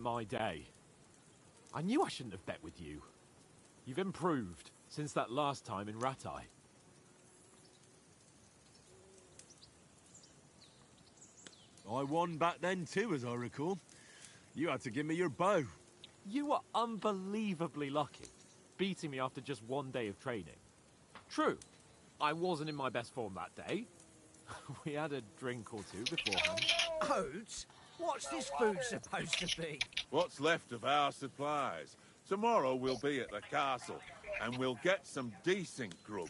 my day. I knew I shouldn't have bet with you. You've improved since that last time in Ratai. I won back then too, as I recall. You had to give me your bow. You were unbelievably lucky, beating me after just one day of training. True, I wasn't in my best form that day. We had a drink or two beforehand. Oats? What's this food supposed to be? What's left of our supplies. Tomorrow we'll be at the castle, and we'll get some decent grub.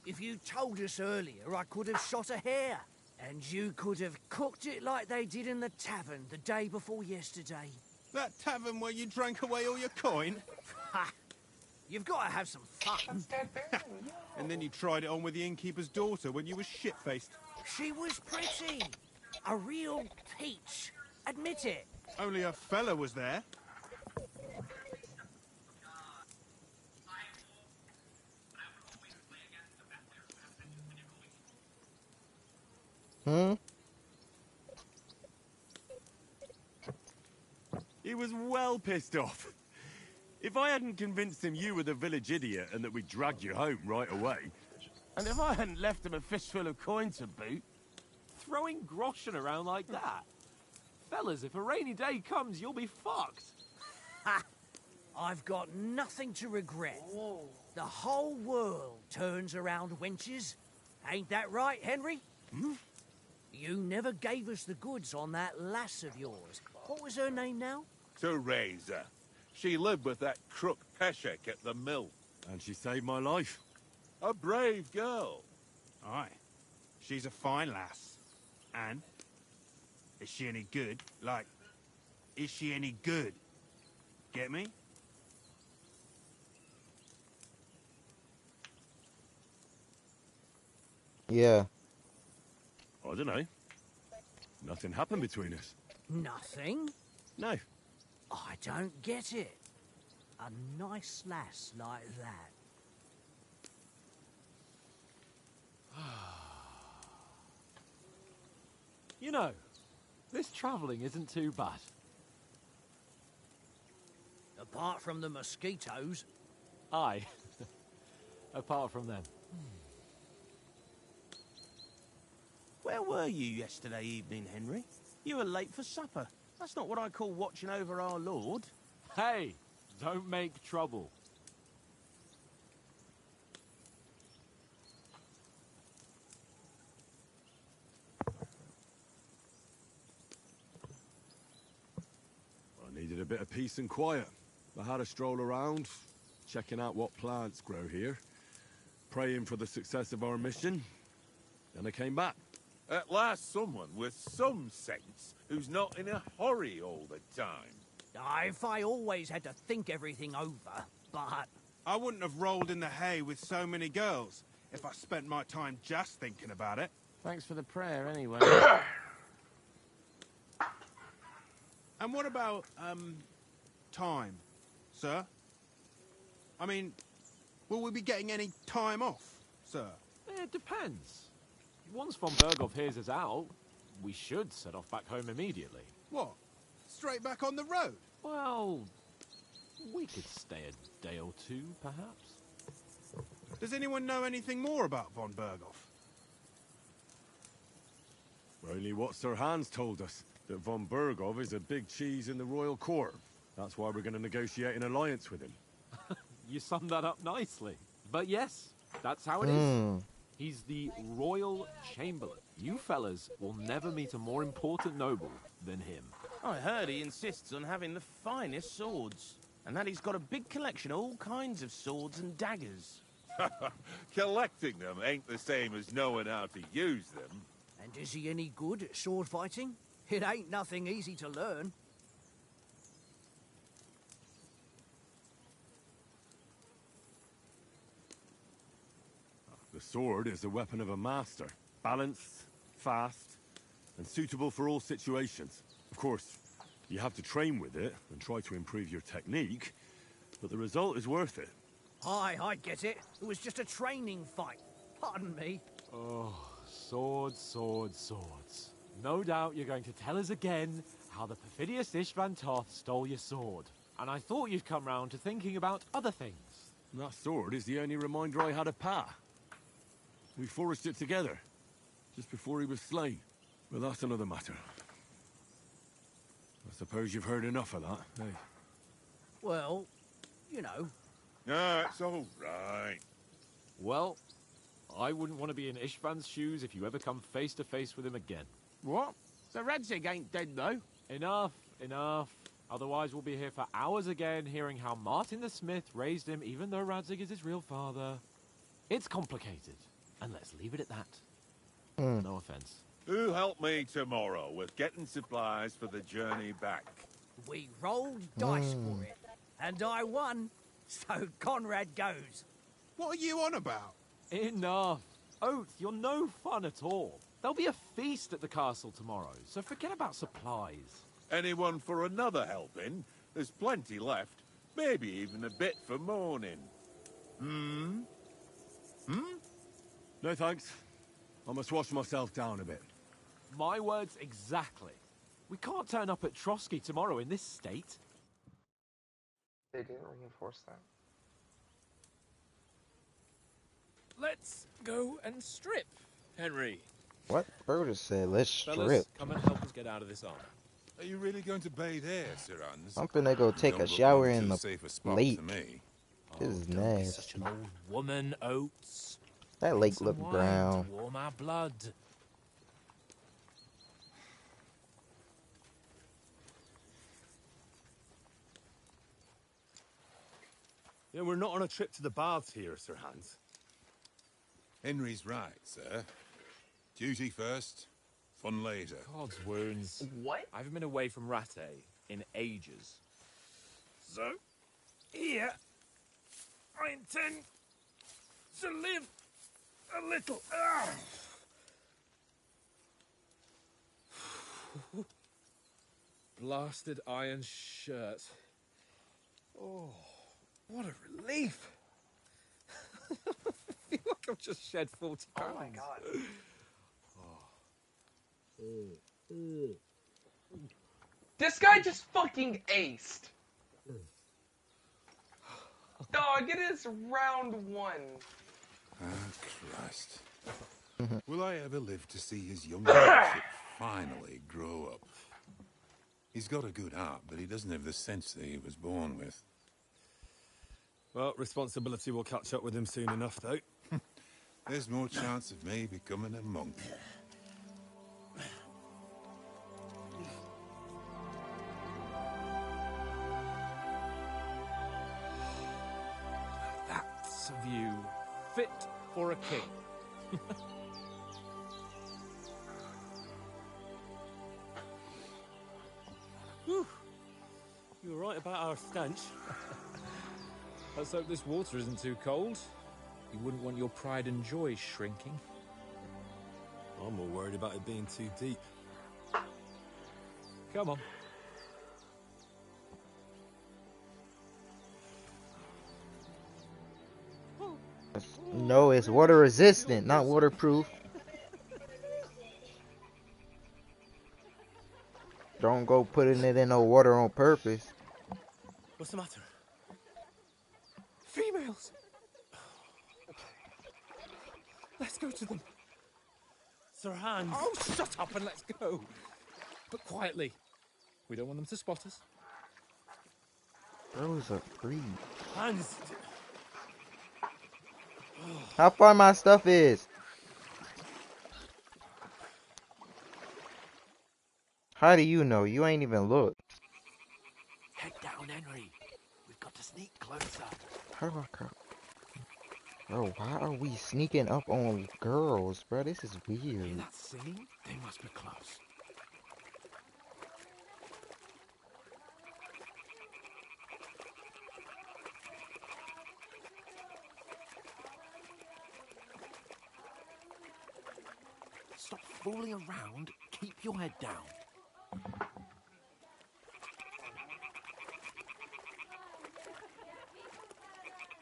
If you told us earlier, I could have shot a hare. And you could have cooked it like they did in the tavern the day before yesterday. That tavern where you drank away all your coin? Ha! You've got to have some fun. And then you tried it on with the innkeeper's daughter when you were shit-faced. She was pretty. A real peach. Admit it. Only a fella was there. He was well pissed off. If I hadn't convinced him you were the village idiot and that we dragged you home right away... And if I hadn't left him a fistful of coin to boot... Throwing groschen around like that? Fellas, if a rainy day comes, you'll be fucked. Ha! I've got nothing to regret. The whole world turns around wenches. Ain't that right, Henry? Hmm? You never gave us the goods on that lass of yours. What was her name now? Teresa. She lived with that crook Peshek at the mill. And she saved my life. A brave girl. Aye. She's a fine lass. And? Is she any good? Like, is she any good? Get me? Yeah. I don't know. Nothing happened between us. Nothing? No. I don't get it. A nice lass like that. You know, this travelling isn't too bad. Apart from the mosquitoes. Aye. Apart from them. Where were you yesterday evening, Henry? You were late for supper. That's not what I call watching over our Lord. Hey, don't make trouble. I needed a bit of peace and quiet. I had a stroll around, checking out what plants grow here, praying for the success of our mission, and I came back. At last someone with some sense who's not in a hurry all the time. If I always had to think everything over, but... I wouldn't have rolled in the hay with so many girls if I spent my time just thinking about it. Thanks for the prayer, anyway. And what about, time, sir? I mean, will we be getting any time off, sir? It depends. Once von Berghoff hears us out, we should set off back home immediately. What? Straight back on the road? Well, we could stay a day or two, perhaps. Does anyone know anything more about von Berghoff? Only what Sir Hans told us, that von Berghoff is a big cheese in the royal court. That's why we're going to negotiate an alliance with him. You summed that up nicely. But yes, that's how it is. He's the Royal Chamberlain. You fellas will never meet a more important noble than him. I heard he insists on having the finest swords. And that he's got a big collection of all kinds of swords and daggers. Collecting them ain't the same as knowing how to use them. And is he any good at sword fighting? It ain't nothing easy to learn. The sword is the weapon of a master. Balanced, fast, and suitable for all situations. Of course, you have to train with it and try to improve your technique, but the result is worth it. Aye, I get it. It was just a training fight. Pardon me. Oh, swords, swords, swords. No doubt you're going to tell us again how the perfidious Ishvan Toth stole your sword, and I thought you'd come round to thinking about other things. That sword is the only reminder I had of Pa. We forged it together, just before he was slain. But that's another matter. I suppose you've heard enough of that, eh? Well, you know. No, it's all right. Well, I wouldn't want to be in Ishvan's shoes if you ever come face to face with him again. What? Sir Radzig ain't dead, though. Enough, enough. Otherwise we'll be here for hours again, hearing how Martin the Smith raised him even though Radzig is his real father. It's complicated, and let's leave it at that. No offense. Who help me tomorrow with getting supplies for the journey back? We rolled dice for it, and I won. So Conrad goes. What are you on about? Enough. Oath, you're no fun at all. There'll be a feast at the castle tomorrow, so forget about supplies. Anyone for another helping? There's plenty left. Maybe even a bit for morning. No thanks. I must wash myself down a bit. My words exactly. We can't turn up at Trotsky tomorrow in this state. They didn't reinforce that. Let's go and strip, Henry. What? Bro just said, let's Fellas, strip. come and help us get out of this armor. Are you really going to bathe here, Sir Hans? I'm finna go take a shower in the lake. To me. This is Don't be such nasty. an old woman, Oates. That lake Some looked wine brown. to warm our blood. Yeah, we're not on a trip to the baths here, Sir Hans. Henry's right, sir. Duty first, fun later. God's wounds. What? I haven't been away from Rattay in ages. So, here, I intend to live a little. Blasted iron shirt. Oh, what a relief. I feel like I've just shed 40 pounds. Oh my god. This guy just fucking aced. Dog, it is round 1. Ah, Christ. Will I ever live to see his young lordship finally grow up? He's got a good heart, but he doesn't have the sense that he was born with. Well, responsibility will catch up with him soon enough, though. There's more chance of me becoming a monk. That's a view fit for a king. Whew. You were right about our stench. Let's hope this water isn't too cold. You wouldn't want your pride and joy shrinking. I'm more worried about it being too deep. Come on. No, it's water resistant, not waterproof. Don't go putting it in no water on purpose. What's the matter? Females! Let's go to them. Sir Hans. Oh, shut up and let's go. But quietly. We don't want them to spot us. Bro's a creep. Hans. How far my stuff is? How do you know? You ain't even look. Head down, Henry. We've got to sneak closer. How do I Bro, why are we sneaking up on girls, bro? This is Hear weird. that singing? They must be close. Stop fooling around. Keep your head down.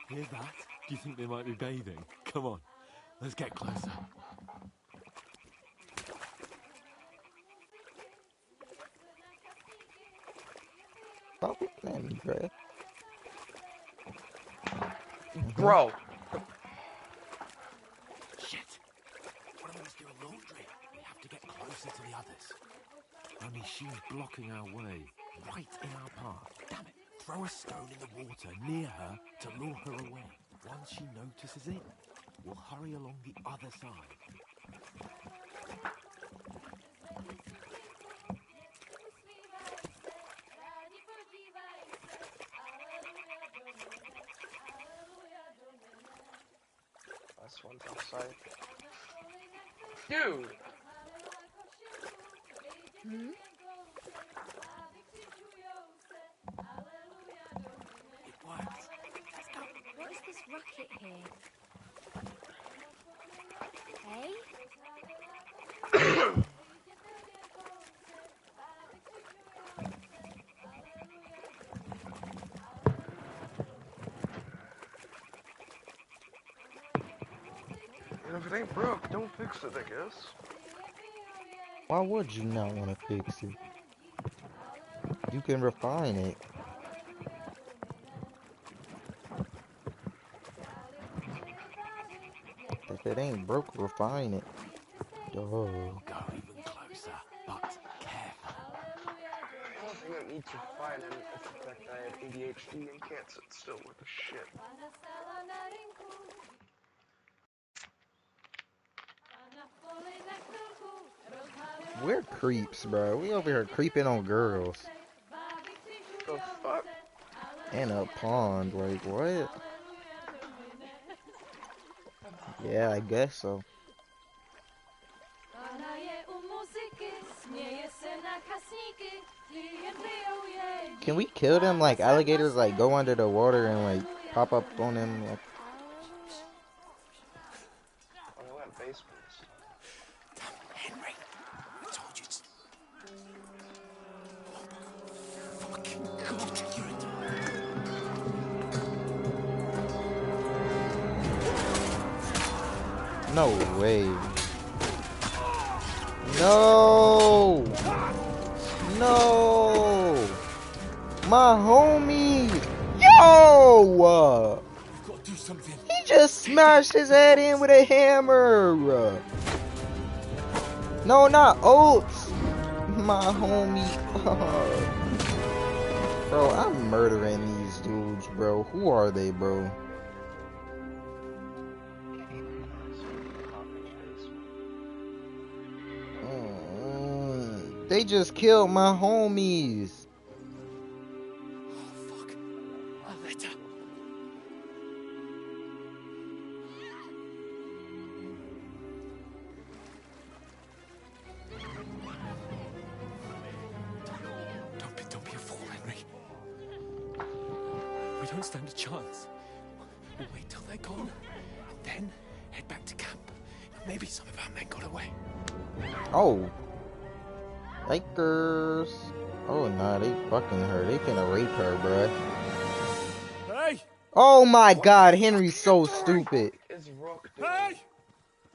Hear that? Do you think they might be bathing? Come on, let's get closer. Stop looking at me, bruh. Bro. Shit! One of them's doing laundry. We have to get closer to the others. Only she's blocking our way, right in our path. Damn it! Throw a stone in the water near her to lure her away. Once she notices it, we'll hurry along the other side. This one's outside. Dude! Hmm? It worked. Let's go. What is this racket here? Hey? And if it ain't broke, don't fix it, I guess. Why would you not want to fix it? You can refine it. If it ain't broke, refine it. Duh. Go even closer, but careful. The only thing that needs refining is the fact that I have ADHD and can't sit still with the shit. We're creeps, bro. We over here creeping on girls. The fuck? In a pond, like, what? Yeah, I guess so. Can we kill them like alligators, like go under the water and like pop up on them? Like... Oh, I went basements. Henry, I told you to... Fucking God, you're a... No way. No! No! My homie! Yo! Got to do something. He just smashed his head in with a hammer! No, not Oats! My homie. Bro, I'm murdering these dudes, bro. Who are they, bro? They just killed my homies. Oh, fuck. A letter. Don't be a fool, Henry. We don't stand a chance. We'll wait till they're gone, and then head back to camp. Maybe some of our men got away. Oh. Lakers. Oh, nah, they fucking her. They finna rape her, bruh. Hey! Oh my God, Henry's so stupid. Is Rook doing? Hey!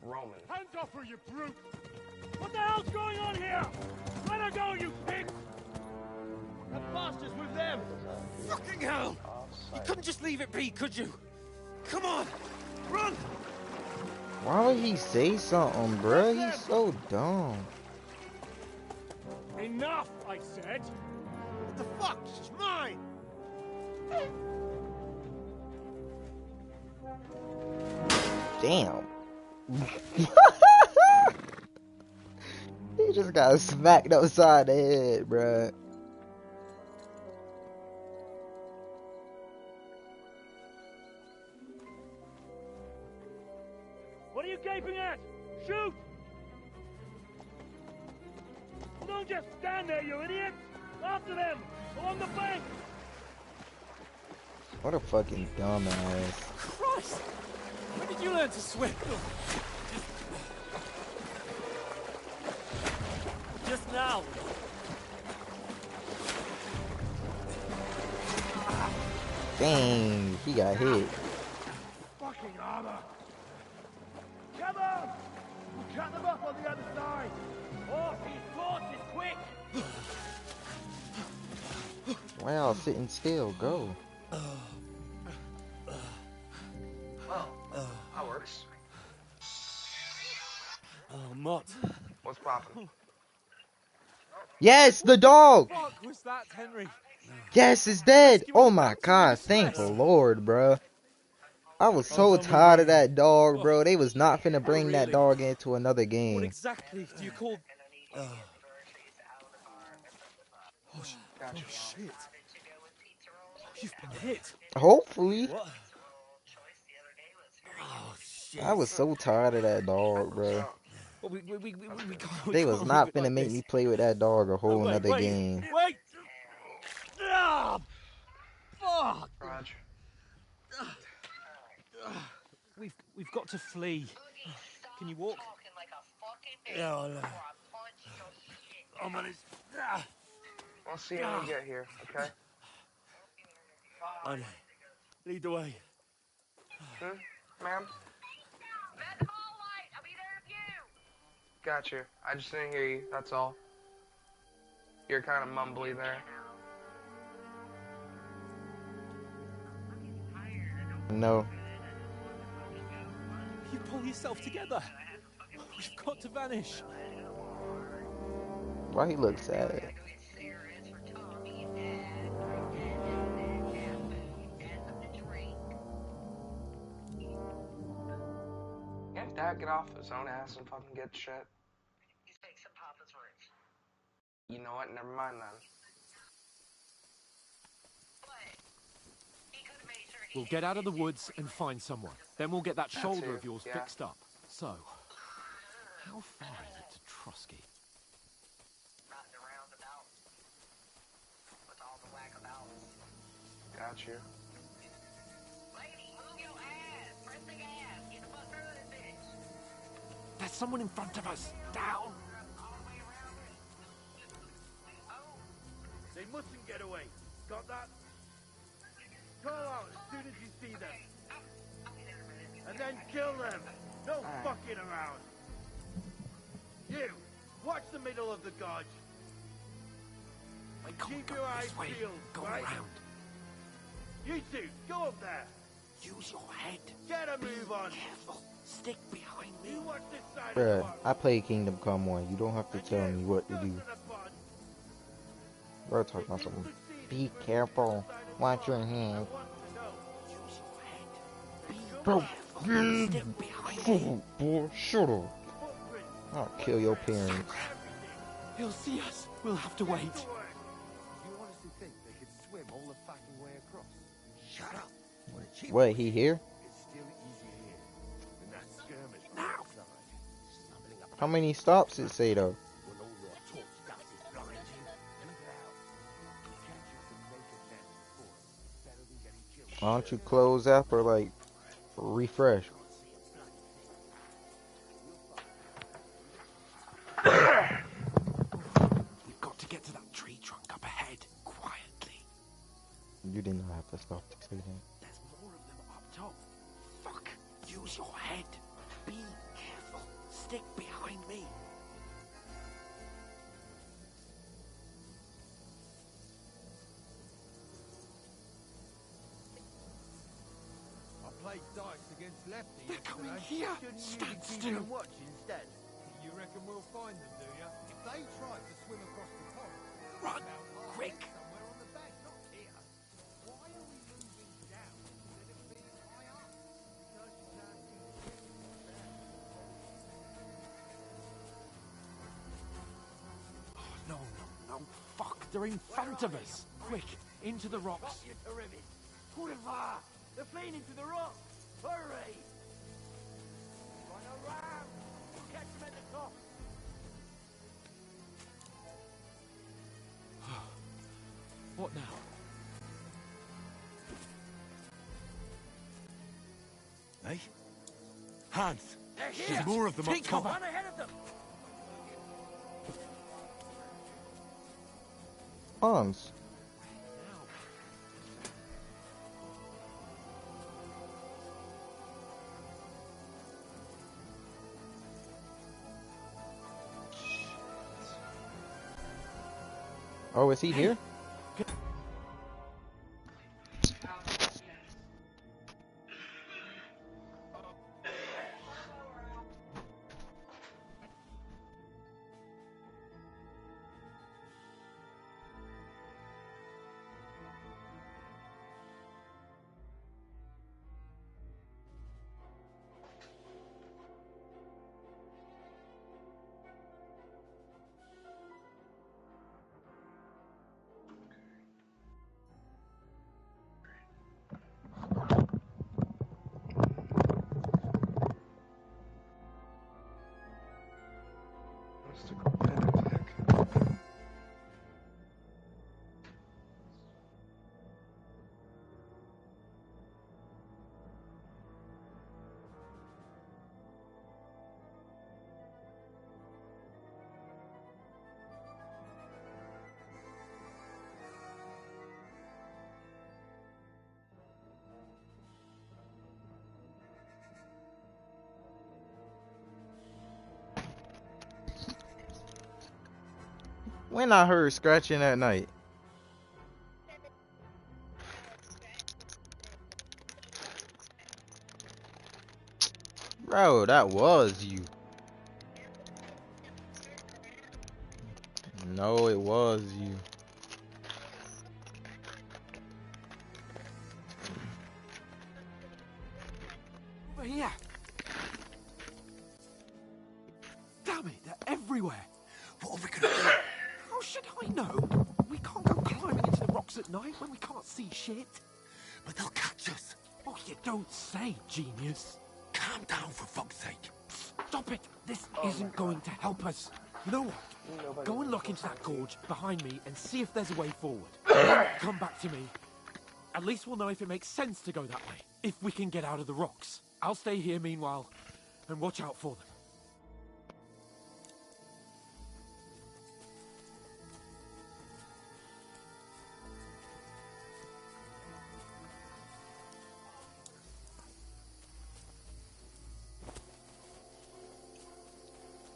Roman. Hands off her, you brute! What the hell's going on here? Let her go, you pig! That bastard's with them! Fucking hell! You couldn't just leave it be, could you? Come on! Run! Why would he say something, bruh? He's so dumb. Enough, I said! What the fuck? She's mine! Damn. He just got smacked upside the head, bruh. What are you gaping at? Shoot! Don't just stand there, you idiot! After them! Along the bank! What a fucking dumbass. Christ! When did you learn to swim? Just now! Dang, he got hit. Fucking armor! Come on! We'll cut them up on the other side! Off these horses, quick! Wow, sitting still, go. Well, that works. Oh, Mott. What's poppin'? Yes, the What the dog! fuck was that, Henry? Yes, it's dead! Rescuing Oh it my back to you in god, a thank the sweat. Lord, bruh. I was I'm so done with tired of worrying. that dog, Oh, bro. They was not finna oh, bring that really? dog into another What game. exactly do you call... Oh, oh, Gotcha. shit. You've been hit. Hopefully. What? Oh, shit. I was so tired of that dog, bro. Well, we They was can't leave not it finna like make this. me play with that dog a No, whole wait, nother wait, game. wait! Ah, fuck! Raj. We've got to flee. Can you walk? Yeah, I know. Oh, man, it's... We'll see you when you get here, okay? I know. Lead the way. Ma'am? Got you. I just didn't hear you, that's all. You're kind of mumbly there. No. You pull yourself together. We've got to vanish. Why he look sad? Can't Dad get off his own ass and fucking get shit? You know what? Never mind then. We'll get out of the woods and find someone. Then we'll get that shoulder it, of yours yeah. fixed up. So, how far is it to Trusky? Got you. There's someone in front of us. Down. They mustn't get away. Got that? Call out as soon as you see them. And then kill them. No fucking around. You, watch the middle of the gorge. And keep your eyes peeled, right? Around. You two, go up there. Use your head. Get a move on. Careful. Stick behind me. You watch this side of the Bruh, box. I play Kingdom Come 1. You don't have to tell me what to do. Bro, talking about something. Be careful. Watch your hand. Bro, boy, shut up. I'll kill your parents. He'll see us. We'll have to wait. You honestly think they could swim all the fucking way across? Shut up. What, he here? It's still easier here. And that skirmish Now. How many stops it say though? when all your talk stuff is blinding. Look out. Capture some naked men before. Better than getting killed. Why don't you close up or like refresh? We've got to get to that tree trunk up ahead, quietly. You did not have to stop to say that. There's more of them up top. Fuck. Use your head. Be careful. Stick behind me. I played dice against Lefty. They're coming yesterday. here. Shouldn't Stand you be keeping still. watch instead? You reckon we'll find them, do you? If they tried to swim across the pond, Run, about quick. somewhere on the bank, not here. Why are we moving down instead of being high up? Because you can't see shit there. No, no, no. Fuck. They're in front of us. Quick. Into the rocks. You terrific. Boulevard! They're fleeing into the rocks! Hurry! Run around! We'll catch them at the top! What now? Hey? Hans! They're here! There's more of them up Take top. cover. Run ahead of them! Hans. Oh, is he here? When I heard scratching at night. Bro, that was you. No, it was you. Over here. Damn it, they're everywhere. What are we gonna do? How should I know? We can't go climbing into the rocks at night when we can't see shit. But they'll catch us. Oh, you don't say, genius. Calm down, for fuck's sake. Stop it. This isn't going to help us. You know what? Go and look into that gorge behind me and see if there's a way forward. Come back to me. At least we'll know if it makes sense to go that way. If we can get out of the rocks. I'll stay here meanwhile and watch out for them.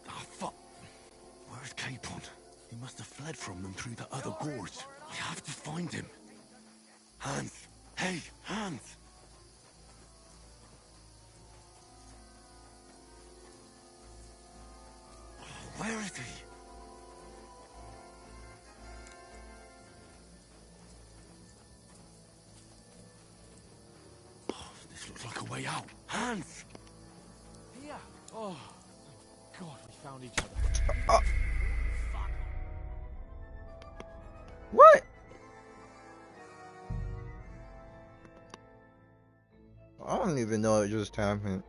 Oh, fuck. Where's Capon? He must have fled from them through the other gorge. I have to find him. Hans! Hey, Hans! Where is he? Oh, this looks like a way out. Hans! Here. Oh, God, we found each other. What? I don't even know it just happened.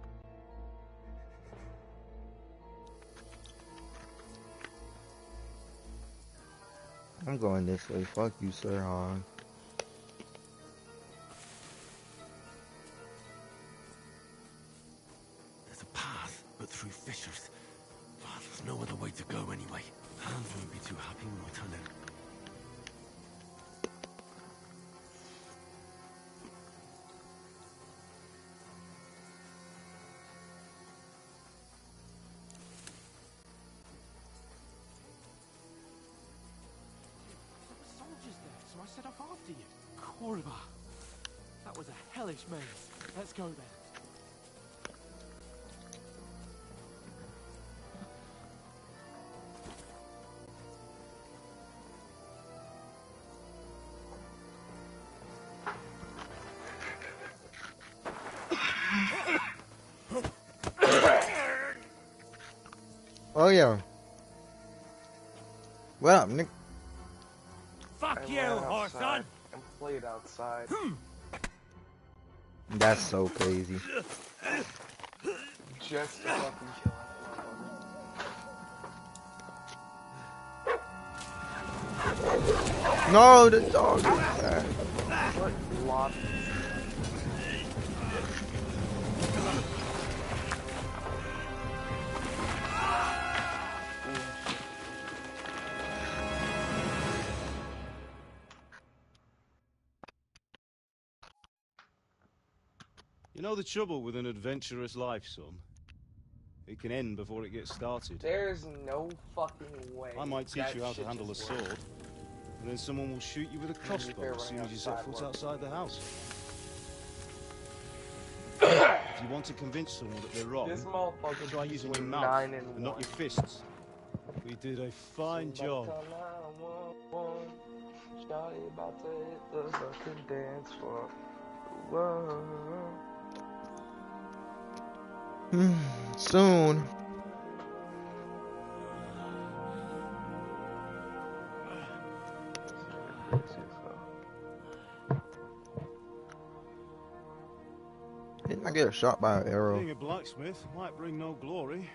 I'm going this way. Fuck you, Sir Han. There's a path, but through fissures. Oh, there's no other way to go anyway. Hans won't be too happy when I turn in. Soldiers there, so I set off after you. Korva. That was a hellish maze. Let's go then. Oh yeah. Well, Nick. Fuck you, horse son! And played outside. That's so crazy. Just to fucking kill him. No, the dog is back. What lot? You know the trouble with an adventurous life, son? It can end before it gets started. There's no fucking way. I might teach that you how to shit handle a just sword, works. and then someone will shoot you with a crossbow as soon as you set foot outside the house. If you want to convince someone that they're wrong, This motherfucker try using your between mouth 9 and and not 1. your fists. We did a fine job. Shawty about to hit the fucking dance floor. Whoa. Soon. Didn't I get shot by an arrow? Being a blacksmith might bring no glory.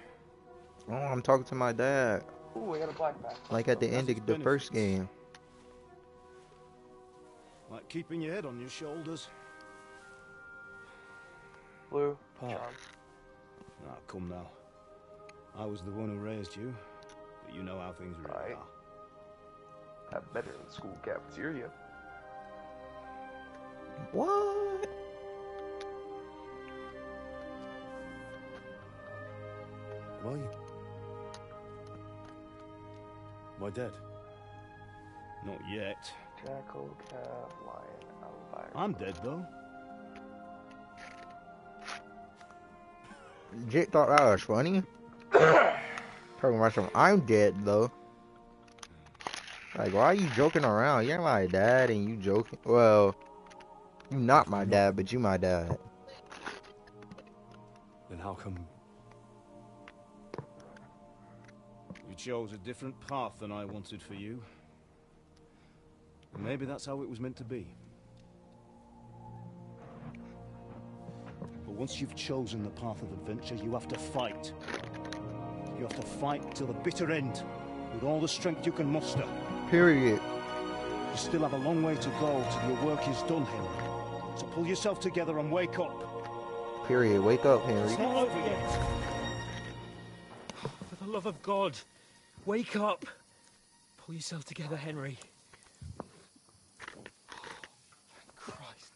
Oh, I'm talking to my dad. Ooh, I got a black pack. Like at the end of the first game. Like keeping your head on your shoulders. Blue. Pop. John. Ah, come now. I was the one who raised you, but you know how things really are. Have better in the school cafeteria. What? Were you? My dad? Not yet. Jackal, calf, lion, albino. I'm dead, though. Jit thought that was funny. Talking about some, I'm dead though. Like, why are you joking around? You're my dad and you joking. Well, you not my dad, but you my dad. Then how come? You chose a different path than I wanted for you. And maybe that's how it was meant to be. But once you've chosen the path of adventure, you have to fight. You have to fight till the bitter end, with all the strength you can muster. Period. You still have a long way to go till your work is done, Henry. So pull yourself together and wake up. Period. Wake up, Henry. It's not over yet. For the love of God, wake up. Pull yourself together, Henry. Christ.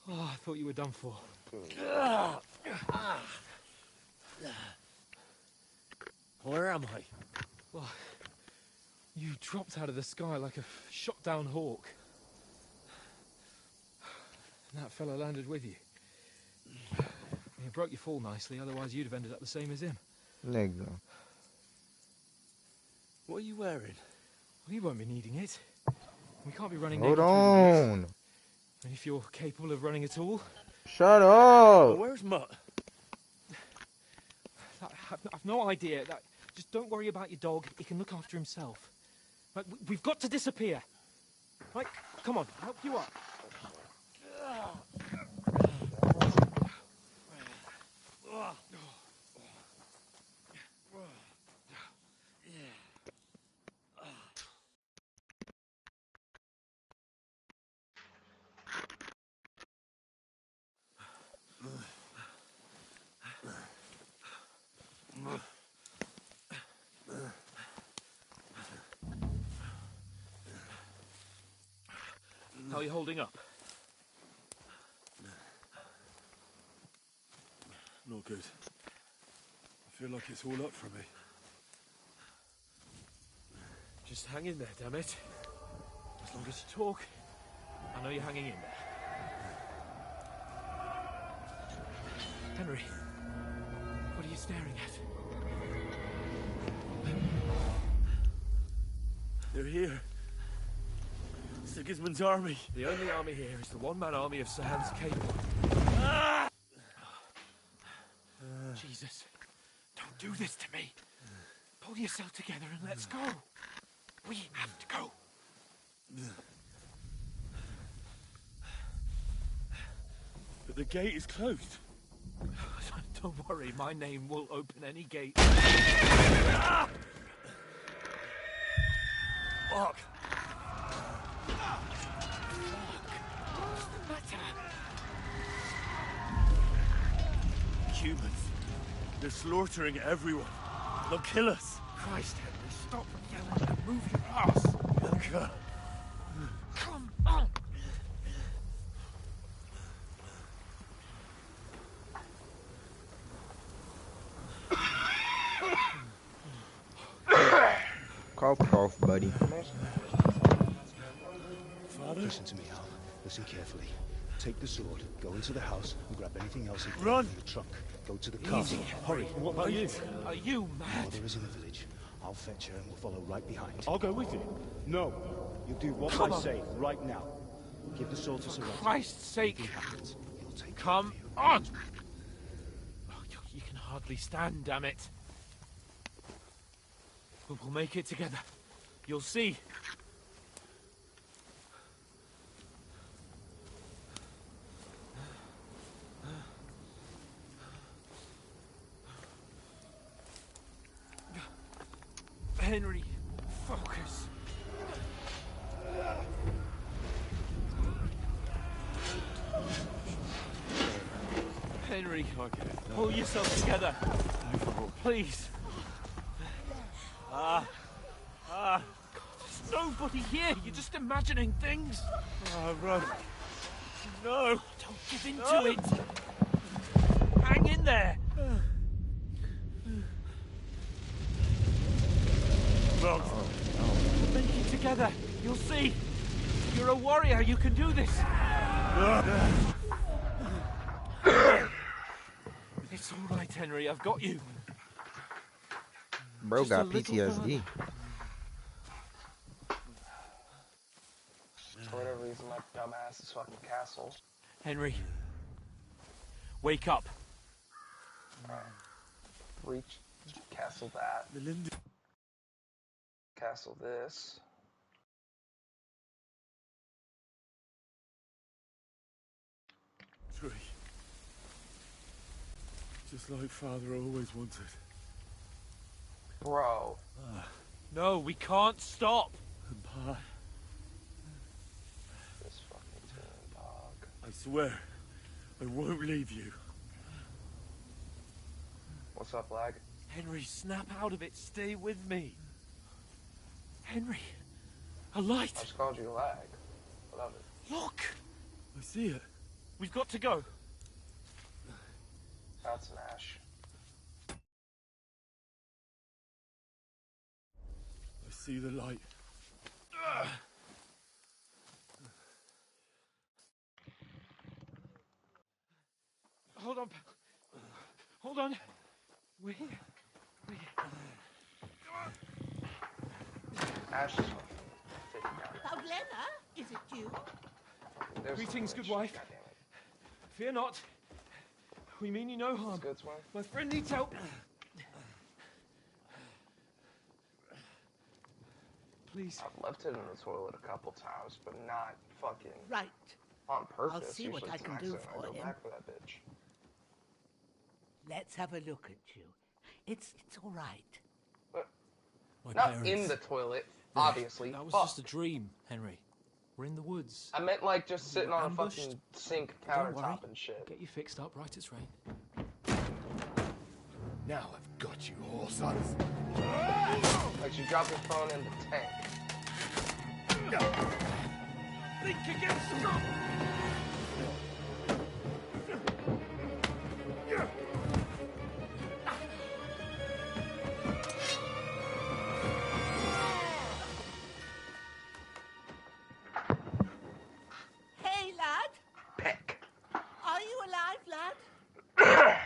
Oh, I thought you were done for. Where am I? Well, you dropped out of the sky like a shot-down hawk. And that fella landed with you. And you broke your fall nicely, otherwise you'd have ended up the same as him. Nigga. What are you wearing? Well, you won't be needing it. We can't be running Hold naked through the woods. on. And if you're capable of running at all... Shut Well, up. where's Mutt? I've no idea. Just don't worry about your dog. He can look after himself. Right, we've got to disappear. Right, come on, I'll help you up. How are you holding up? Not good. I feel like it's all up for me. Just hang in there, damn it. As long as you talk, I know you're hanging in there. Henry, what are you staring at? They're here. Sigismund's army. The only army here is the one-man army of Sir Hans Capel. Jesus, don't do this to me. Pull yourself together and let's go. We have to go. But the gate is closed. Don't worry, my name will open any gate. Fuck. Humans. They're slaughtering everyone. They'll kill us. Christ, Henry, stop yelling and move your ass. Okay. Come on. Cough, buddy. Father? Listen to me, Al. Listen carefully. Take the sword, go into the house, and grab anything else in Run! the trunk. Go to the castle. Hurry. What about you? Are you mad? Mother is in the village. I'll fetch her and we'll follow right behind. I'll go with you. No. You do what Come I on. say right now. Give the sword to Sir Roger. Christ's sake. Anything happens, he'll take Come on. Oh, you can hardly stand, damn it. But we'll make it together. You'll see. Henry, focus. Henry, Okay. pull yourself together. Please. God, there's nobody here. You're just imagining things. Run. No, don't give in to it. Hang in there. Run. Make it together. You'll see. You're a warrior. You can do this. It's all right, Henry. I've got you. Bro Just a got little PTSD. For whatever reason, my dumbass is fucking castle. Henry, wake up. Alright. Reach castle that. Castle this. Tree. Just like Father always wanted. Bro. No, we can't stop. And Pa, This fucking tune, dog. I swear, I won't leave you. What's up, lag? Henry, snap out of it. Stay with me. Henry, a light. I just called you lag. Love it. Look. I see it. We've got to go. That's an ash. I see the light. Hold on. Hold on. We're here. We're here. Ash is fucking taken down. Pavlena, is it you? There's Greetings, the good glitch. wife. God damn it. Fear not. We mean you no harm. It's good, Swing. My friend needs help. Please. I've left it in the toilet a couple times, but not fucking Right. on purpose. I'll see what Usually I it's can an do accident. I for go him. back for that bitch. Let's have a look at you. It's all right. My Not parents. in the toilet, obviously. That was Fuck. just a dream, Henry. We're in the woods. I meant like just sitting on a Ambushed? fucking sink Don't worry. countertop and shit. Get you fixed up right as rain. Now I've got you, whoresons. Like you dropped your phone in the tank. Think again, stop! Hey, lad. Peck. Are you alive, lad?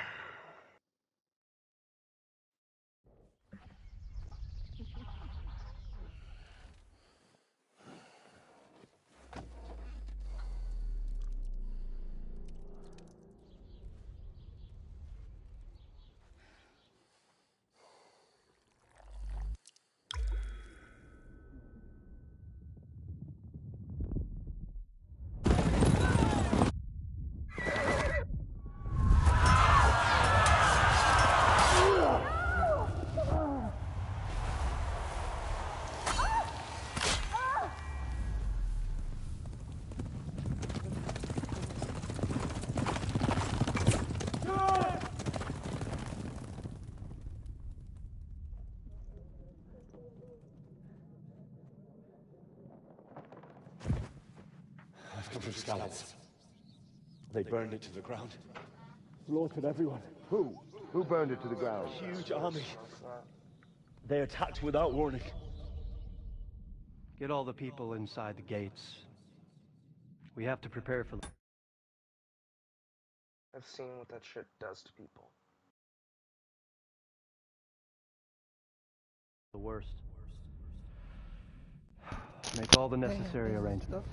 I've come from Scallops. They burned it to the ground. Slaughtered everyone. Who? Who burned it to the ground? Huge army. They attacked without warning. Get all the people inside the gates. We have to prepare for... I've seen what that shit does to people. the worst. Make all the necessary arrangements.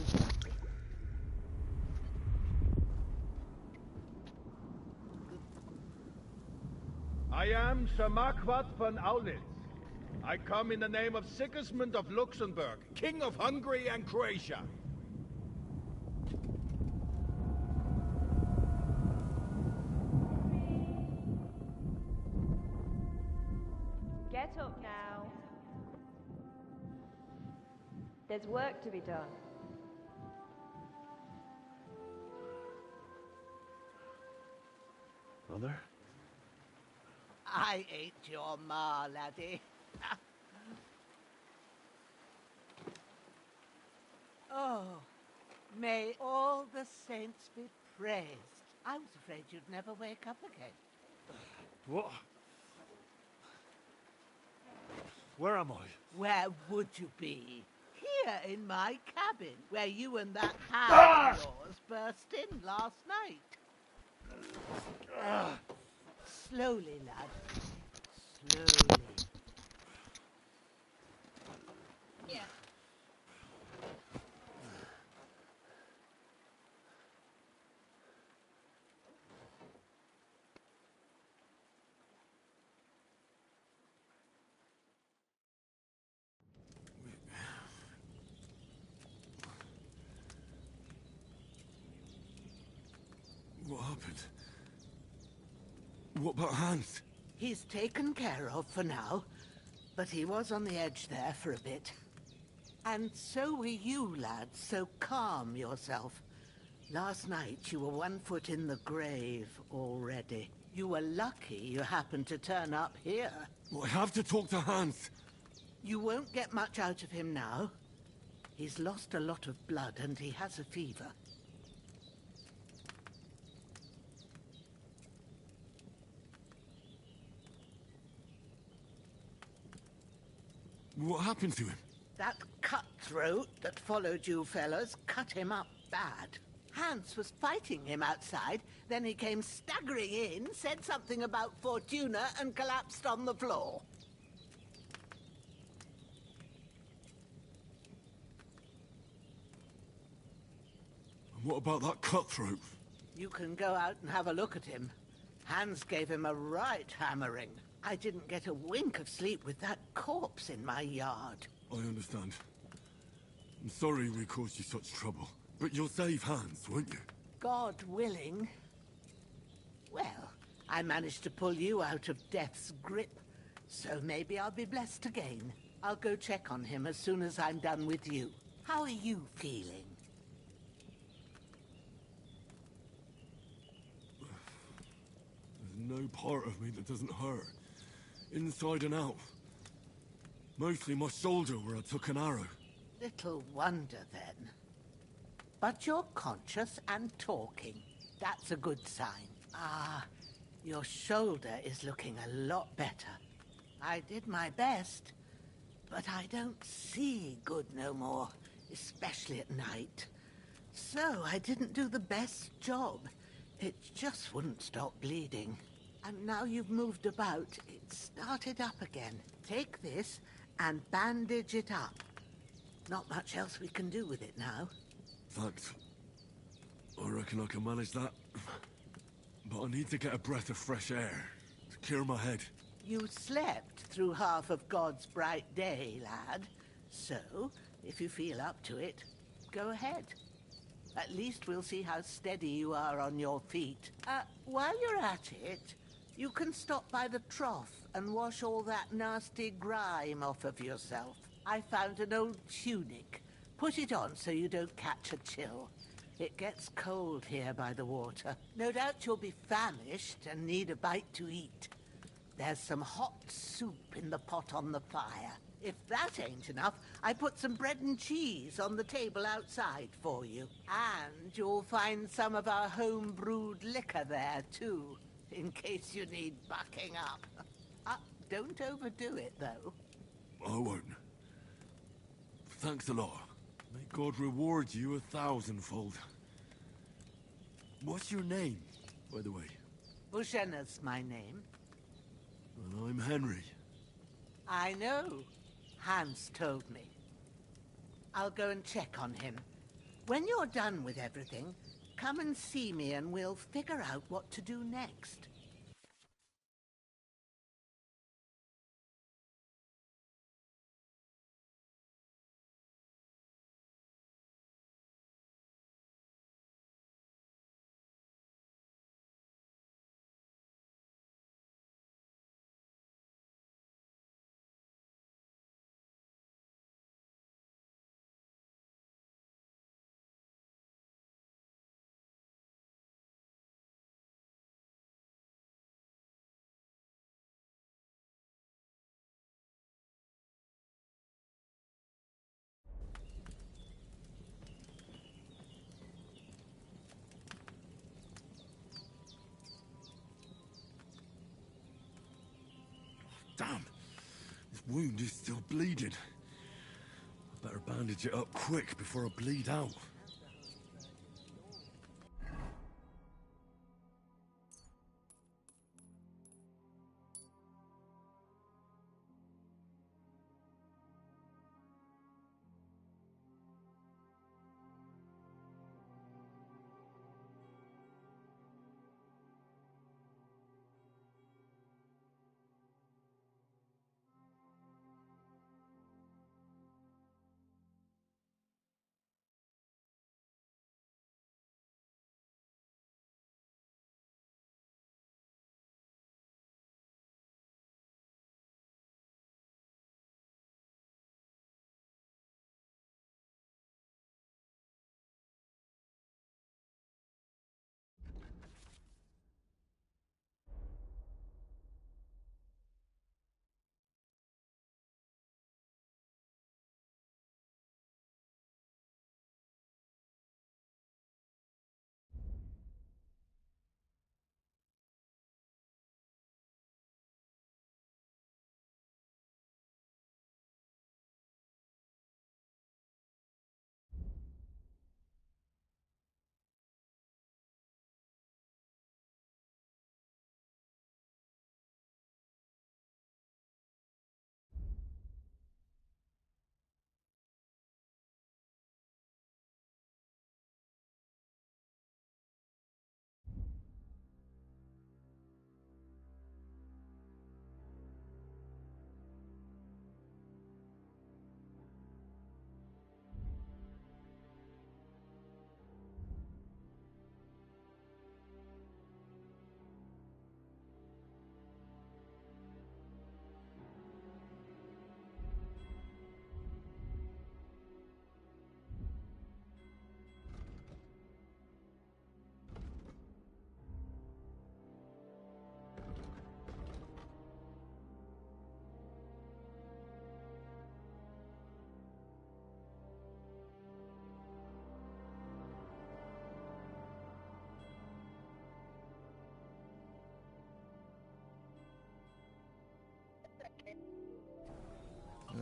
I am Sir Marquardt von Aulitz. I come in the name of Sigismund of Luxembourg, King of Hungary and Croatia. Get up now. There's work to be done. Mother? I ain't your ma, laddie. Oh, may all the saints be praised. I was afraid you'd never wake up again. What? Where am I? Where would you be? Here in my cabin, where you and that hound of yours burst in last night. Slowly, lad. Slowly. Yeah. What happened? What about Hans? He's taken care of for now, but he was on the edge there for a bit. And so were you, lad, so calm yourself. Last night you were 1 foot in the grave already. You were lucky you happened to turn up here. Well, I have to talk to Hans. You won't get much out of him now. He's lost a lot of blood and he has a fever. What happened to him? That cutthroat that followed you fellas cut him up bad. Hans was fighting him outside, then he came staggering in, said something about Fortuna, and collapsed on the floor. And what about that cutthroat? You can go out and have a look at him. Hans gave him a right hammering. I didn't get a wink of sleep with that corpse in my yard. I understand. I'm sorry we caused you such trouble. But you'll save Hans, won't you? God willing. Well, I managed to pull you out of death's grip, so maybe I'll be blessed again. I'll go check on him as soon as I'm done with you. How are you feeling? There's no part of me that doesn't hurt. Inside and out. Mostly my shoulder where I took an arrow. Little wonder then. But you're conscious and talking. That's a good sign. Ah, your shoulder is looking a lot better. I did my best, but I don't see good no more, especially at night. So I didn't do the best job. It just wouldn't stop bleeding. And now you've moved about, it started up again. Take this and bandage it up. Not much else we can do with it now. Thanks. I reckon I can manage that. But I need to get a breath of fresh air to clear my head. You slept through half of God's bright day, lad. So, if you feel up to it, go ahead. At least we'll see how steady you are on your feet. While you're at it, you can stop by the trough and wash all that nasty grime off of yourself. I found an old tunic. Put it on so you don't catch a chill. It gets cold here by the water. No doubt you'll be famished and need a bite to eat. There's some hot soup in the pot on the fire. If that ain't enough, I put some bread and cheese on the table outside for you. And you'll find some of our home-brewed liquor there, too, in case you need bucking up. Don't overdo it, though. I won't. Thanks a lot. May God reward you 1,000-fold. What's your name, by the way? Bushenna's my name. And I'm Henry. I know. Hans told me. I'll go and check on him. When you're done with everything, come and see me and we'll figure out what to do next. Damn! This wound is still bleeding. I Better bandage it up quick before I bleed out.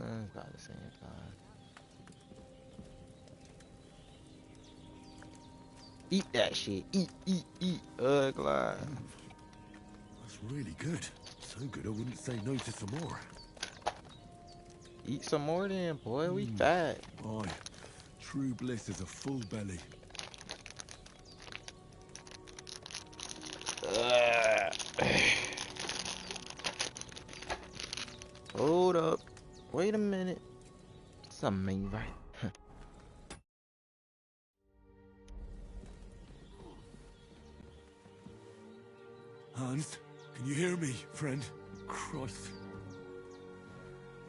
It's about the same time. Eat that shit. Eat. Glide. That's really good. So good I wouldn't say no to some more. Eat some more then, boy. We fat. Aye. True bliss is a full belly. Hold up. Wait a minute. Something ain't right. Hans, can you hear me, friend? Christ.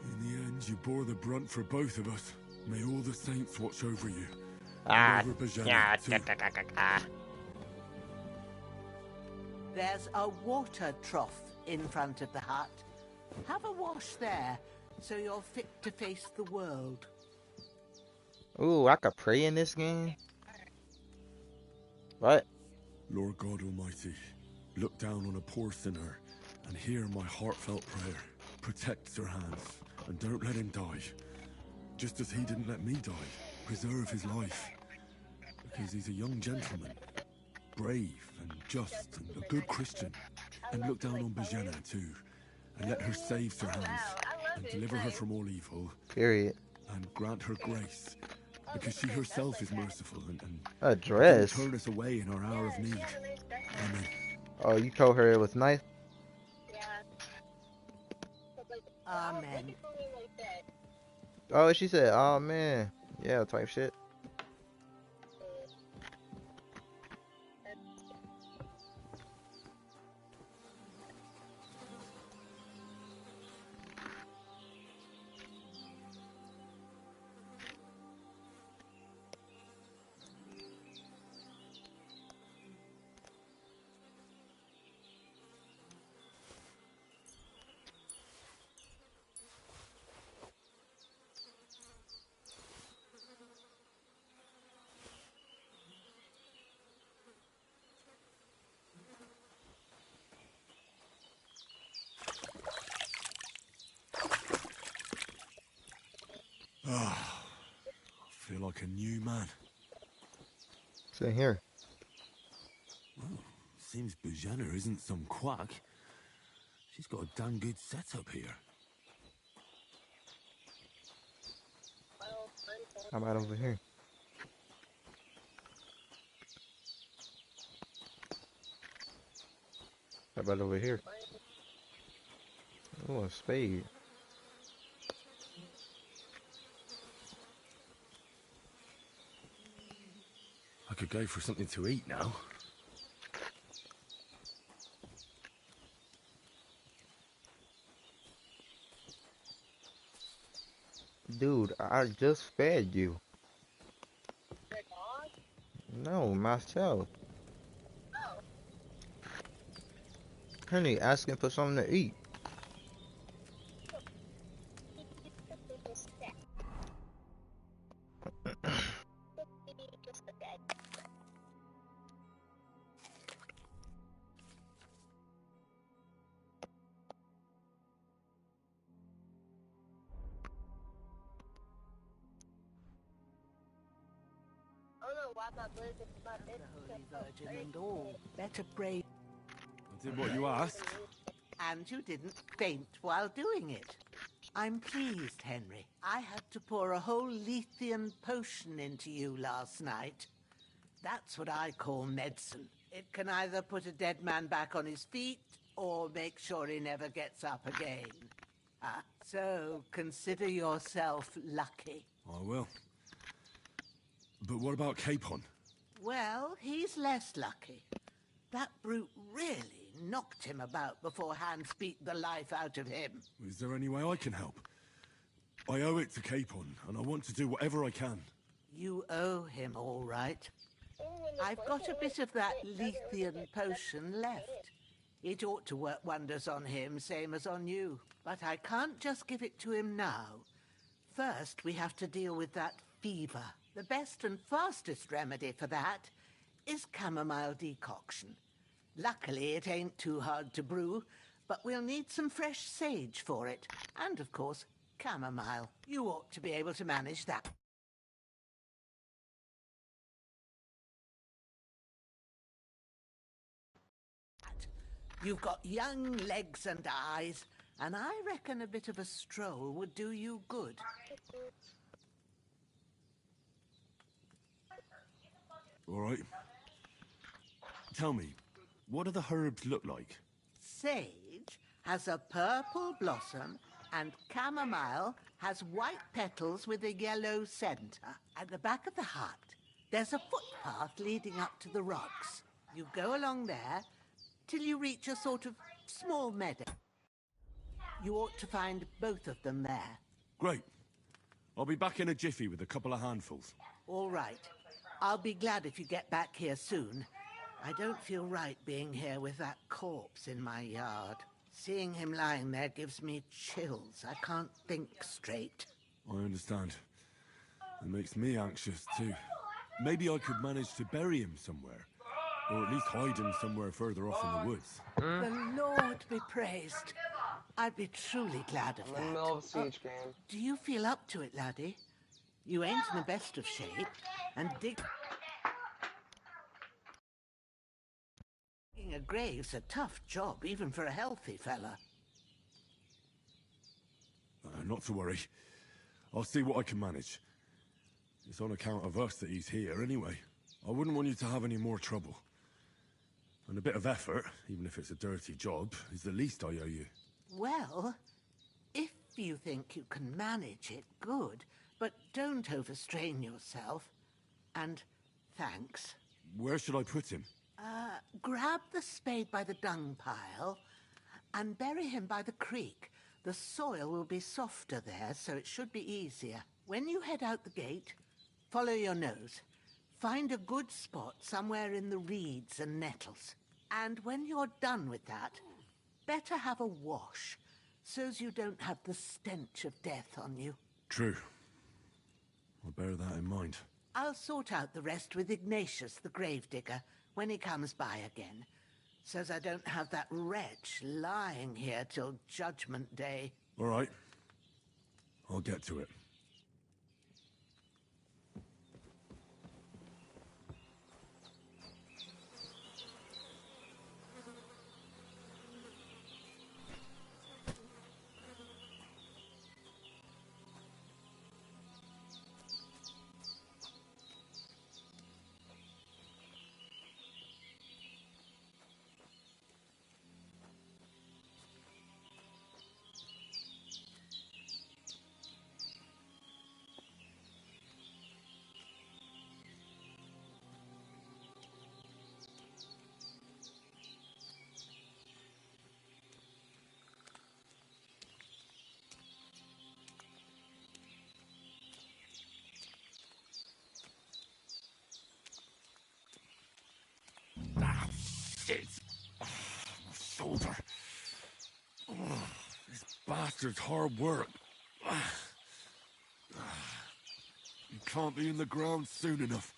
In the end, you bore the brunt for both of us. May all the saints watch over you. And over Bajana, too. There's a water trough in front of the hut. Have a wash there, so you're fit to face the world. Ooh, I could pray in this game? What? Lord God Almighty, look down on a poor sinner and hear my heartfelt prayer. Protect Sir Hans, and don't let him die. Just as he didn't let me die. Preserve his life. Because he's a young gentleman. Brave and just and a good Christian. And look down on Bajana too. And let her save Sir Hans. And deliver her from all evil. Period. And grant her grace. Because she herself is merciful and a dress. Don't turn us away in our hour of need. Amen. Oh, you told her it was nice? Amen. Oh, she said, oh man. Yeah, type shit. like a new man. Sit here. Well, seems Bujana isn't some quack. She's got a damn good setup here. How about over here? How about over here? Oh, a spade. I could go for something to eat now. Dude, I just fed you. No, myself. Honey, asking for something to eat. The Holy Virgin and all. Better pray. I did what you asked. And you didn't faint while doing it. I'm pleased, Henry. I had to pour a whole Lethean potion into you last night. That's what I call medicine. It can either put a dead man back on his feet or make sure he never gets up again. So consider yourself lucky. I will. But what about Capon? Well, he's less lucky. That brute really knocked him about before Hans beat the life out of him. Is there any way I can help? I owe it to Capon, and I want to do whatever I can. You owe him, all right. I've got a bit of that Lethean potion left. It ought to work wonders on him, same as on you. But I can't just give it to him now. First, we have to deal with that fever. The best and fastest remedy for that is chamomile decoction. Luckily, it ain't too hard to brew, but we'll need some fresh sage for it. And, of course, chamomile. You ought to be able to manage that. You've got young legs and eyes, and I reckon a bit of a stroll would do you good. All right. Tell me, what do the herbs look like? Sage has a purple blossom, and chamomile has white petals with a yellow centre. At the back of the hut, there's a footpath leading up to the rocks. You go along there till you reach a sort of small meadow. You ought to find both of them there. Great. I'll be back in a jiffy with a couple of handfuls. All right. I'll be glad if you get back here soon. I don't feel right being here with that corpse in my yard. Seeing him lying there gives me chills. I can't think straight. I understand. It makes me anxious too. Maybe I could manage to bury him somewhere. Or at least hide him somewhere further off in the woods. The Lord be praised. I'd be truly glad of that. In the middle of a siege game. Do you feel up to it, laddie? You ain't in the best of shape, and digging a grave's a tough job, even for a healthy fella. Not to worry. I'll see what I can manage. It's on account of us that he's here anyway. I wouldn't want you to have any more trouble. And a bit of effort, even if it's a dirty job, is the least I owe you. Well, if you think you can manage it, good. But don't overstrain yourself. And thanks. Where should I put him? Grab the spade by the dung pile and bury him by the creek. The soil will be softer there, so it should be easier. When you head out the gate, follow your nose. Find a good spot somewhere in the reeds and nettles. And when you're done with that, better have a wash, so's you don't have the stench of death on you. True. I'll bear that in mind. I'll sort out the rest with Ignatius, the gravedigger, when he comes by again, so's I don't have that wretch lying here till Judgment Day. All right. I'll get to it. Shit! Oh, my shoulder. Oh, this bastard's hard work. You can't be in the ground soon enough.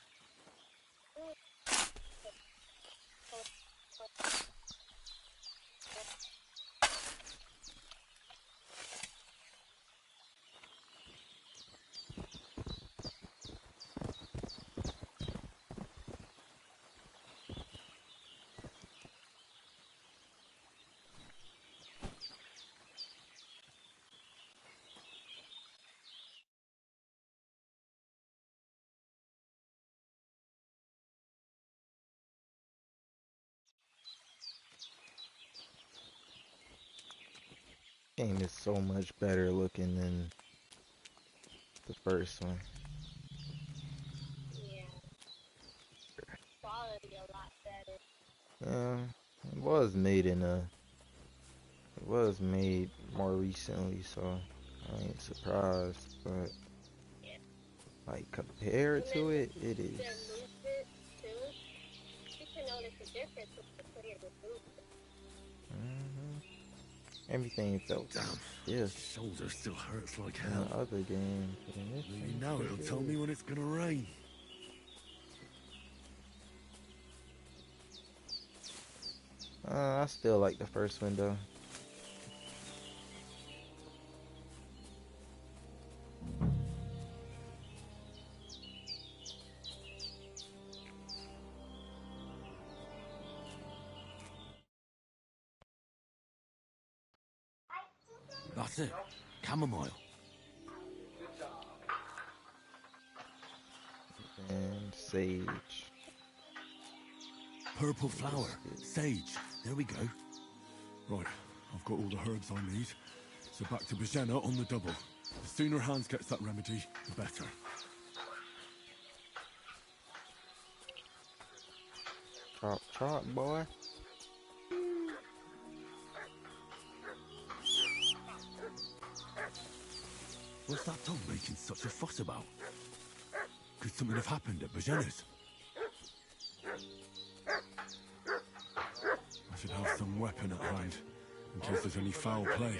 Game is so much better looking than the first one. Yeah. Quality a lot better. It was made more recently, so I ain't surprised, but like compared to it, it is. You can notice the difference with the clear movement. Everything felt stiff. Shoulder still hurts like In hell. the other games. You know it'll tell me when it's gonna rain. I still like the first one though. That's it. Chamomile. And sage. Purple flower. Sage. There we go. Right, I've got all the herbs I need. So back to Bajena on the double. The sooner Hans gets that remedy, the better. Chop, chop, boy. What's that dog making such a fuss about? Could something have happened at Bajena's? I should have some weapon at hand, in case there's any foul play.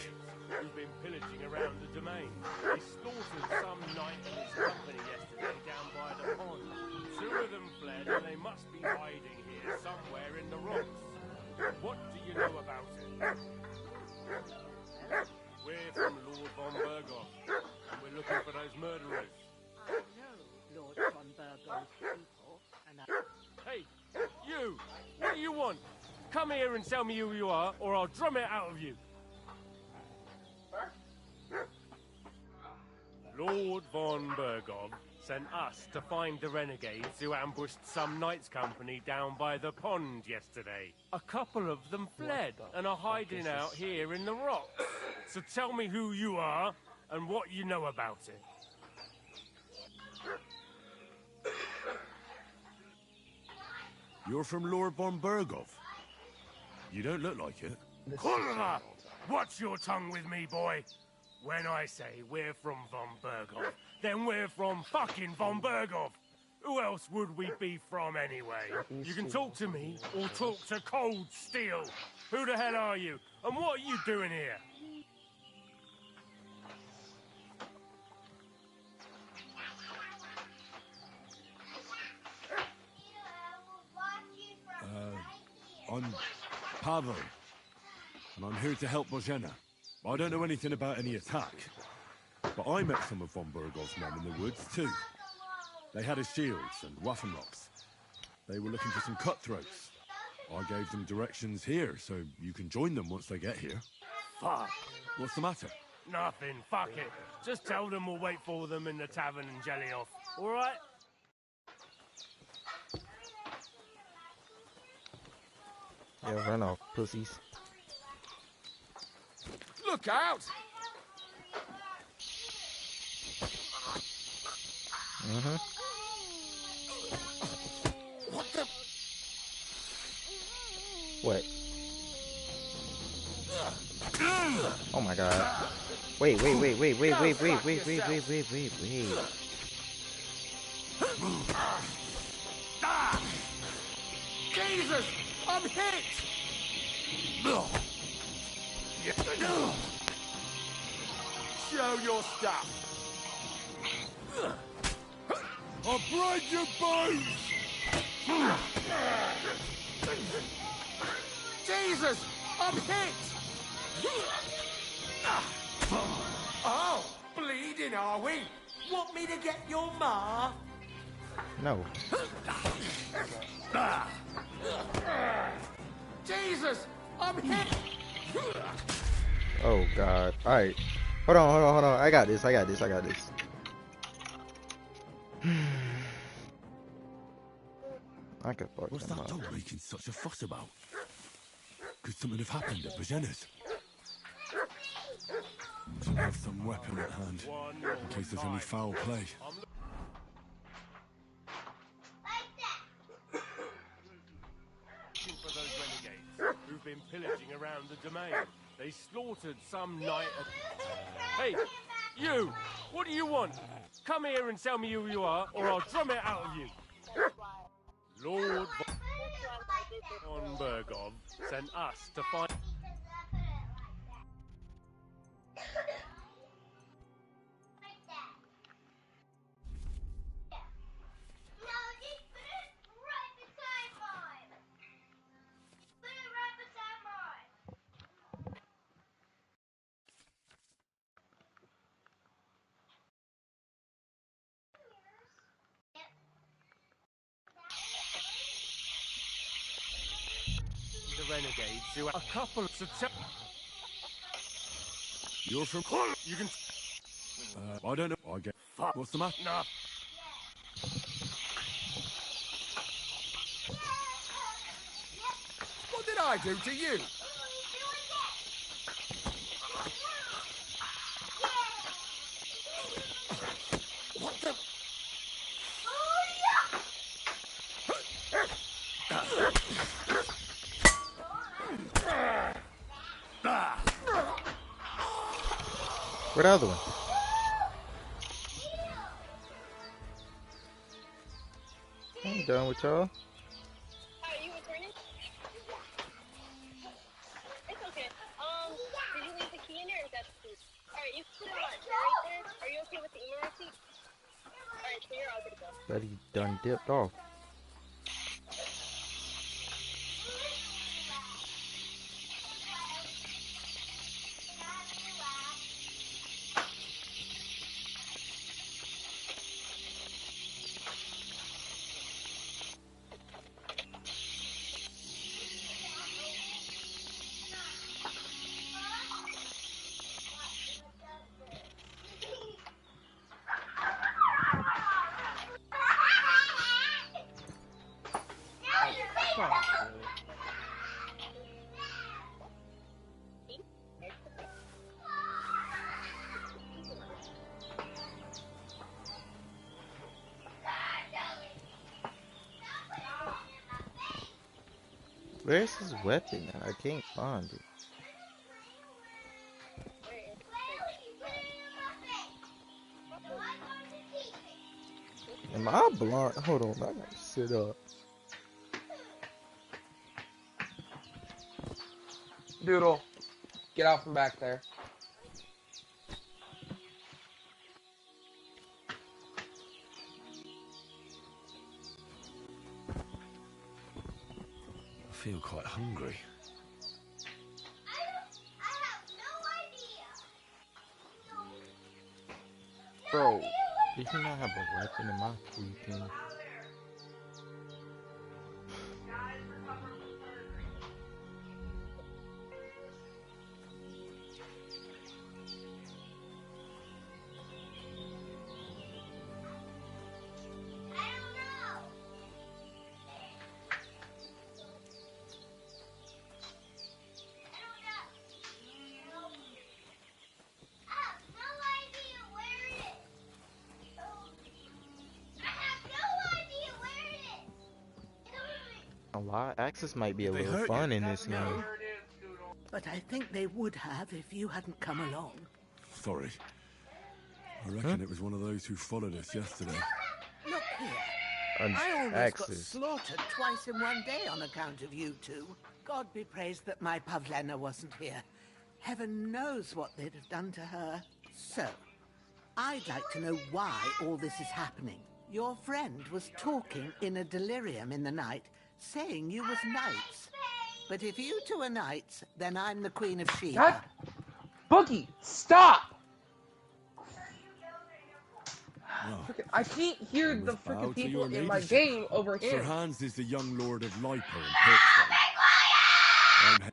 Who've been pillaging around the domain. They slaughtered some knight and his company yesterday down by the pond. 2 of them fled, and they must be hiding here somewhere in the rocks. What do you know about it? We're from Lord von Berghoff, and we're looking for those murderers. I know Lord von Burgo's people, and Hey, you! What do you want? Come here and tell me who you are, or I'll drum it out of you. Lord von Berghoff sent us to find the renegades who ambushed some knight's company down by the pond yesterday. A couple of them fled and are hiding out here in the rocks. So tell me who you are and what you know about it. You're from Lord von Berghoff. You don't look like it. Kulva! Watch your tongue with me, boy. When I say we're from von Berghoff, then we're from fucking von Berghoff. Who else would we be from anyway? You can talk to me or talk to Cold Steel. Who the hell are you? And what are you doing here? I'm Pavel, and I'm here to help Bojena. I don't know anything about any attack, but I met some of von Berghoff's men in the woods too. They had his shields and Waffenrocks. They were looking for some cutthroats. I gave them directions here, so you can join them once they get here. Fuck. What's the matter? Nothing, fuck it. Just tell them we'll wait for them in the tavern and jelly off, alright? Yeah, run off, pussies. Look out! What the? What? Oh my god. Wait. Jesus! I'm hit! Show your stuff! I'll break your bones! Jesus! I'm hit! Oh, bleeding, are we? Want me to get your ma? No. Jesus! I'm hit! Oh God. All right. Hold on. I got this. I could fuck What's them that up. dog making such a fuss about? Could something have happened at Bajena's? Should have some weapon at hand, in case there's any foul play. For those renegades who've been pillaging around the domain. They slaughtered some knight. Hey, you! What do you want? Come here and tell me who you are, or I'll drum it out of you. Lord von Bergov sent us to find. The renegades who are a couple of You're from... You can... I don't know. I get... Fuck. What's the matter? Nah. What did I do to you? What the... Where the other one? I'm done with y'all. Are you returning? It's okay. Did you leave the key in there or is that the key? Alright, you put it on right there. Are you okay with the email receipt? Alright, so you're all good to go. But he done dipped off. Where's his weapon? I can't find it. Am I blind? Hold on, I gotta sit up. Doodle, get out from back there. I feel quite hungry. Bro, did he not have a weapon in my freaking... A lot. Access might be a little fun in this game. But I think they would have if you hadn't come along. Sorry. I reckon it was one of those who followed us yesterday. Look here. I almost got Axes. slaughtered twice in one day on account of you two. God be praised that my Pavlena wasn't here. Heaven knows what they'd have done to her. So, I'd like to know why all this is happening. Your friend was talking in a delirium in the night, saying you was knights. But if you two are knights, then I'm the Queen of Sheba. God. Boogie, stop! Frickin', I can't hear the Bow freaking to people your in my ladyship. game over Sir him. Hans is the young lord of Liper and Pirkstone. I'm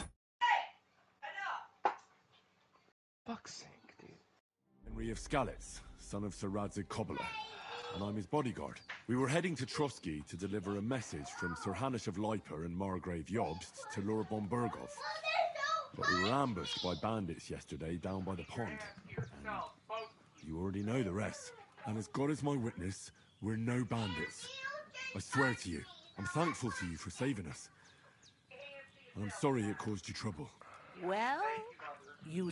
Fuck's sake, dude. Henry of Skalitz, son of Sir Radzig Cobbler, and I'm his bodyguard. We were heading to Trotsky to deliver a message from Sir Hanish of Liper and Margrave Jobst to Lord von Burgov. But we were ambushed by bandits yesterday down by the pond. And you already know the rest. And as God is my witness, we're no bandits. I swear to you, I'm thankful to you for saving us. And I'm sorry it caused you trouble. Well, you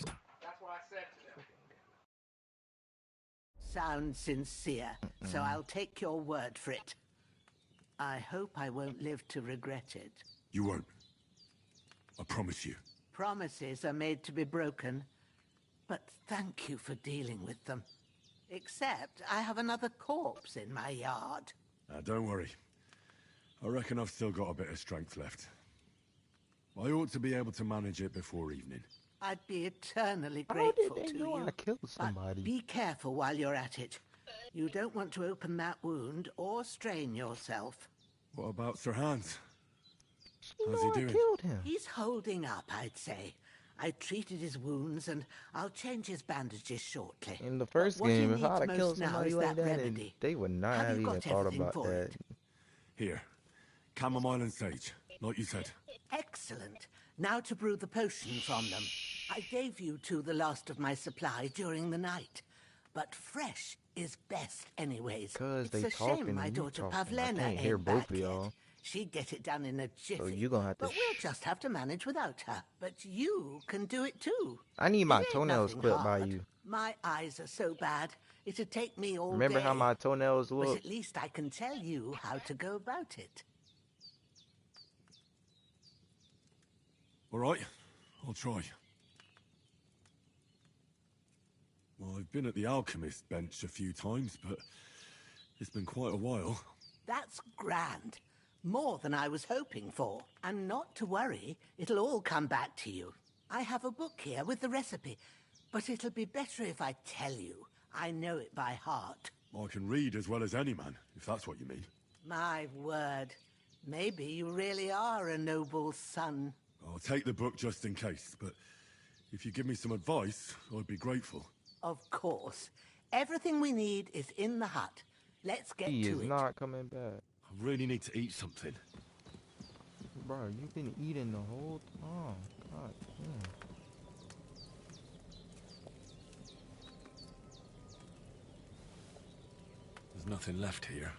sound sincere, so I'll take your word for it. I hope I won't live to regret it. You won't. I promise you. Promises are made to be broken, but thank you for dealing with them. Except I have another corpse in my yard. Don't worry. I reckon I've still got a bit of strength left. I ought to be able to manage it before evening. I'd be eternally How grateful did they to know you. I killed But somebody? be careful while you're at it. You don't want to open that wound or strain yourself. What about Sir Hans? You How's know he I doing? killed him. He's holding up, I'd say. I treated his wounds, and I'll change his bandages shortly. In the first What he game, if needs I'd have most killed now somebody is like that that, remedy. they would not Have have you even got thought everything about for that. it? Here. Chamomile and sage, like you said. Excellent. Now to brew the potion from them. I gave you two the last of my supply during the night. But fresh is best anyways. Because It's they a talking shame my and you daughter talking. I Pavlena can't hear ain't both back of y'all. yet. She'd get it done in a jiffy. So you gonna have to But we'll just have to manage without her. But you can do it too. I need my It ain't toenails nothing clipped by hard. you. My eyes are so bad, it'd take me all Remember day. how my toenails But look? at least I can tell you how to go about it. All right, I'll try. Well, I've been at the alchemist bench a few times, but it's been quite a while. That's grand. More than I was hoping for. And not to worry, it'll all come back to you. I have a book here with the recipe, but it'll be better if I tell you. I know it by heart. I can read as well as any man, if that's what you mean. My word. Maybe you really are a noble son. I'll take the book just in case, but if you give me some advice, I'd be grateful. Of course. Everything we need is in the hut. Let's get He to is it. not coming back. I really need to eat something. Bro, you've been eating the whole time. God damn. There's nothing left here.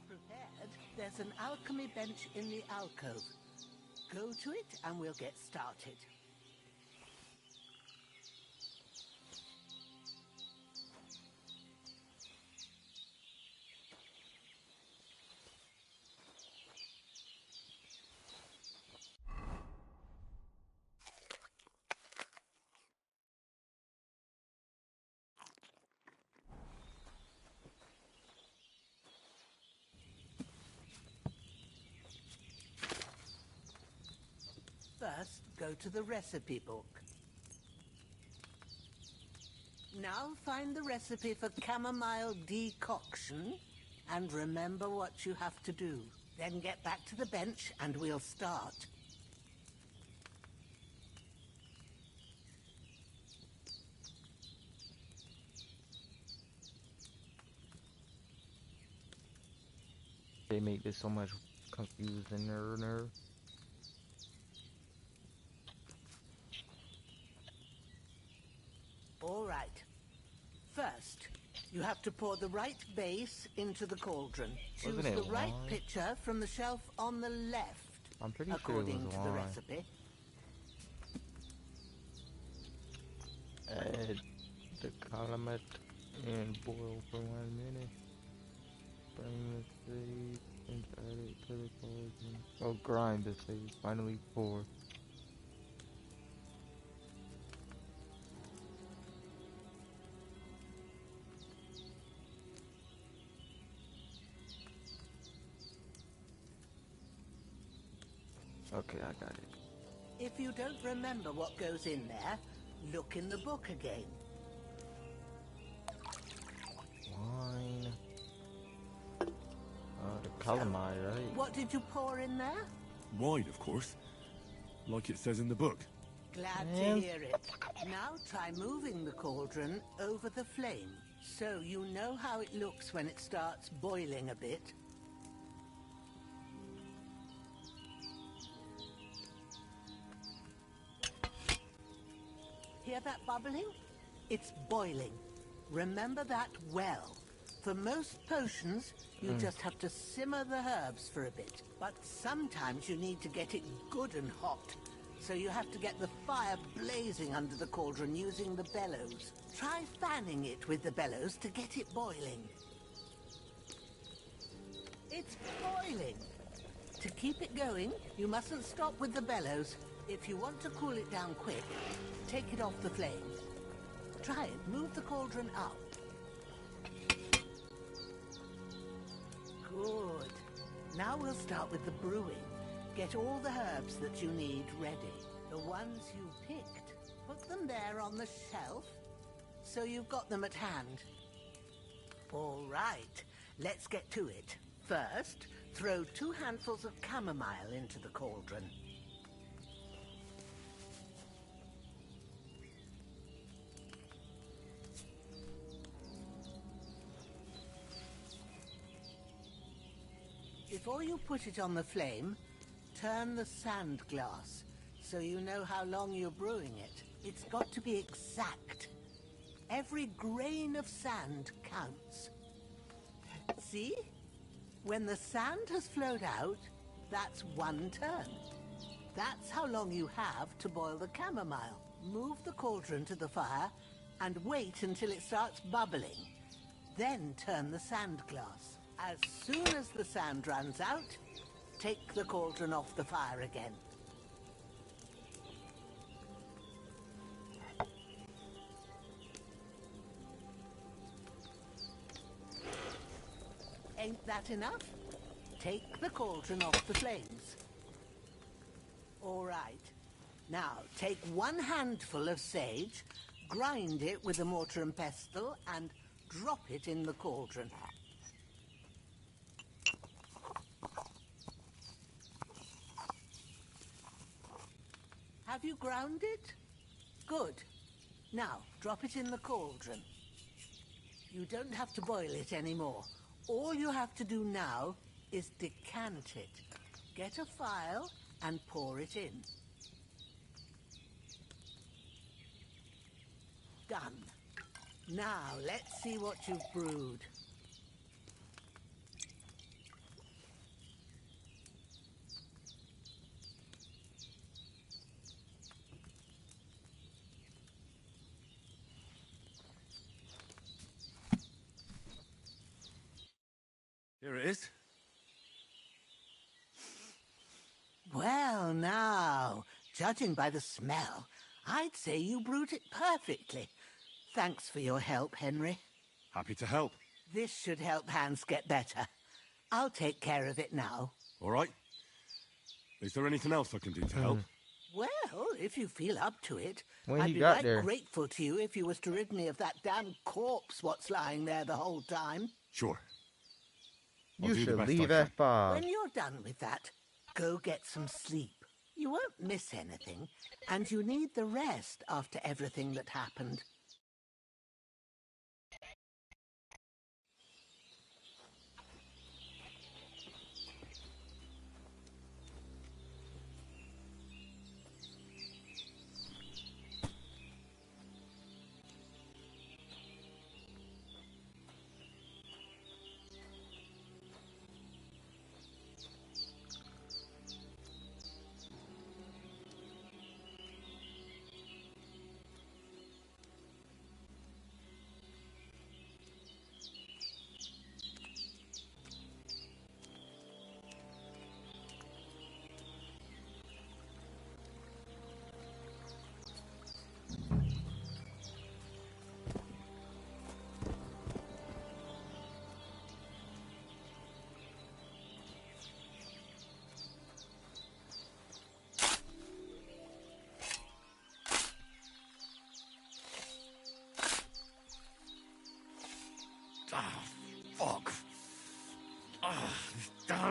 Prepared. There's an alchemy bench in the alcove. Go to it and we'll get started. First, go to the recipe book. Now find the recipe for chamomile decoction and remember what you have to do. Then get back to the bench and we'll start. They make this so much confusing, nerve. All right. First, You have to pour the right base into the cauldron. Choose Wasn't it the right wine? pitcher from the shelf on the left, I'm pretty sure it according was to the wine. recipe. Add the calumet and boil for 1 minute. Bring the sage and add it to the cauldron. Oh, grind the sage. Finally pour. Okay, I got it. If you don't remember what goes in there, look in the book again. Wine. The calamine, right? What did you pour in there? Wine, of course. Like it says in the book. Glad to And- hear it. Now try moving the cauldron over the flame, so you know how it looks when it starts boiling a bit. Hear that bubbling? It's boiling. Remember that well. For most potions, you just have to simmer the herbs for a bit. But sometimes you need to get it good and hot. So you have to get the fire blazing under the cauldron using the bellows. Try fanning it with the bellows to get it boiling. It's boiling. To keep it going, you mustn't stop with the bellows. If you want to cool it down quick, take it off the flame. Try it. Move the cauldron up. Good. Now we'll start with the brewing. Get all the herbs that you need ready. The ones you picked, put them there on the shelf, so you've got them at hand. All right, let's get to it. First, throw 2 handfuls of chamomile into the cauldron. Before you put it on the flame, turn the sand glass so you know how long you're brewing it. It's got to be exact. Every grain of sand counts. See? When the sand has flowed out, that's 1 turn. That's how long you have to boil the chamomile. Move the cauldron to the fire and wait until it starts bubbling. Then turn the sand glass. As soon as the sand runs out, take the cauldron off the fire again. Ain't that enough? Take the cauldron off the flames. All right. Now, take 1 handful of sage, grind it with a mortar and pestle, and drop it in the cauldron. Have you ground it? Good. Now, drop it in the cauldron. You don't have to boil it anymore. All you have to do now is decant it. Get a phial and pour it in. Done. Now, let's see what you've brewed. Here it is. Well, now, judging by the smell, I'd say you brewed it perfectly. Thanks for your help, Henry. Happy to help. This should help Hans get better. I'll take care of it now. All right. Is there anything else I can do to help? Well, if you feel up to it, When I'd he be got right there. grateful to you if you was to rid me of that damn corpse what's lying there the whole time. Sure. I'll You do the should best I leave can. F5. When you're done with that, go get some sleep. You won't miss anything, and you need the rest after everything that happened.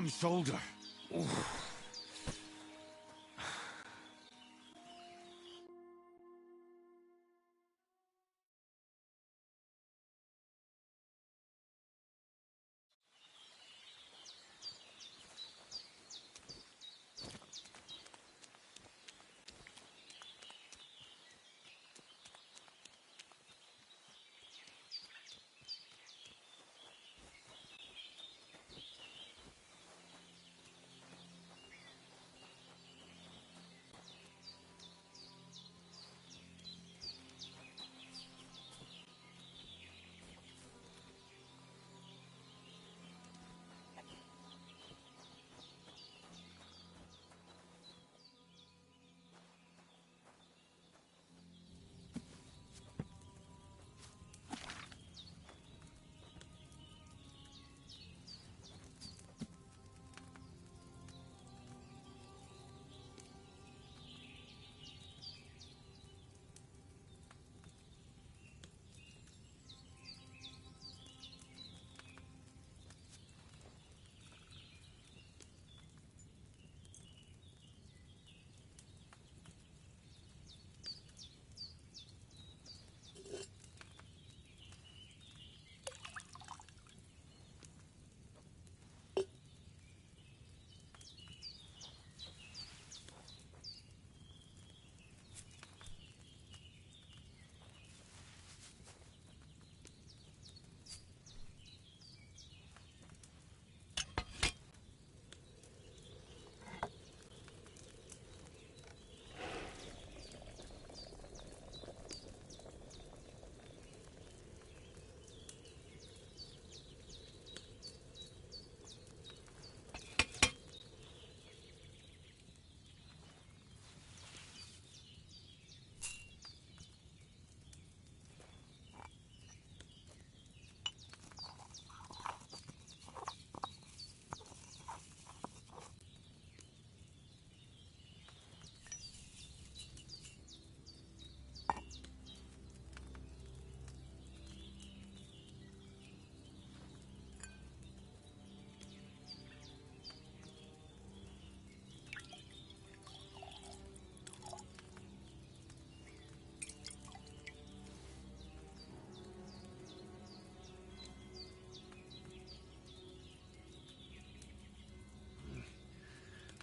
damn shoulder. Oof.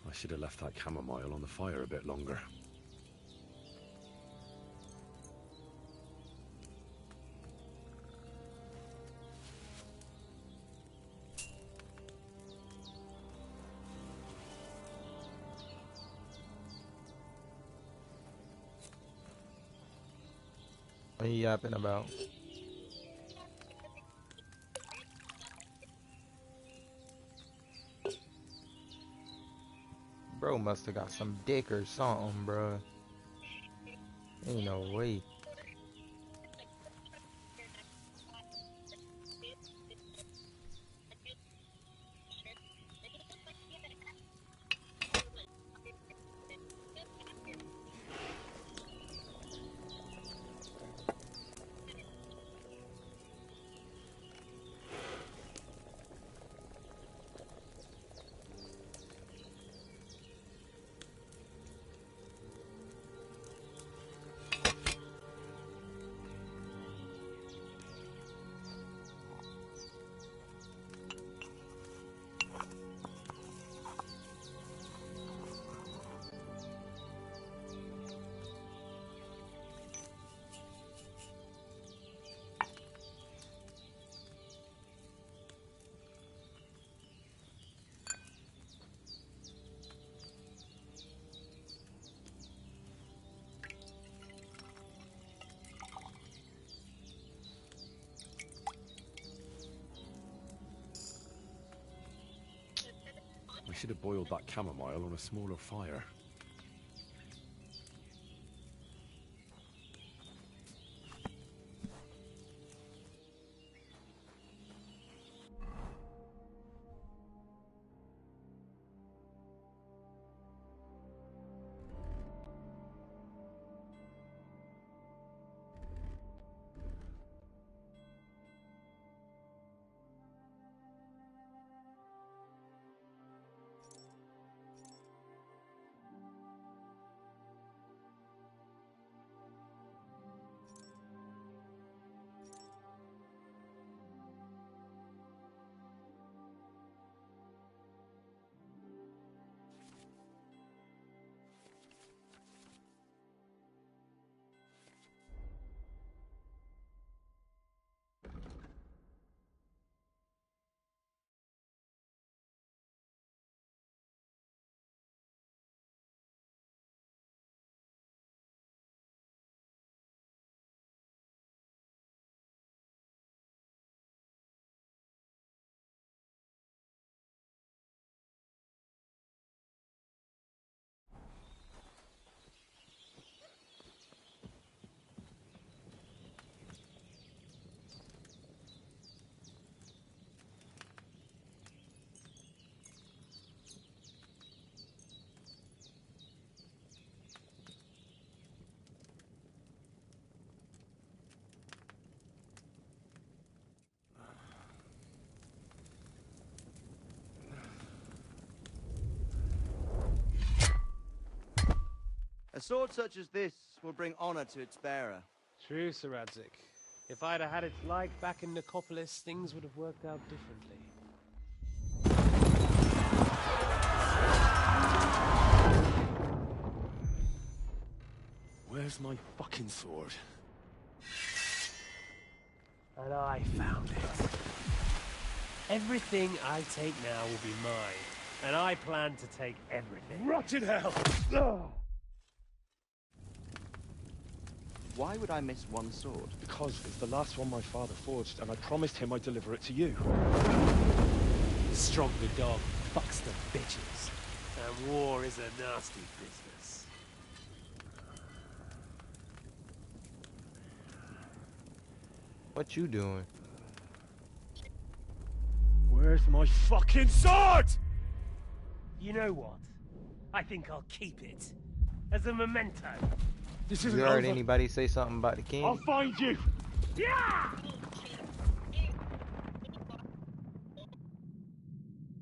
I should have left that chamomile on the fire a bit longer. What are you yapping about? Bro must have got some dick or something, bro. Ain't no way. I should have boiled that chamomile on a smaller fire. A sword such as this will bring honor to its bearer. True, Sir Radzik. If I'd have had its like back in Nicopolis, things would have worked out differently. Where's my fucking sword? And I found it. Everything I take now will be mine, and I plan to take everything. Rotted hell! Why would I miss one sword? Because it's the last one my father forged, and I promised him I'd deliver it to you. Stronger dog fucks the bitches, and war is a nasty business. What you doing? Where's my fucking sword? You know what? I think I'll keep it. As a memento. This You isn't heard over. anybody say something about the king? I'll find you! Yeah!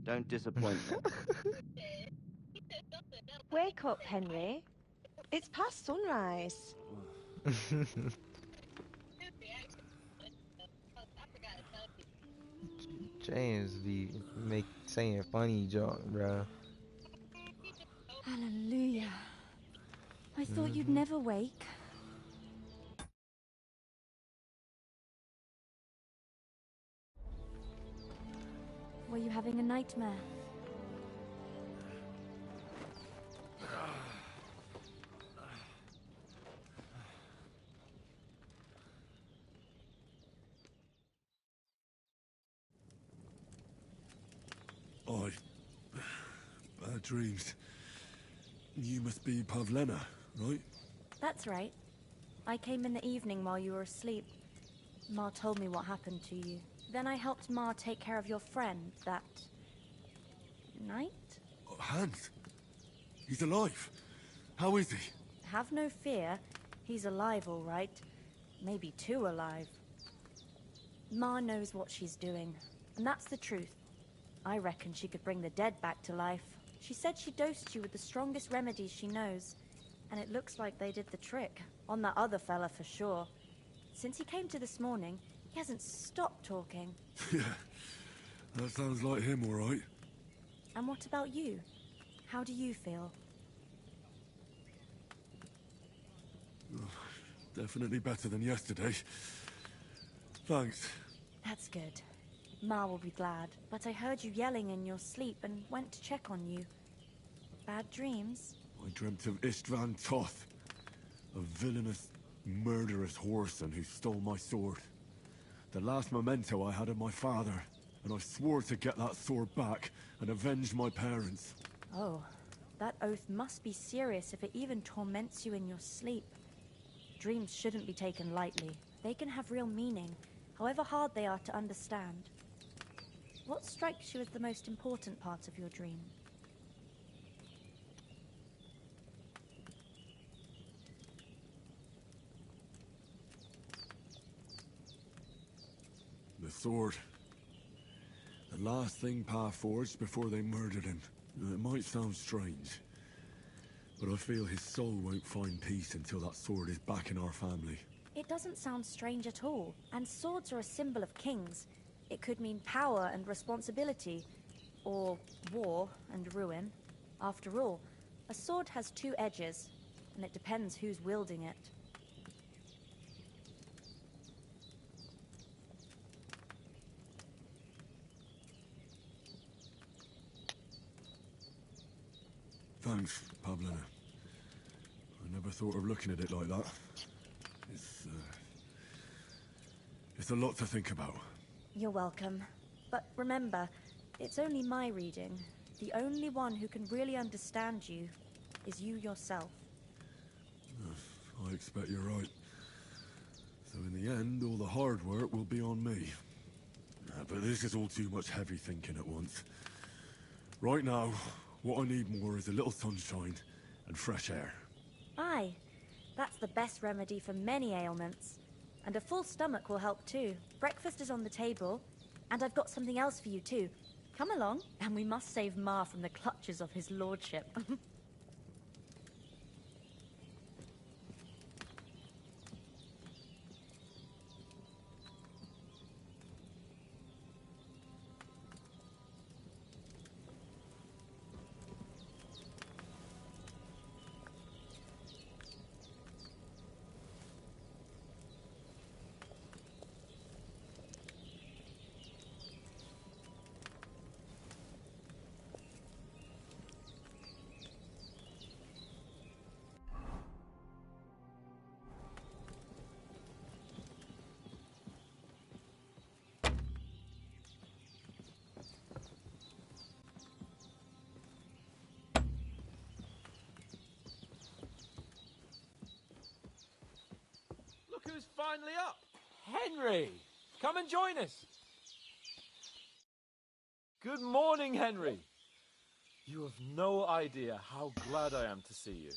Don't disappoint me. Wake up, Henry. It's past sunrise. James be saying funny jokes, bro. Hallelujah. I thought you'd never wake. Were you having a nightmare? Bad dreams. You must be Pavlena, right? That's right. I came in the evening while you were asleep. Ma told me what happened to you. Then I helped Ma take care of your friend that night? Hans? He's alive. How is he? Have no fear. He's alive, all right. Maybe too alive. Ma knows what she's doing, and that's the truth. I reckon she could bring the dead back to life. She said she dosed you with the strongest remedies she knows, and it looks like they did the trick. On that other fella for sure. Since he came to this morning, he hasn't stopped talking. Yeah, that sounds like him, all right. And what about you? How do you feel? Definitely better than yesterday. Thanks. That's good. Ma will be glad, but I heard you yelling in your sleep and went to check on you. Bad dreams? I dreamt of Istvan Toth, a villainous, murderous whoreson who stole my sword. The last memento I had of my father, and I swore to get that sword back and avenge my parents. Oh, that oath must be serious if it even torments you in your sleep. Dreams shouldn't be taken lightly. They can have real meaning, however hard they are to understand. What strikes you as the most important part of your dream? The sword. The last thing Pa forged before they murdered him. It might sound strange, but I feel his soul won't find peace until that sword is back in our family. It doesn't sound strange at all, and swords are a symbol of kings. It could mean power and responsibility, or war and ruin. After all, a sword has two edges, and it depends who's wielding it. Thanks, Pavlena. I never thought of looking at it like that. It's a lot to think about. You're welcome. But remember, it's only my reading. The only one who can really understand you is you yourself. I expect you're right. So in the end, all the hard work will be on me. But this is all too much heavy thinking at once. Right now, what I need more is a little sunshine and fresh air. Aye, that's the best remedy for many ailments. And a full stomach will help too. Breakfast is on the table, and I've got something else for you too. Come along, and we must save Ma from the clutches of his lordship. who's finally up. Henry, come and join us. Good morning, Henry. You have no idea how glad I am to see you.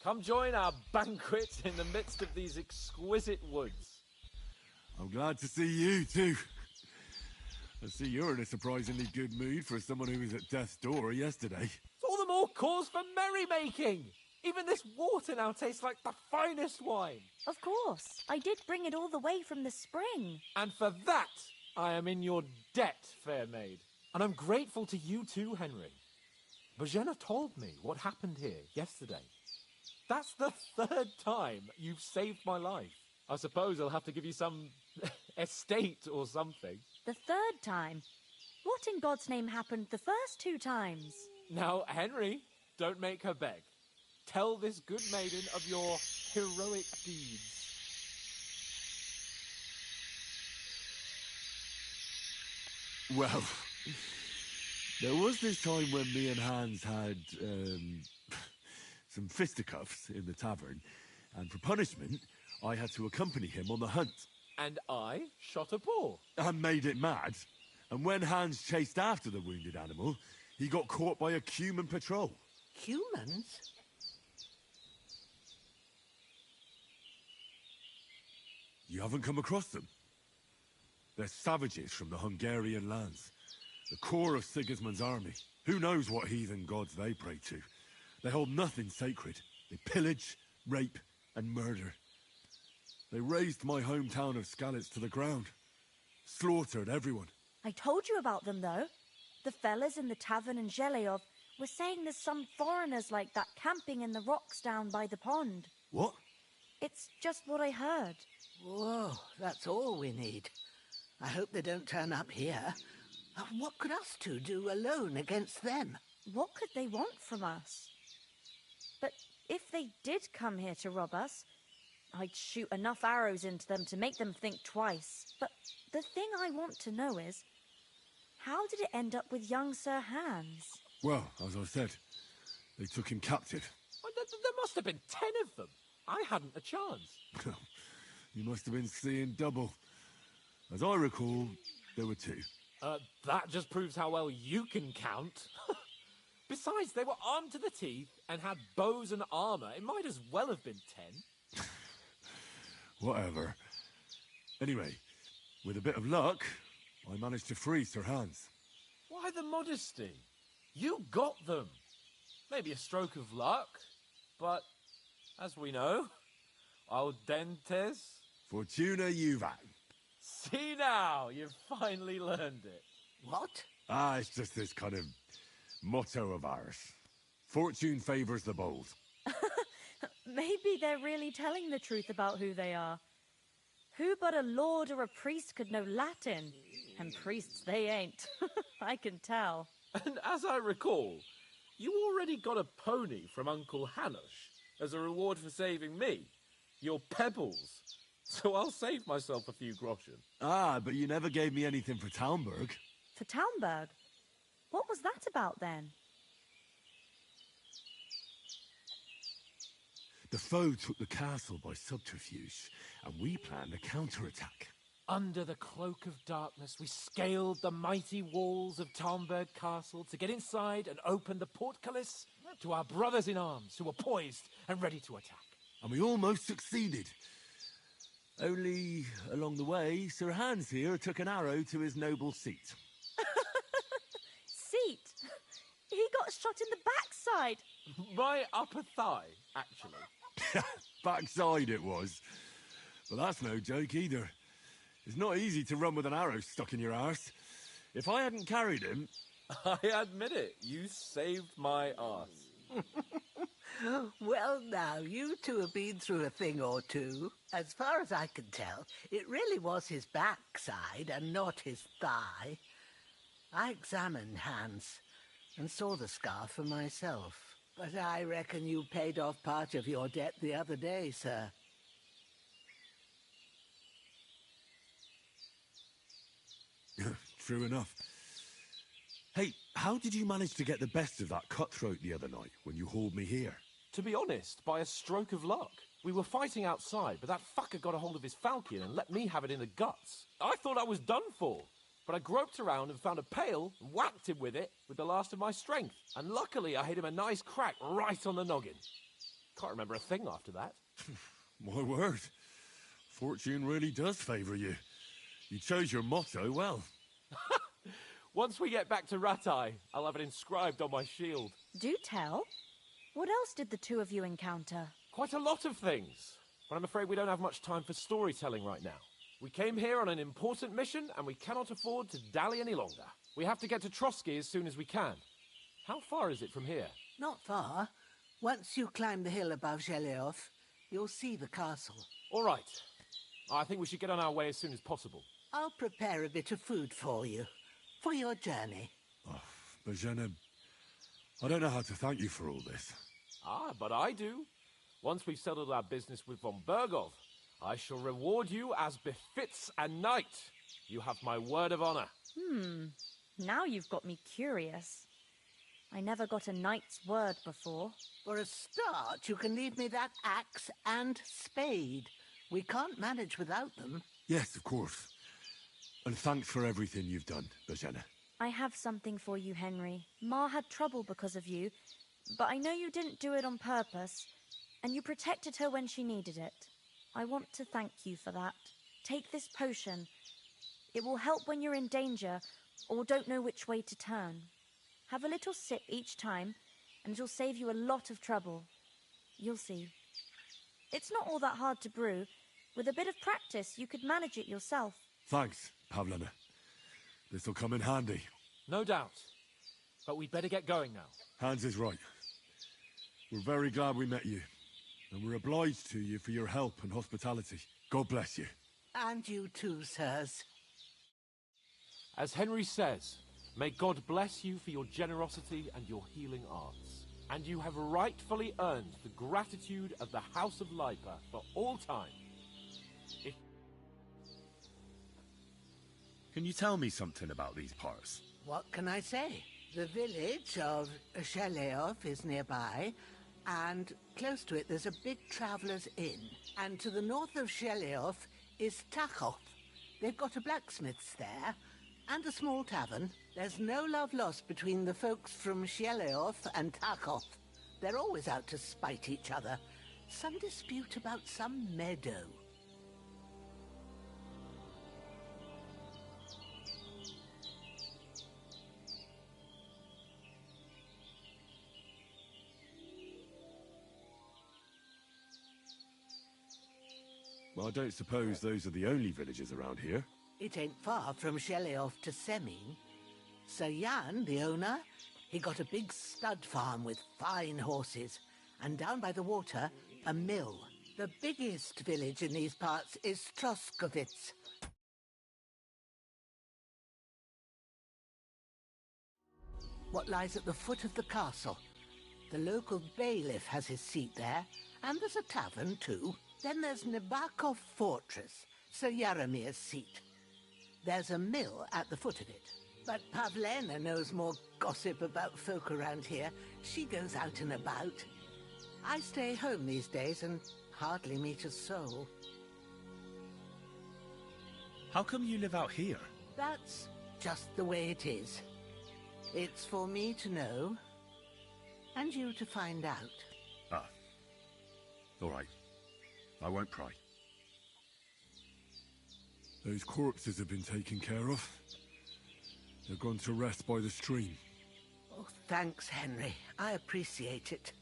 Come join our banquet in the midst of these exquisite woods. I'm glad to see you, too. I see you're in a surprisingly good mood for someone who was at death's door yesterday. It's all the more cause for merrymaking. Even this water now tastes like the finest wine. Of course. I did bring it all the way from the spring. And for that, I am in your debt, fair maid. And I'm grateful to you too, Henry. Bojena told me what happened here yesterday. That's the third time you've saved my life. I suppose I'll have to give you some estate or something. The third time? What in God's name happened the first 2 times? Now, Henry, don't make her beg. Tell this good maiden of your heroic deeds. Well, there was this time when me and Hans had, some fisticuffs in the tavern, and for punishment, I had to accompany him on the hunt. And I shot a boar. And made it mad. And when Hans chased after the wounded animal, he got caught by a human patrol. Humans? You haven't come across them? They're savages from the Hungarian lands. The core of Sigismund's army. Who knows what heathen gods they pray to? They hold nothing sacred. They pillage, rape, and murder. They razed my hometown of Skalitz to the ground. Slaughtered everyone. I told you about them, though. The fellas in the tavern in Zheleov were saying there's some foreigners like that camping in the rocks down by the pond. What? It's just what I heard. Whoa, that's all we need. I hope they don't turn up here. What could us two do alone against them? What could they want from us? But if they did come here to rob us, I'd shoot enough arrows into them to make them think twice. But the thing I want to know is, how did it end up with young Sir Hans? Well, as I said, they took him captive. Well, there must have been 10 of them. I hadn't a chance. You must have been seeing double. As I recall, there were 2. That just proves how well you can count. Besides, they were armed to the teeth and had bows and armor. It might as well have been 10. Whatever. Anyway, with a bit of luck, I managed to free Sir Hans. Why the modesty? You got them. Maybe a stroke of luck, but as we know, al dentes. Fortuna juvat. See now, you've finally learned it. What? It's just this kind of motto of ours. Fortune favors the bold. Maybe they're really telling the truth about who they are. Who but a lord or a priest could know Latin? And priests they ain't. I can tell. And as I recall, you already got a pony from Uncle Hanush as a reward for saving me. Your pebbles. So I'll save myself a few groschen. But you never gave me anything for Talmberg. For Talmberg? What was that about then? The foe took the castle by subterfuge, and we planned a counterattack. Under the cloak of darkness, we scaled the mighty walls of Talmberg Castle to get inside and open the portcullis to our brothers in arms who were poised and ready to attack. And we almost succeeded. Only, along the way, Sir Hans here took an arrow to his noble seat. Seat? He got shot in the backside. My upper thigh, actually. Backside it was. But that's no joke either. It's not easy to run with an arrow stuck in your arse. If I hadn't carried him... I admit it, you saved my arse. Well, now, you two have been through a thing or two. As far as I can tell, it really was his backside and not his thigh. I examined Hans and saw the scar for myself. But I reckon you paid off part of your debt the other day, sir. True enough. Hey, how did you manage to get the best of that cutthroat the other night when you hauled me here? To be honest, by a stroke of luck. We were fighting outside, but that fucker got a hold of his falchion and let me have it in the guts. I thought I was done for, but I groped around and found a pail and whacked him with it with the last of my strength. And luckily I hit him a nice crack right on the noggin. Can't remember a thing after that. My word. Fortune really does favour you. You chose your motto well. Once we get back to Ratai, I'll have it inscribed on my shield. Do tell. What else did the two of you encounter? Quite a lot of things, but I'm afraid we don't have much time for storytelling right now. We came here on an important mission, and we cannot afford to dally any longer. We have to get to Trotsky as soon as we can. How far is it from here? Not far. Once you climb the hill above Zheleov, you'll see the castle. All right. I think we should get on our way as soon as possible. I'll prepare a bit of food for you, for your journey. Oh, Bozhena, I don't know how to thank you for all this. Ah, but I do. Once we've settled our business with von Bergov, I shall reward you as befits a knight. You have my word of honor. Now you've got me curious. I never got a knight's word before. For a start, you can leave me that axe and spade. We can't manage without them. Yes, of course. And thanks for everything you've done, Bozhena. I have something for you, Henry. Ma had trouble because of you, but I know you didn't do it on purpose, and you protected her when she needed it. I want to thank you for that. Take this potion. It will help when you're in danger or don't know which way to turn. Have a little sip each time, and it'll save you a lot of trouble. You'll see. It's not all that hard to brew. With a bit of practice, you could manage it yourself. Thanks, Pavlena. This'll come in handy. No doubt. But we'd better get going now. Hans is right. We're very glad we met you. And we're obliged to you for your help and hospitality. God bless you. And you too, sirs. As Henry says, may God bless you for your generosity and your healing arts. And you have rightfully earned the gratitude of the House of Lipa for all time. Can you tell me something about these parts? What can I say? The village of Zheleov is nearby, and close to it there's a big traveller's inn. And to the north of Zheleov is Takhov. They've got a blacksmith's there, and a small tavern. There's no love lost between the folks from Zheleov and Takhov. They're always out to spite each other. Some dispute about some meadow. Well, I don't suppose those are the only villages around here. It ain't far from Zheleov to Semin. Sir Jan, the owner, he got a big stud farm with fine horses. And down by the water, a mill. The biggest village in these parts is Troskovitz. What lies at the foot of the castle. The local bailiff has his seat there, and there's a tavern too. Then there's Nabakov Fortress, Sir Yaramir's seat. There's a mill at the foot of it. But Pavlena knows more gossip about folk around here. She goes out and about. I stay home these days and hardly meet a soul. How come you live out here? That's just the way it is. It's for me to know, and you to find out. Ah. All right. I won't pry. Those corpses have been taken care of. They're gone to rest by the stream. Oh, thanks, Henry. I appreciate it.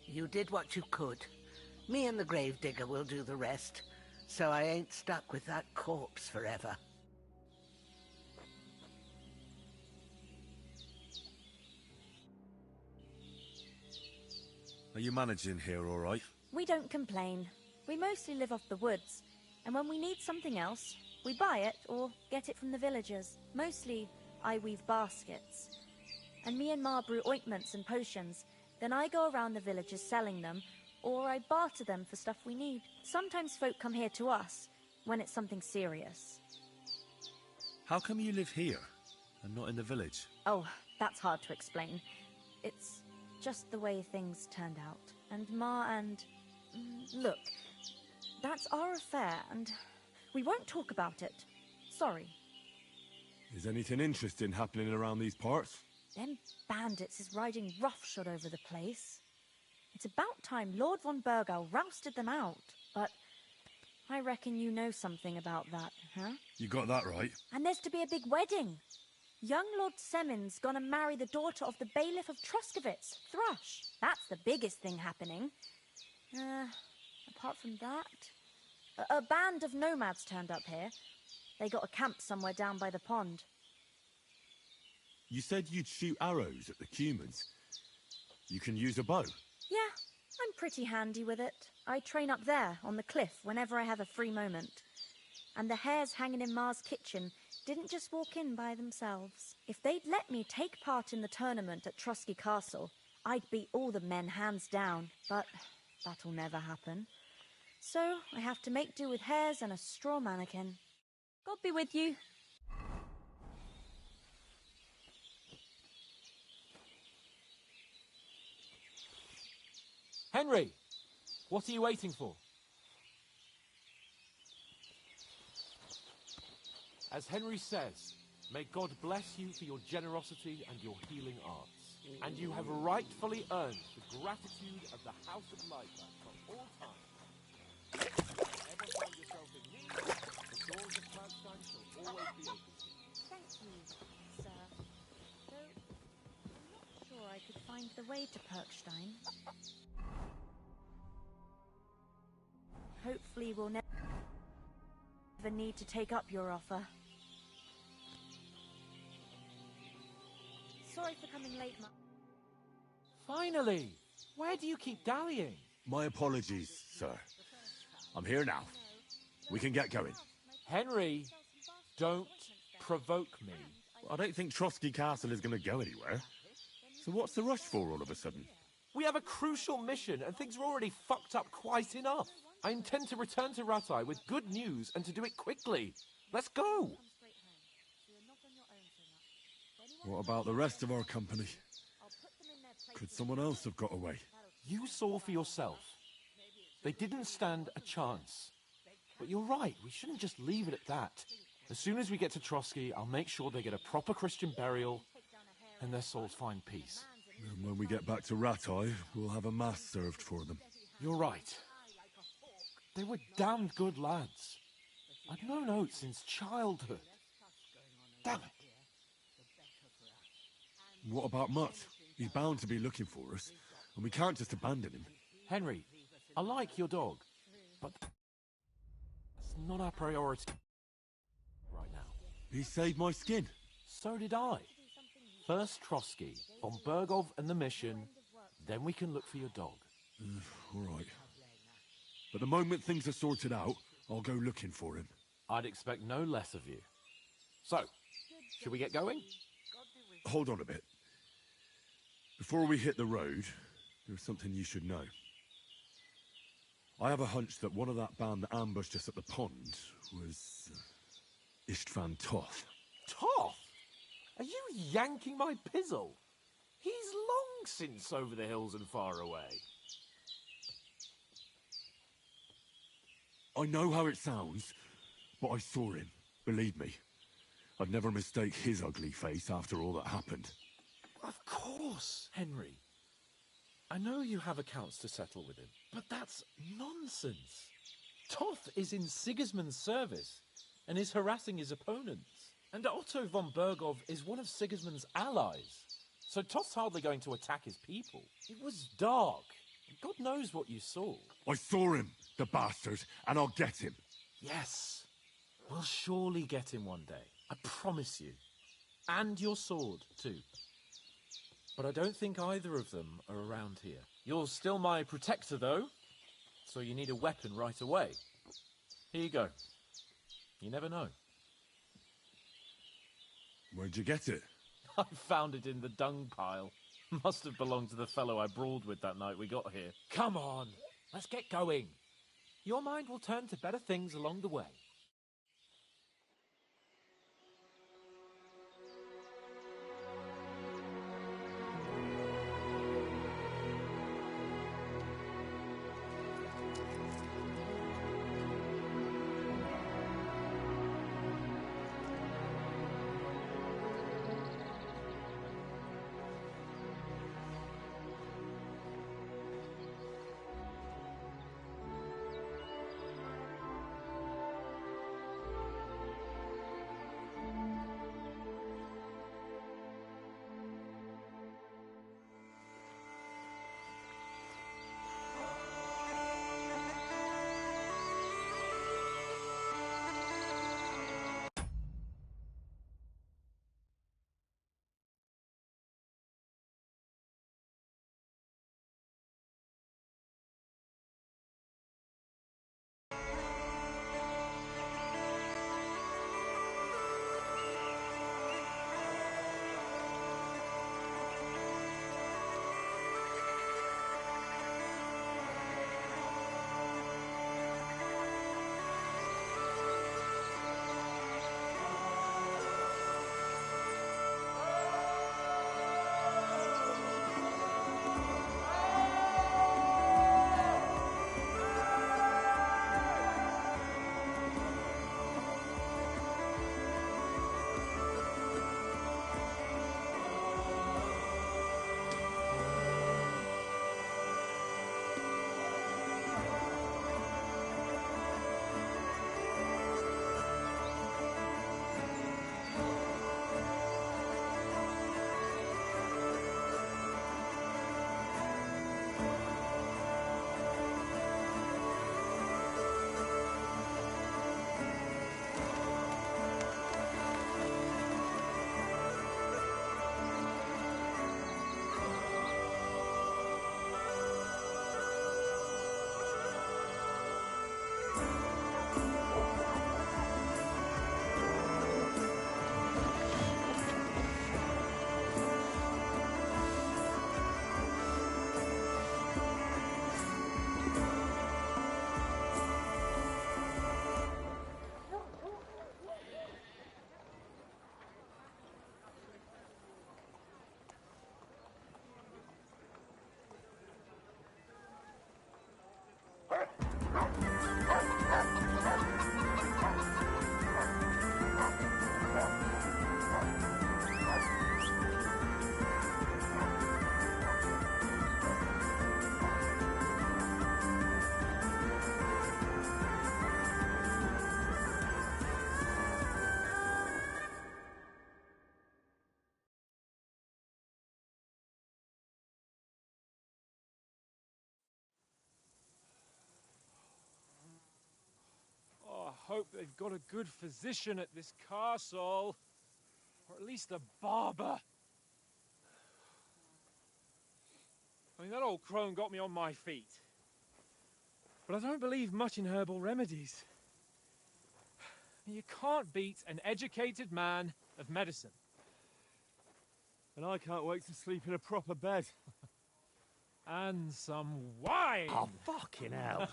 You did what you could. Me and the gravedigger will do the rest, so I ain't stuck with that corpse forever. Are you managing here all right? We don't complain. We mostly live off the woods, and when we need something else, we buy it or get it from the villagers. Mostly, I weave baskets. And me and Ma brew ointments and potions. Then I go around the villages selling them, or I barter them for stuff we need. Sometimes folk come here to us, when it's something serious. How come you live here, and not in the village? Oh, that's hard to explain. It's just the way things turned out. And Ma and... Look, that's our affair, and we won't talk about it. Sorry. Is anything interesting happening around these parts? Them bandits is riding roughshod over the place. It's about time Lord von Burgau rousted them out. But I reckon you know something about that, huh? You got that right. And there's to be a big wedding. Young Lord Semon's gonna marry the daughter of the bailiff of Truskowitz, Thrush. That's the biggest thing happening. Apart from that, a band of nomads turned up here. They got a camp somewhere down by the pond. You said you'd shoot arrows at the humans. You can use a bow. Yeah, I'm pretty handy with it. I train up there, on the cliff, whenever I have a free moment. And the hares hanging in Ma's kitchen didn't just walk in by themselves. If they'd let me take part in the tournament at Trusky Castle, I'd beat all the men hands down, but that'll never happen. So I have to make do with hares and a straw mannequin. God be with you. Henry! What are you waiting for? As Henry says, may God bless you for your generosity and your healing arts. And you have rightfully earned the gratitude of the House of Lightback for all time. If you ever find yourself in need, the doors of Cloudstein shall always be open. Thank you, sir. Though I'm not sure I could find the way to Perkstein. Hopefully we'll never need to take up your offer. Sorry for coming late, Ma. Finally! Where do you keep dallying? My apologies, sir. I'm here now. We can get going. Henry, don't provoke me. I don't think Trosky Castle is going to go anywhere. So what's the rush for all of a sudden? We have a crucial mission and things are already fucked up quite enough. I intend to return to Rattay with good news and to do it quickly. Let's go! What about the rest of our company? Could someone else have got away? You saw for yourself. They didn't stand a chance. But you're right, we shouldn't just leave it at that. As soon as we get to Trosky, I'll make sure they get a proper Christian burial and their souls find peace. And when we get back to Rattay, we'll have a mass served for them. You're right. They were damned good lads. I've known Oates since childhood. Damn it. What about Mutt? He's bound to be looking for us, and we can't just abandon him. Henry, I like your dog, but that's not our priority right now. He saved my skin. So did I. First Trosky, von Burgov and the mission, then we can look for your dog. All right. But the moment things are sorted out, I'll go looking for him. I'd expect no less of you. So, should we get going? Hold on a bit. Before we hit the road, there's something you should know. I have a hunch that one of that band that ambushed us at the pond was Istvan Toth. Toth? Are you yanking my pizzle? He's long since over the hills and far away. I know how it sounds, but I saw him. Believe me. I'd never mistake his ugly face after all that happened. Of course, Henry. I know you have accounts to settle with him, but that's nonsense. Toth is in Sigismund's service and is harassing his opponents. And Otto von Burgov is one of Sigismund's allies. So Toth's hardly going to attack his people. It was dark. God knows what you saw. I saw him, the bastard, and I'll get him. Yes. We'll surely get him one day. I promise you. And your sword, too. But I don't think either of them are around here. You're still my protector, though, so you need a weapon right away. Here you go. You never know. Where'd you get it? I found it in the dung pile. Must have belonged to the fellow I brawled with that night we got here. Come on, let's get going. Your mind will turn to better things along the way. hope they've got a good physician at this castle. Or at least a barber. I mean, that old crone got me on my feet. But I don't believe much in herbal remedies. You can't beat an educated man of medicine. And I can't wait to sleep in a proper bed. And some wine! Oh, fucking hell.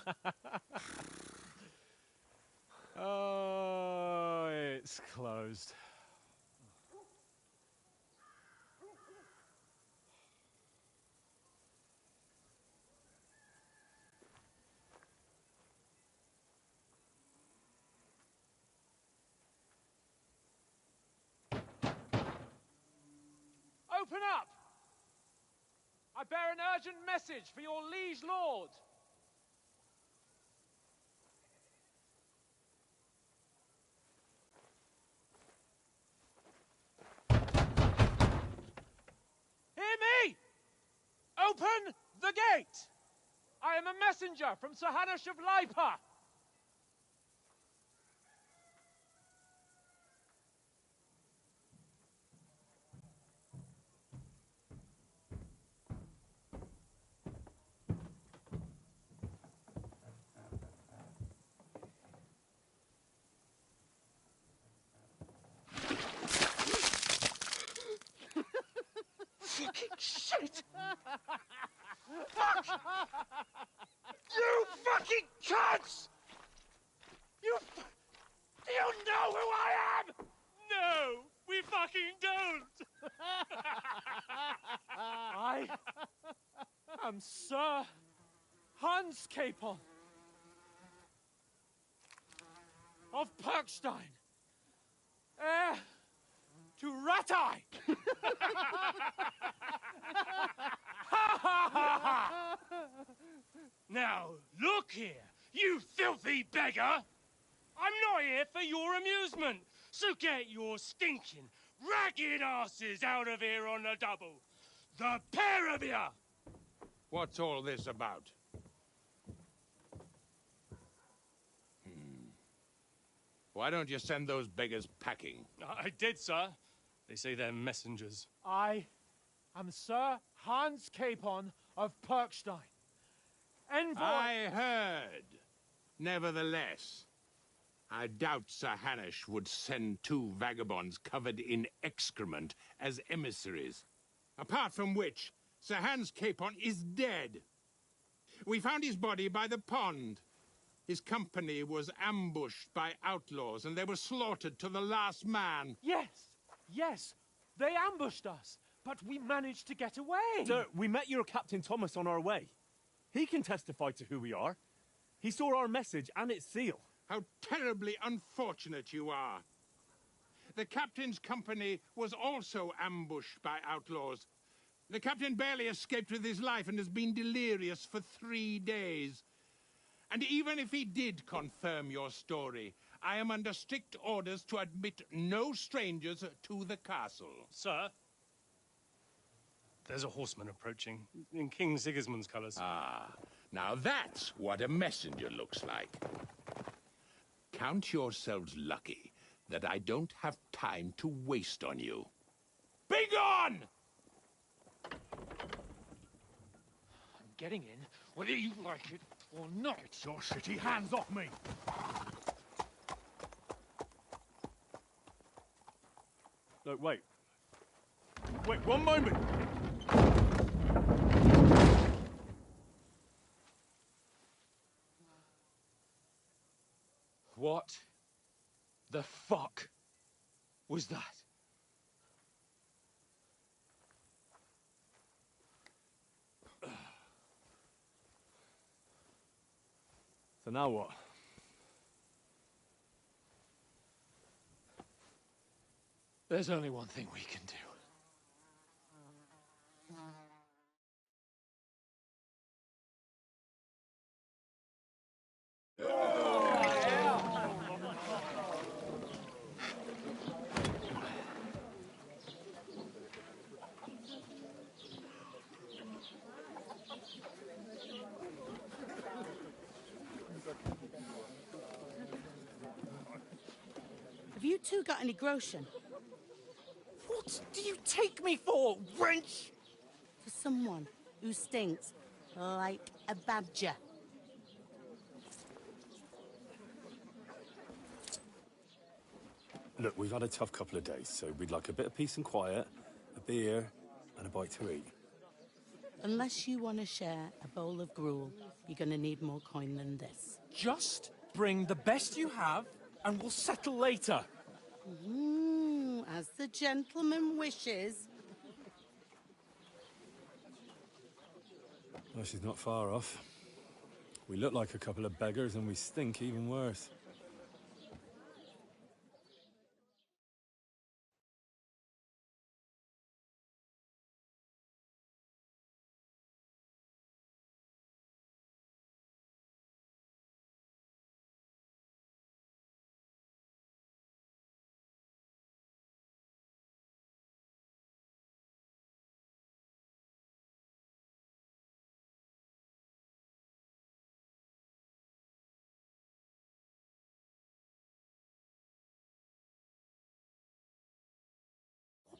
Oh, it's closed. Open up! I bear an urgent message for your liege lord. Hear me! Open the gate! I am a messenger from Sir Hanush of Lipa. Fucking shit! Fuck! You fucking cunts! Do you know who I am? No, we fucking don't. I am Sir Hans Capon of Perkstein, heir to Ratai. Now, look here, you filthy beggar! I'm not here for your amusement, so get your stinking, ragged asses out of here on the double. The pair of you! What's all this about? Why don't you send those beggars packing? I did, sir. They say they're messengers. I am Sir Hans Capon of Perkstein, envoy. I heard. Nevertheless, I doubt Sir Hanush would send two vagabonds covered in excrement as emissaries. Apart from which, Sir Hans Capon is dead. We found his body by the pond. His company was ambushed by outlaws, and they were slaughtered to the last man. Yes, they ambushed us, but we managed to get away. Sir, we met your Captain Thomas on our way. He can testify to who we are. He saw our message and its seal. How terribly unfortunate you are. The captain's company was also ambushed by outlaws. The captain barely escaped with his life and has been delirious for 3 days. And even if he did confirm your story, I am under strict orders to admit no strangers to the castle. Sir, there's a horseman approaching, in King Sigismund's colours. Ah, now that's what a messenger looks like. Count yourselves lucky that I don't have time to waste on you. Be gone! I'm getting in, whether you like it or not. Your shitty hands off me! No, wait. Wait, one moment! What the fuck was that? So now what? There's only one thing we can do. two got any groschen? What do you take me for, wench? For someone who stinks like a badger. Look, we've had a tough couple of days, so we'd like a bit of peace and quiet, a beer, and a bite to eat. Unless you want to share a bowl of gruel, you're going to need more coin than this. Just bring the best you have, and we'll settle later. As the gentleman wishes. Well, she's not far off. We look like a couple of beggars, and we stink even worse.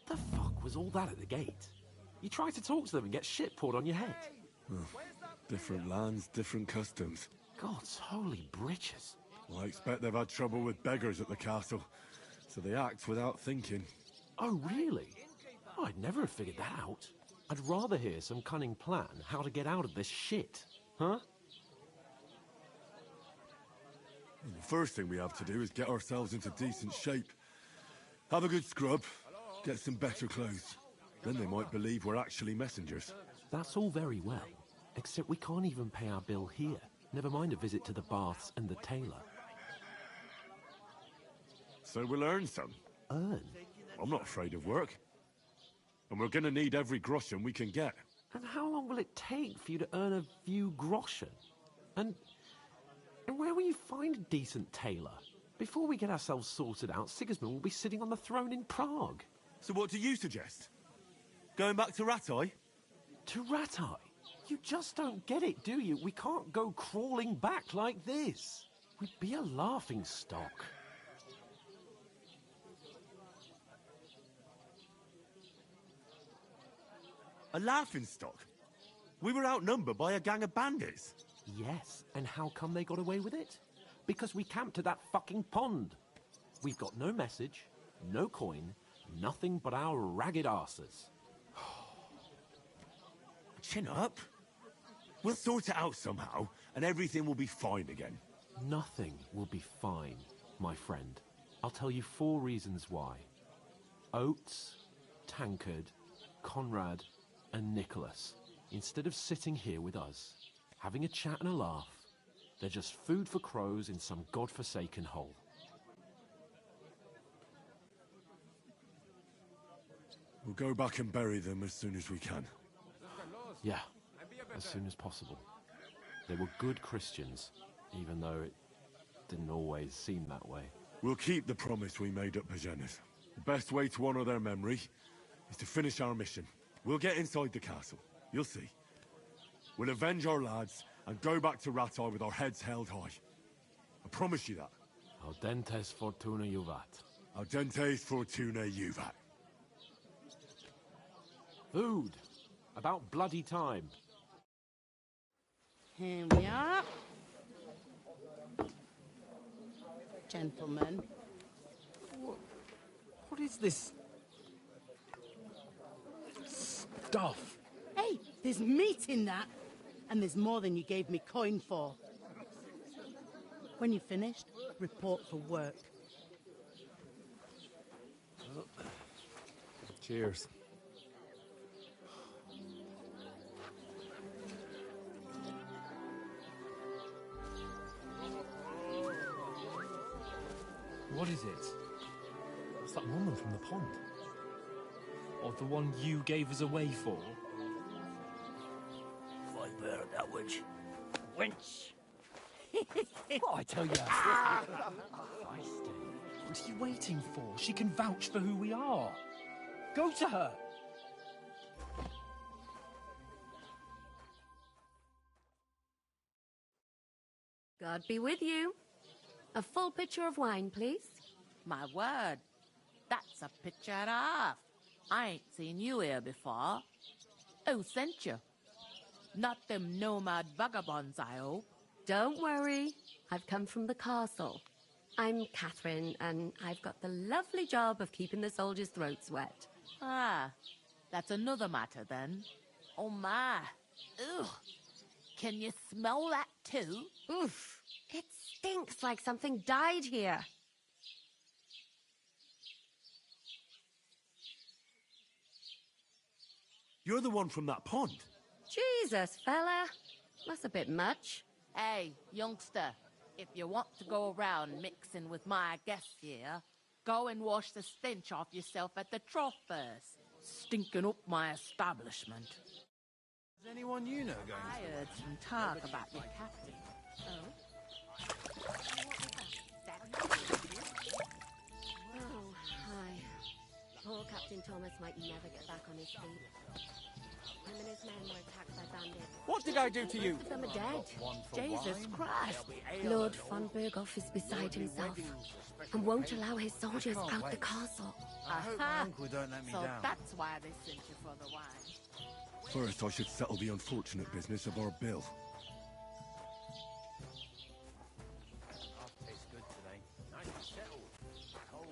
What the fuck was all that at the gate? You try to talk to them and get shit poured on your head. Different lands, different customs. God's holy britches. Well, I expect they've had trouble with beggars at the castle, so they act without thinking. Oh, really? I'd never have figured that out. I'd rather hear some cunning plan how to get out of this shit. Huh? The first thing we have to do is get ourselves into decent shape. Have a good scrub, get some better clothes. Then they might believe we're actually messengers. That's all very well, except we can't even pay our bill here. Never mind a visit to the baths and the tailor. So we'll earn some. Earn? I'm not afraid of work. And we're gonna need every groschen we can get. And how long will it take for you to earn a few groschen? And where will you find a decent tailor? Before we get ourselves sorted out, Sigismund will be sitting on the throne in Prague. So what do you suggest? Going back to Ratai? To Ratai? You just don't get it, do you? We can't go crawling back like this. We'd be a laughing stock. A laughingstock? We were outnumbered by a gang of bandits. Yes, and how come they got away with it? Because we camped at that fucking pond. We've got no message, no coin, nothing but our ragged arses. Chin up. We'll sort it out somehow, and everything will be fine again. Nothing will be fine, my friend. I'll tell you 4 reasons why. Oates, Tankard, Conrad, and Nicholas, instead of sitting here with us, having a chat and a laugh, they're just food for crows in some godforsaken hole. We'll go back and bury them as soon as we can. Yeah, as soon as possible. They were good Christians, even though it didn't always seem that way. We'll keep the promise we made at Pagenis. The best way to honor their memory is to finish our mission. We'll get inside the castle. You'll see. We'll avenge our lads and go back to Ratai with our heads held high. I promise you that. Audentes fortuna juvat. Audentes fortuna juvat. Food. About bloody time. Here we are. Gentlemen. What is this stuff? Hey, there's meat in that. And there's more than you gave me coin for. When you're finished, report for work. Cheers. What is it? It's that woman from the pond. Or the one you gave us away for? Fight better, that witch. Wench! What I tell you? What are you waiting for? She can vouch for who we are. Go to her. God be with you. A full pitcher of wine, please. My word, that's a picture and a half. I ain't seen you here before. Who sent you? Not them nomad vagabonds, I hope. Don't worry. I've come from the castle. I'm Catherine, and I've got the lovely job of keeping the soldiers' throats wet. Ah, that's another matter then. Oh my. Ugh. Can you smell that too? Oof. It stinks like something died here. You're the one from that pond. Jesus, fella. That's a bit much. Hey, youngster, if you want to go around mixing with my guests here, go and wash the stench off yourself at the trough first. Stinking up my establishment. Is anyone you know going I to heard some talk about your captain. Oh, hi. Poor Captain Thomas might never get back on his feet. Him and his men were attacked by bandits. What did I do to you? Both of them are dead. Jesus Christ. Lord von Berghoff is beside himself and won't allow his soldiers out the castle. I hope my uncle don't let me So down. that's why they sent you for the wine. First, I should settle the unfortunate business of our bill. Tastes good today. Nice and settled. Cold.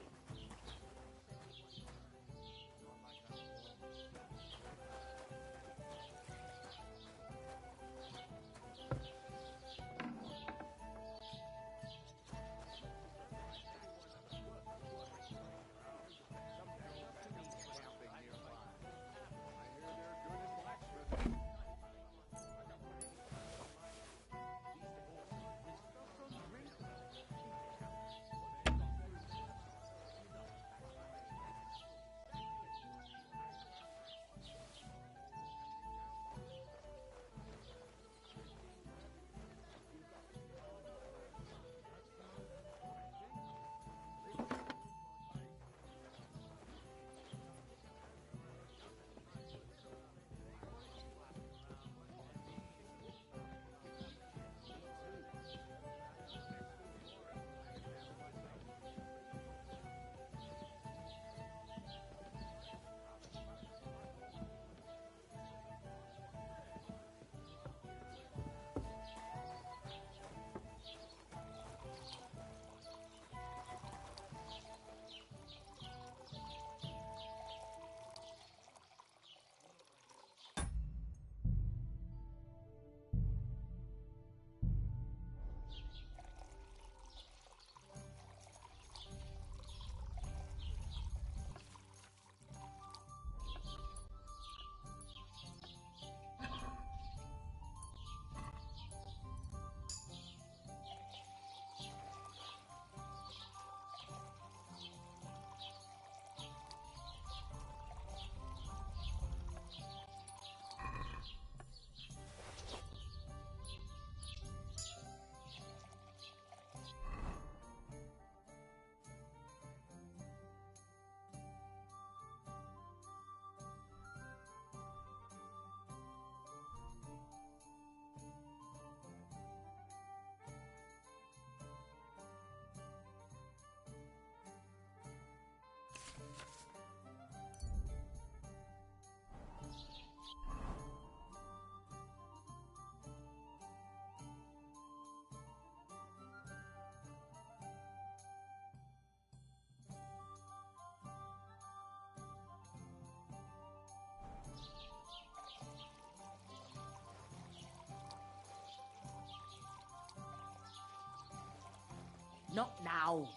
Not now.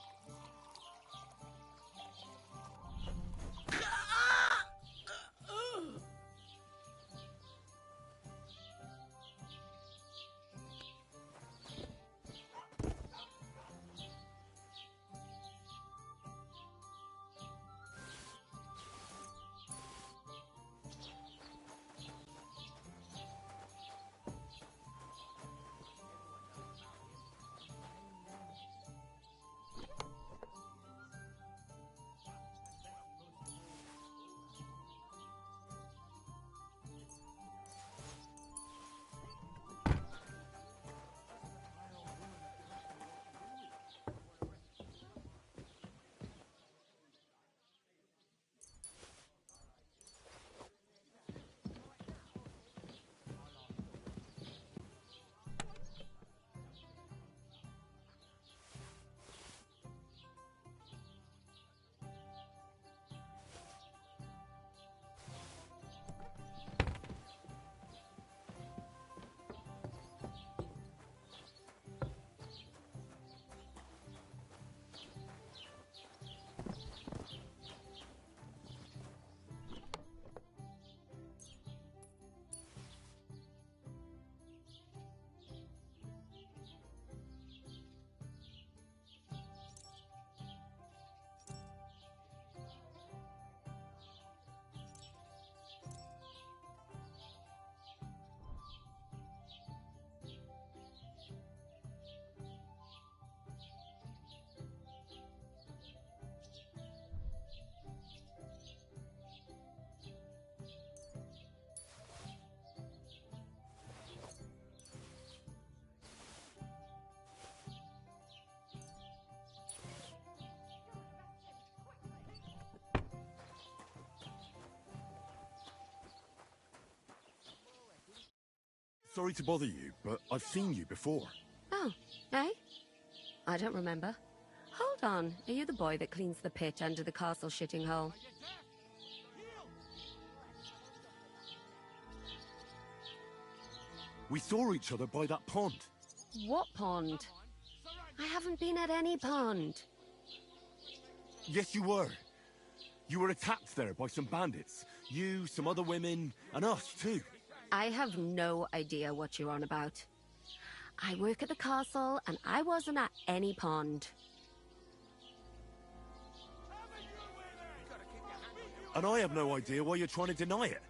Sorry to bother you, but I've seen you before. Oh, eh? I don't remember. Hold on. Are you the boy that cleans the pit under the castle shitting hole? We saw each other by that pond. What pond? I haven't been at any pond. Yes, you were. You were attacked there by some bandits. You, some other women, and us, too. I have no idea what you're on about. I work at the castle, and I wasn't at any pond. And I have no idea why you're trying to deny it.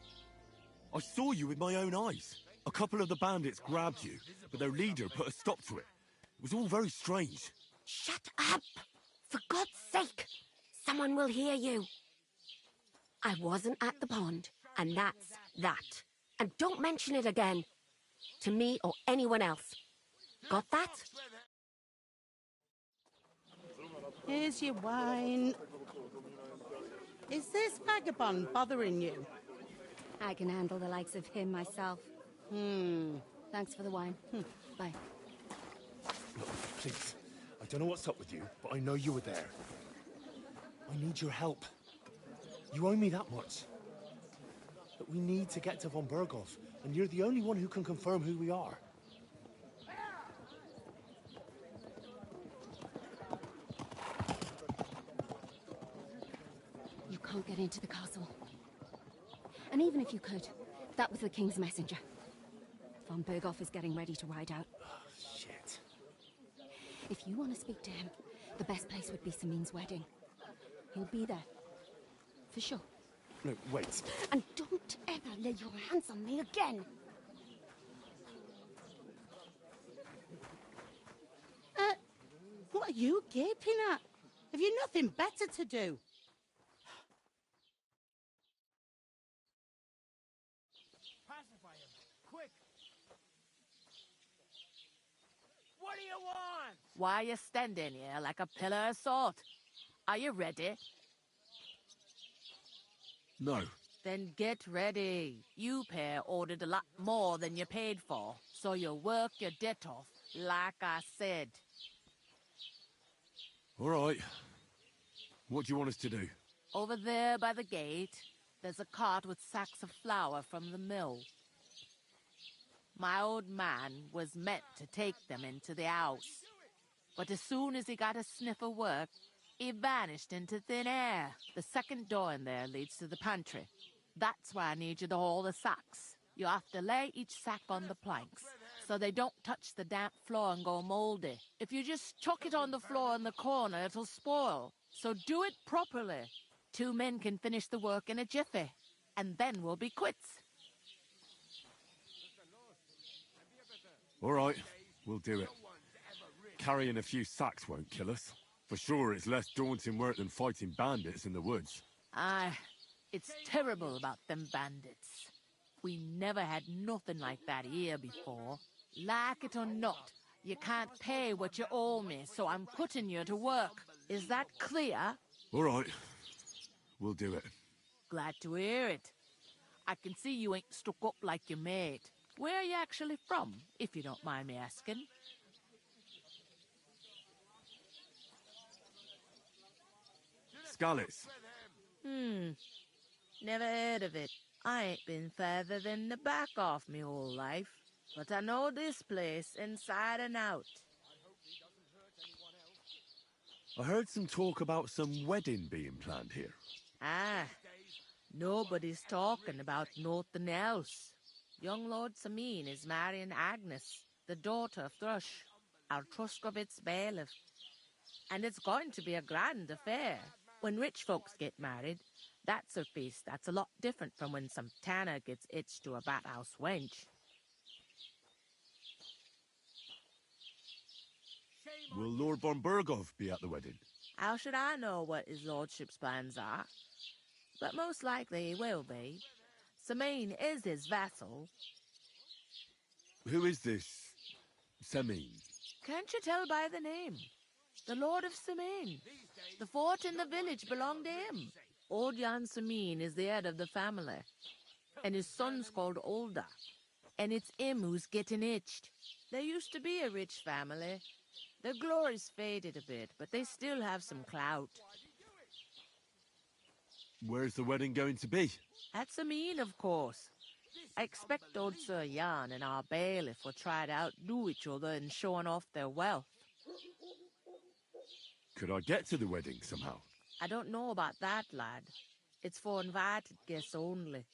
I saw you with my own eyes. A couple of the bandits grabbed you, but their leader put a stop to it. It was all very strange. Shut up! For God's sake! Someone will hear you. I wasn't at the pond, and that's that. And don't mention it again. To me or anyone else. Got that? Here's your wine. Is this vagabond bothering you? I can handle the likes of him myself. Thanks for the wine. Bye. Look, please. I don't know what's up with you, but I know you were there. I need your help. You owe me that much. But we need to get to von Berghoff, and you're the only one who can confirm who we are. You can't get into the castle. And even if you could, that was the King's messenger. Von Berghoff is getting ready to ride out. Oh, shit. If you want to speak to him, the best place would be Samin's wedding. He'll be there. For sure. No, wait. And don't ever lay your hands on me again! What are you gaping at? Have you nothing better to do? Pacify him, quick! What do you want? Why are you standing here like a pillar of salt? Are you ready? No. Then get ready. You pair ordered a lot more than you paid for, so you work your debt off, like I said. All right. What do you want us to do? Over there by the gate, there's a cart with sacks of flour from the mill. My old man was meant to take them into the house. But as soon as he got a sniff of work, he vanished into thin air. The second door in there leads to the pantry. That's why I need you to haul the sacks. You have to lay each sack on the planks, so they don't touch the damp floor and go moldy. If you just chuck it on the floor in the corner, it'll spoil. So do it properly. 2 men can finish the work in a jiffy, and then we'll be quits. All right, we'll do it. Carrying a few sacks won't kill us. For sure, it's less daunting work than fighting bandits in the woods. Aye, it's terrible about them bandits. We never had nothing like that here before. Like it or not, you can't pay what you owe me, so I'm putting you to work. Is that clear? All right, we'll do it. Glad to hear it. I can see you ain't stuck up like your mate. Where are you actually from, if you don't mind me asking? Skalitz. Never heard of it. I ain't been further than the back off me whole life. But I know this place inside and out. I heard some talk about some wedding being planned here. Ah, nobody's talking about nothing else. Young Lord Samin is marrying Agnes, the daughter of Thrush, our Truskovitz bailiff. And it's going to be a grand affair. When rich folks get married, that's a feast that's a lot different from when some tanner gets hitched to a bathouse wench. Will Lord von Berghoff be at the wedding? How should I know what his lordship's plans are? But most likely he will be. Samin is his vassal. Who is this Semin? Can't you tell by the name? The Lord of Samin. The fort and the village belong to him. Old Jan Samin is the head of the family, and his son's called Olda. And it's him who's getting itched. There used to be a rich family. Their glory's faded a bit, but they still have some clout. Where's the wedding going to be? At Sameen, of course. I expect old Sir Jan and our bailiff will try to outdo each other in showing off their wealth. Could I get to the wedding somehow? I don't know about that, lad. It's for invited guests only.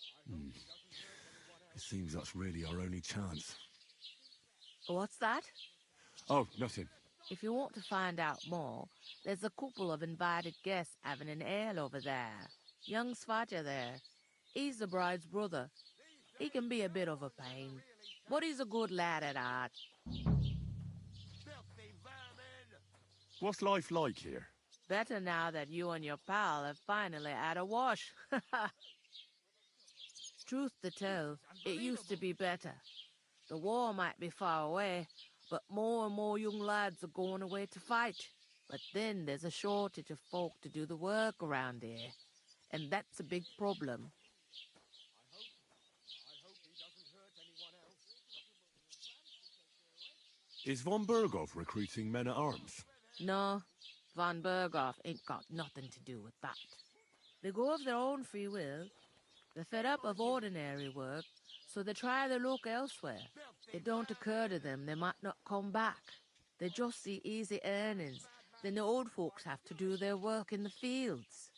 It seems that's really our only chance. What's that? Oh, nothing. If you want to find out more, there's a couple of invited guests having an ale over there. Young Svaja there. He's the bride's brother. He can be a bit of a pain, but he's a good lad at heart. What's life like here? Better now that you and your pal have finally had a wash. Truth to tell, it used to be better. The war might be far away, but more and more young lads are going away to fight. But then there's a shortage of folk to do the work around here, and that's a big problem. Is von Berghoff recruiting men-at-arms? No, von Berghoff ain't got nothing to do with that. They go of their own free will. They're fed up of ordinary work, so they try their luck elsewhere. It don't occur to them they might not come back. They just see easy earnings. Then the old folks have to do their work in the fields.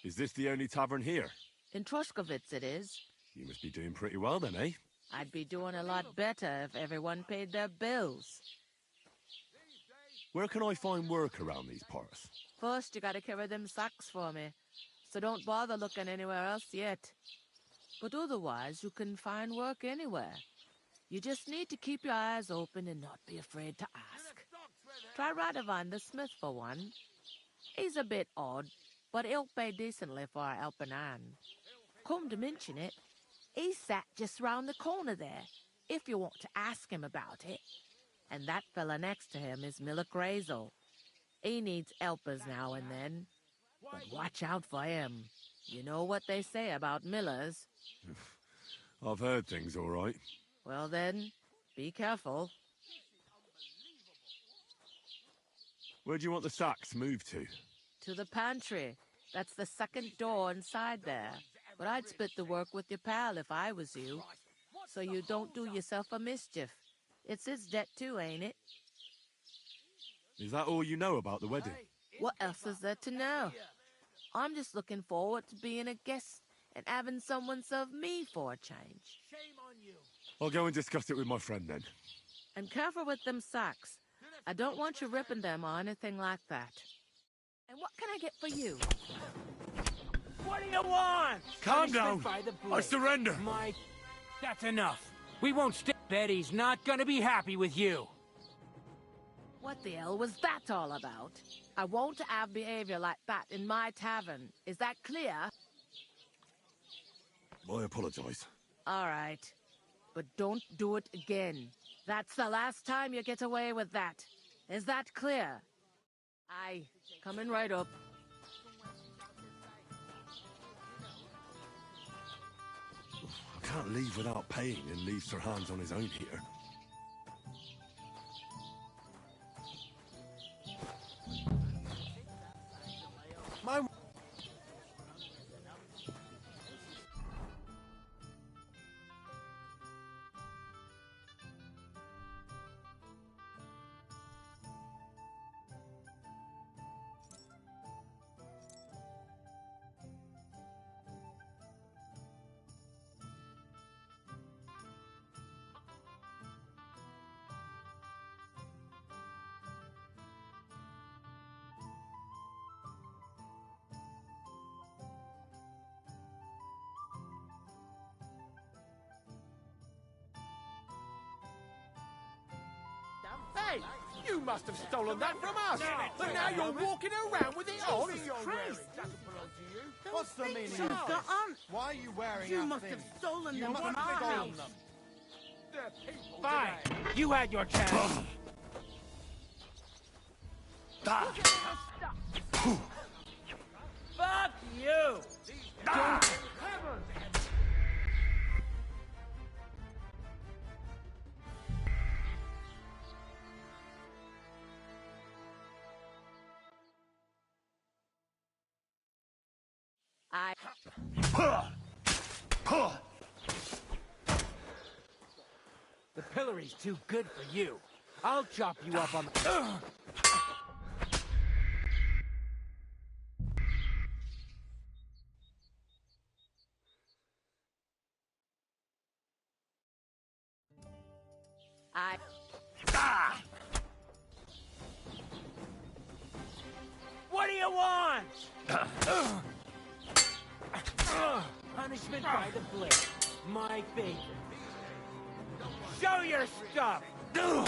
Is this the only tavern here? In Trushkovitz it is. You must be doing pretty well then, eh? I'd be doing a lot better if everyone paid their bills. Where can I find work around these parts? First, you gotta carry them sacks for me, so don't bother looking anywhere else yet. But otherwise, you can find work anywhere. You just need to keep your eyes open and not be afraid to ask. Try Radovan the smith for one. He's a bit odd, but he'll pay decently for a helping hand. Come to mention it, he's sat just round the corner there, if you want to ask him about it. And that fella next to him is Miller Crazel. He needs helpers now and then, but watch out for him. You know what they say about Millers. I've heard things all right. Well then, be careful. Where do you want the sacks moved to? To the pantry. That's the second door inside there. But I'd split the work with your pal if I was you, so you don't do yourself a mischief. It's his debt too, ain't it? Is that all you know about the wedding? What else is there to know? I'm just looking forward to being a guest and having someone serve me for a change. I'll go and discuss it with my friend then. And careful with them sacks. I don't want you ripping them or anything like that. And what can I get for you? What do you want? Calm down. I surrender. Mike, that's enough. We won't stay. Betty's not gonna be happy with you. What the hell was that all about? I won't have behavior like that in my tavern. Is that clear? I apologize. All right. But don't do it again. That's the last time you get away with that. Is that clear? Aye. Coming right up. I can't leave without paying and leave Sir Hans on his own here. My... Hey, you must have stolen that from us. But now you're walking around with it on. Christ. What's the meaning You've of got this? on. Why are you wearing You our must things? have stolen You them must from have our stolen house. them. Fine. You had your chance. Fuck You! Don't... The pillory's too good for you. I'll chop you up on the... What do you want? Punishment by the blade. My favorite. Show your stuff! You're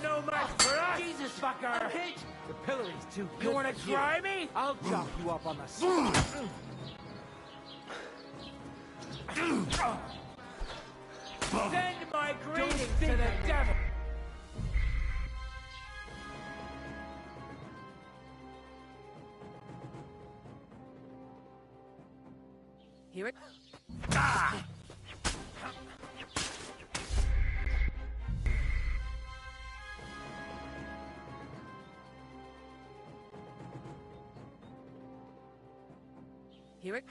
no match for us! Jesus, fucker! I'm hit! The pillory's too good. You wanna try me? I'll chop you up on the spot. Send my greetings to the devil! Hear it? Hear it?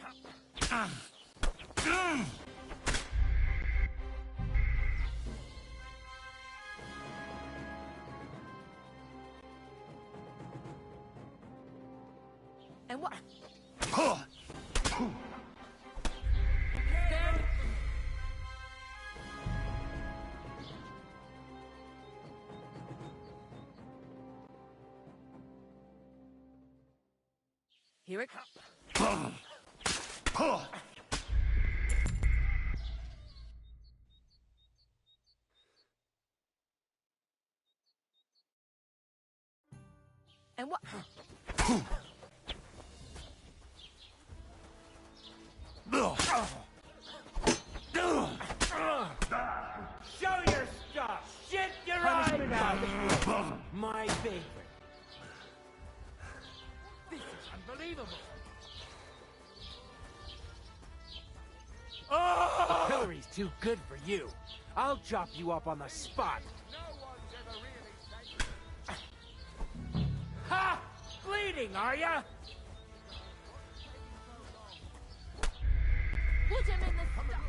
And what? Hear it? And what? Show your stuff! Shit your eyes out! My favorite. This is unbelievable. Oh! The pillory's too good for you. I'll chop you up on the spot. Ha! Bleeding, are ya? Put him in the stuff.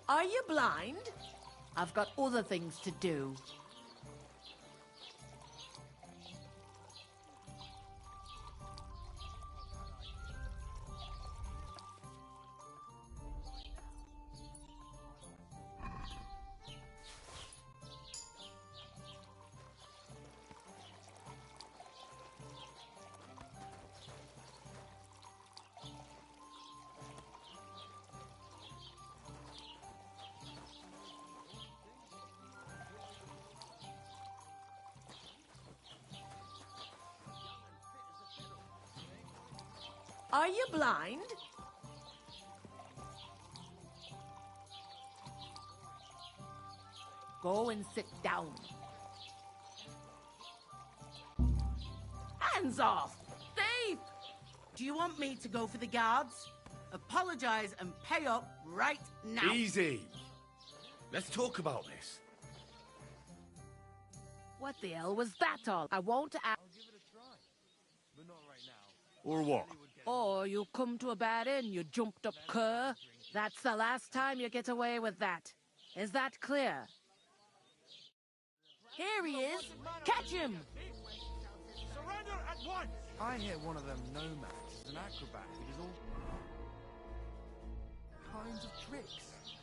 Are you blind? I've got other things to do. Are you blind? Go and sit down. Hands off! Thief! Do you want me to go for the guards? Apologize and pay up right now. Easy. Let's talk about this. What the hell was that all? I won't ask. Or what? Or you come to a bad end, you jumped up cur. That's the last time you get away with that. Is that clear? Here he is. Catch him! Surrender at once! I hear one of them nomads is an acrobat who does all kinds of tricks.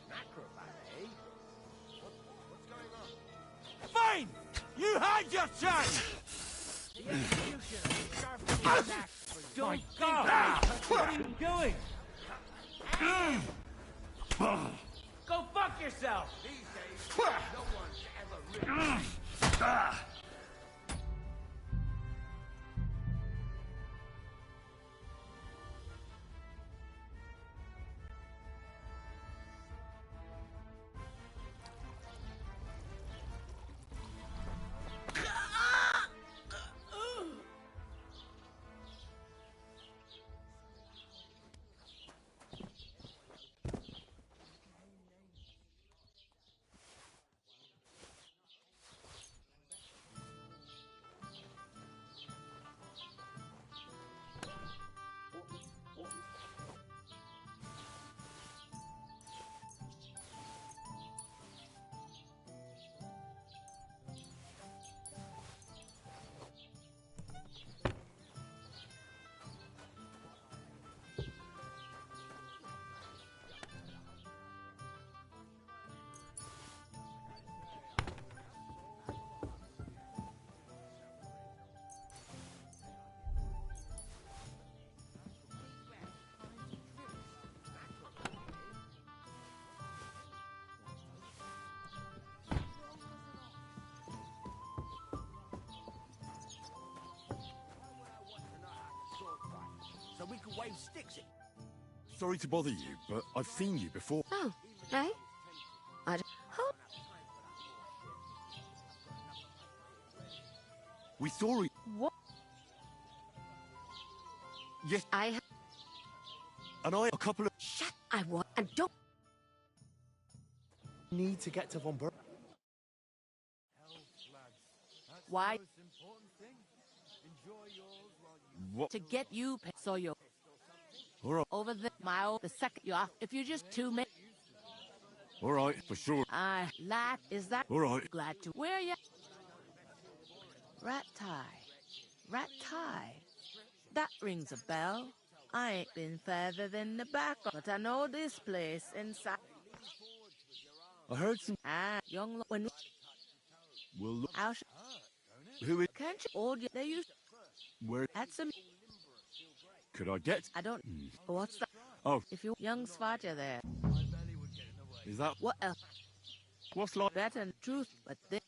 An acrobat, eh? What's going on? Fine! You had your chance! The executioner carved his axe for you. My Don't God! think what are you doing? Go fuck yourself! These days, no one's ever really... So we can wave sticks at Sorry to bother you, but I've seen you before. Oh, eh? We saw you. What? Yes. I have... And I a couple of... Shut! I want... And don't... Need to get to Von Berg. Why? What? To get you... So you're... All right. Over the mile, the second you're off. If you just 2 minutes... All right, for sure. Lad, is that... All right. Glad to... Where ya? Rat tie. Rat tie. That rings a bell. I ain't been further than the back, but I know this place inside. I heard some... Young... When... We'll look... Who is... Can't you... Old... They used... Where... Had some... Could I get... I don't... What's that? Oh. If you... Young Svarta there. Is that... What else? What's like... Better than truth, but this...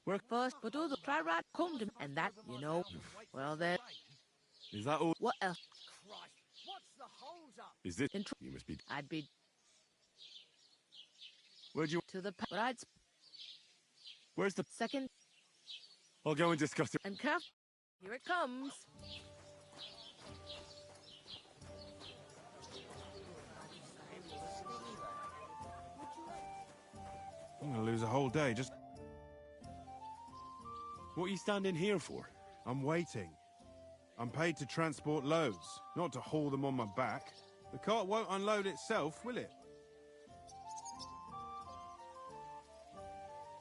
Where... First, but do the try right come to me, and that, you know... Well then... Is that all... What else? What's the hold up? Is this... You must be... I'd be... Where'd you... To the... But I'd... Where's the... Second... I'll go and discuss it. And careful. Here it comes. I'm gonna lose a whole day just... What are you standing here for? I'm waiting. I'm paid to transport loads, not to haul them on my back. The cart won't unload itself, will it?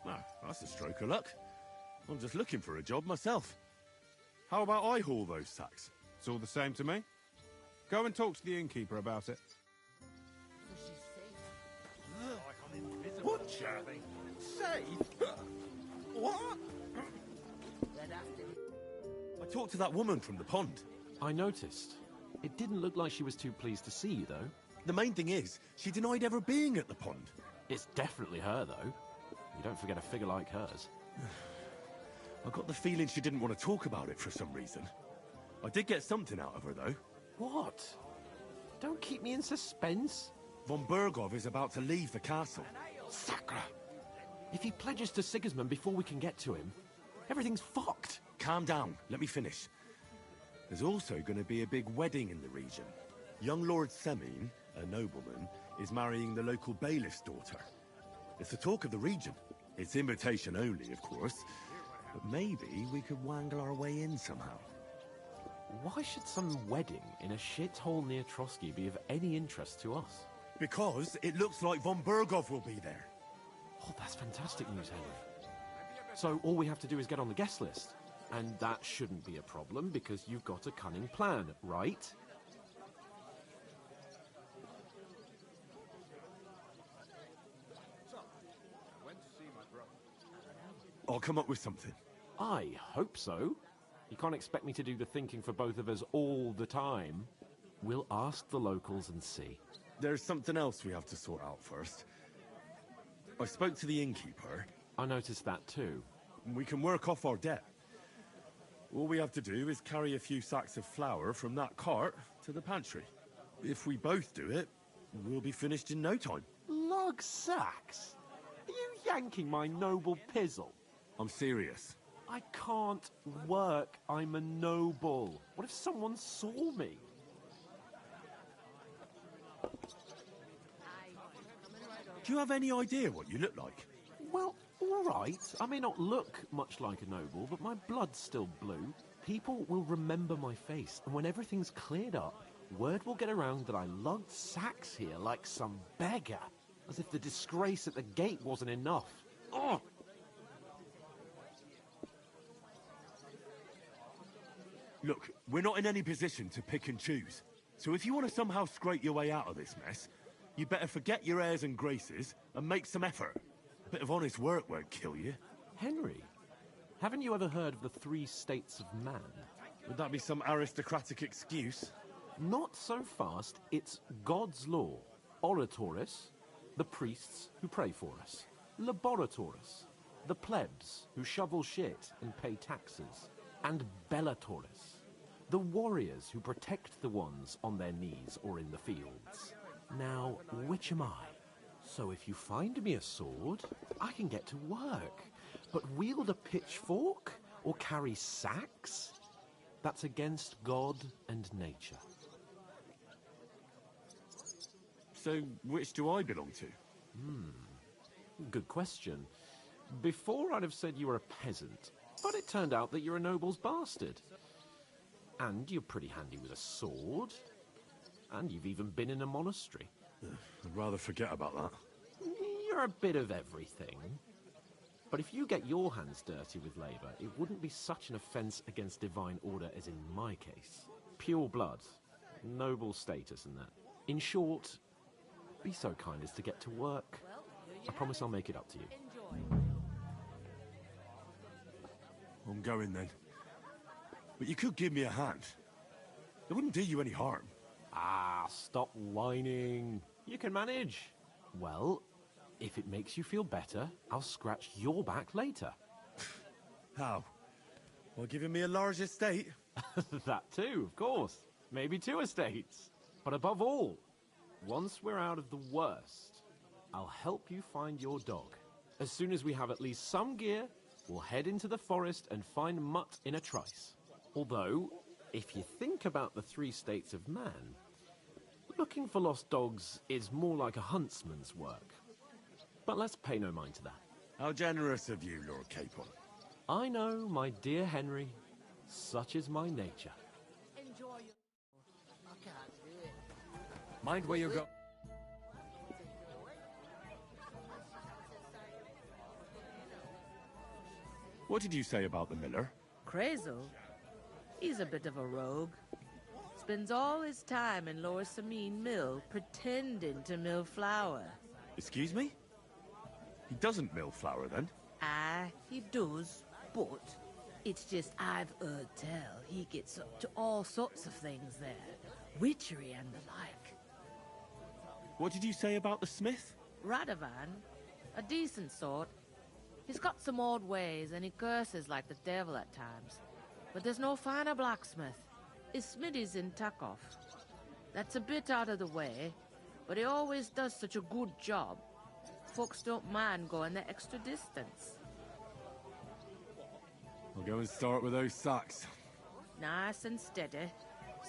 No, that's a stroke of luck. I'm just looking for a job myself. How about I haul those sacks? It's all the same to me. Go and talk to the innkeeper about it. Butcher? Safe? What? I talked to that woman from the pond. I noticed. It didn't look like she was too pleased to see you, though. The main thing is, she denied ever being at the pond. It's definitely her, though. You don't forget a figure like hers. I got the feeling she didn't want to talk about it for some reason. I did get something out of her, though. What? Don't keep me in suspense. Von Bergov is about to leave the castle. Sacre! If he pledges to Sigismund before we can get to him, everything's fucked. Calm down. Let me finish. There's also going to be a big wedding in the region. Young Lord Semin, a nobleman, is marrying the local bailiff's daughter. It's the talk of the region. It's invitation only, of course. But maybe we could wangle our way in somehow. Why should some wedding in a shithole near Trotsky be of any interest to us? Because it looks like Von Bergov will be there. Oh, that's fantastic news, Henry. So all we have to do is get on the guest list. And that shouldn't be a problem because you've got a cunning plan, right? I'll come up with something. I hope so. You can't expect me to do the thinking for both of us all the time. We'll ask the locals and see. There's something else we have to sort out first. I spoke to the innkeeper. I noticed that too. We can work off our debt. All we have to do is carry a few sacks of flour from that cart to the pantry. If we both do it, we'll be finished in no time. Lug sacks? Are you yanking my noble pizzle? I'm serious. I can't work. I'm a noble. What if someone saw me? Do you have any idea what you look like? Well, all right. I may not look much like a noble, but my blood's still blue. People will remember my face, and when everything's cleared up, word will get around that I lugged sacks here like some beggar. As if the disgrace at the gate wasn't enough. Ugh! Look, we're not in any position to pick and choose. So if you want to somehow scrape your way out of this mess, you better forget your airs and graces and make some effort. A bit of honest work won't kill you. Henry, haven't you ever heard of the 3 states of man? Would that be some aristocratic excuse? Not so fast. It's God's law. Oratoris, the priests who pray for us. Laboratoris, the plebs who shovel shit and pay taxes. And Bellatoris, the warriors who protect the ones on their knees or in the fields. Now, which am I? So if you find me a sword, I can get to work. But wield a pitchfork or carry sacks? That's against God and nature. So which do I belong to? Good question. Before I'd have said you were a peasant, but it turned out that you're a noble's bastard. And you're pretty handy with a sword. And you've even been in a monastery. I'd rather forget about that. You're a bit of everything. But if you get your hands dirty with labour, it wouldn't be such an offence against divine order as in my case. Pure blood, noble status and that. In short, be so kind as to get to work. I promise I'll make it up to you. I'm going then. But you could give me a hand. It wouldn't do you any harm. Ah, stop whining. You can manage. Well, if it makes you feel better, I'll scratch your back later. How? Well, giving me a large estate? That too, of course. Maybe 2 estates. But above all, once we're out of the worst, I'll help you find your dog. As soon as we have at least some gear, we'll head into the forest and find Mutt in a trice. Although, if you think about the 3 states of man, looking for lost dogs is more like a huntsman's work. But let's pay no mind to that. How generous of you, Lord Capon. I know, my dear Henry. Such is my nature. Enjoy your... I can't do it. Mind where you go. What did you say about the miller? Crazel? He's a bit of a rogue. Spends all his time in Lower Samine Mill pretending to mill flour. Excuse me? He doesn't mill flour, then? Aye, he does, but it's just I've heard tell he gets up to all sorts of things there. Witchery and the like. What did you say about the smith? Radovan, a decent sort. He's got some odd ways and he curses like the devil at times. But there's no finer blacksmith. His smithy's in Takov. That's a bit out of the way, but he always does such a good job. Folks don't mind going the extra distance. I'll go and start with those sacks. Nice and steady,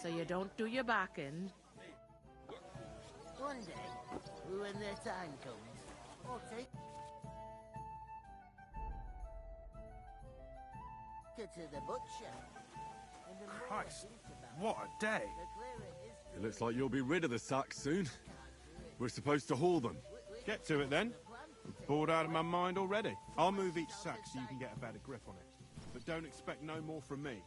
so you don't do your back in. One day, when their time comes, I'll take her to the butcher. And the more Christ, I think about what a day. the clearer it is It looks like you'll be rid of the sacks soon. We're supposed to haul them. Get to it then. Bored out of my mind already. I'll move each sack so you can get a better grip on it. But don't expect no more from me.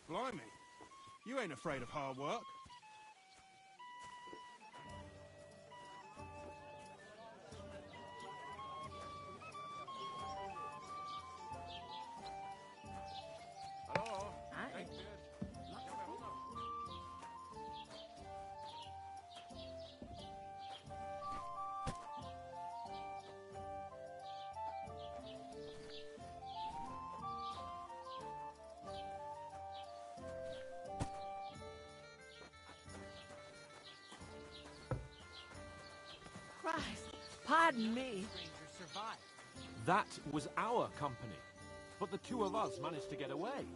Blimey, you ain't afraid of hard work. Hello? Hi. Christ, pardon me. That was our company. But the two of us managed to get away.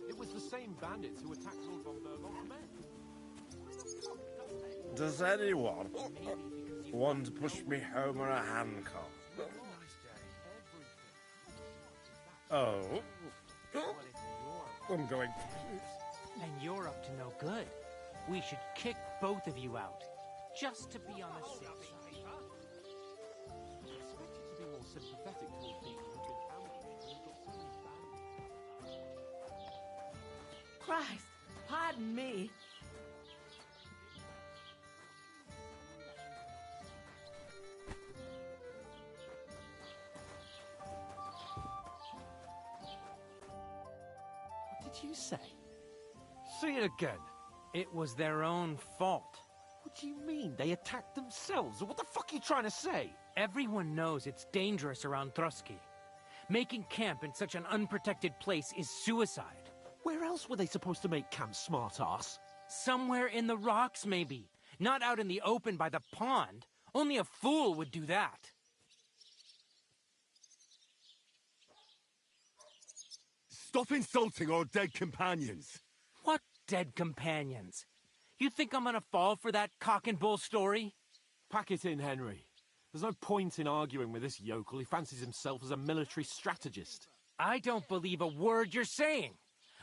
It was the same bandits who attacked Lord von Bergov's men. Does anyone want to push me home on a handcart? Oh. I'm going. And you're up to no good. We should kick both of you out, just to be on the safe side. I expect you to be more sympathetic towards people who've been ambushed and got so many bandits. Christ, pardon me. What did you say? Say it again. It was their own fault. What do you mean? They attacked themselves? What the fuck are you trying to say? Everyone knows it's dangerous around Trotsky. Making camp in such an unprotected place is suicide. Where else were they supposed to make camp, smart-ass? Somewhere in the rocks, maybe. Not out in the open by the pond. Only a fool would do that. Stop insulting our dead companions! What dead companions? You think I'm gonna fall for that cock and bull story? Pack it in, Henry. There's no point in arguing with this yokel. He fancies himself as a military strategist. I don't believe a word you're saying.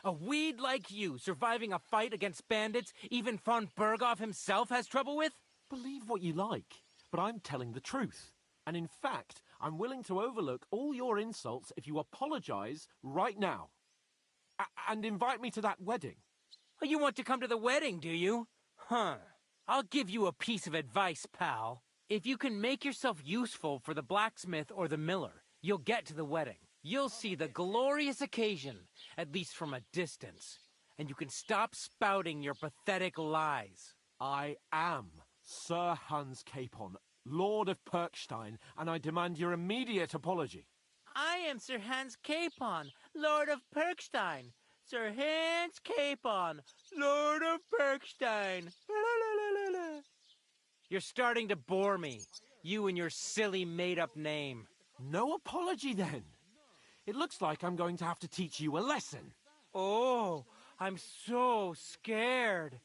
A weed like you surviving a fight against bandits even von Berghoff himself has trouble with? Believe what you like, but I'm telling the truth. And in fact, I'm willing to overlook all your insults if you apologize right now. And invite me to that wedding. Oh, you want to come to the wedding, do you? Huh. I'll give you a piece of advice, pal. If you can make yourself useful for the blacksmith or the miller, you'll get to the wedding. You'll see the glorious occasion, at least from a distance. And you can stop spouting your pathetic lies. I am Sir Hans Capon, Lord of Perkstein, and I demand your immediate apology. I am Sir Hans Capon, Lord of Perkstein. Sir Hans Capon, Lord of Perkstein. You're starting to bore me, you and your silly made-up name. No apology, then. It looks like I'm going to have to teach you a lesson. Oh, I'm so scared.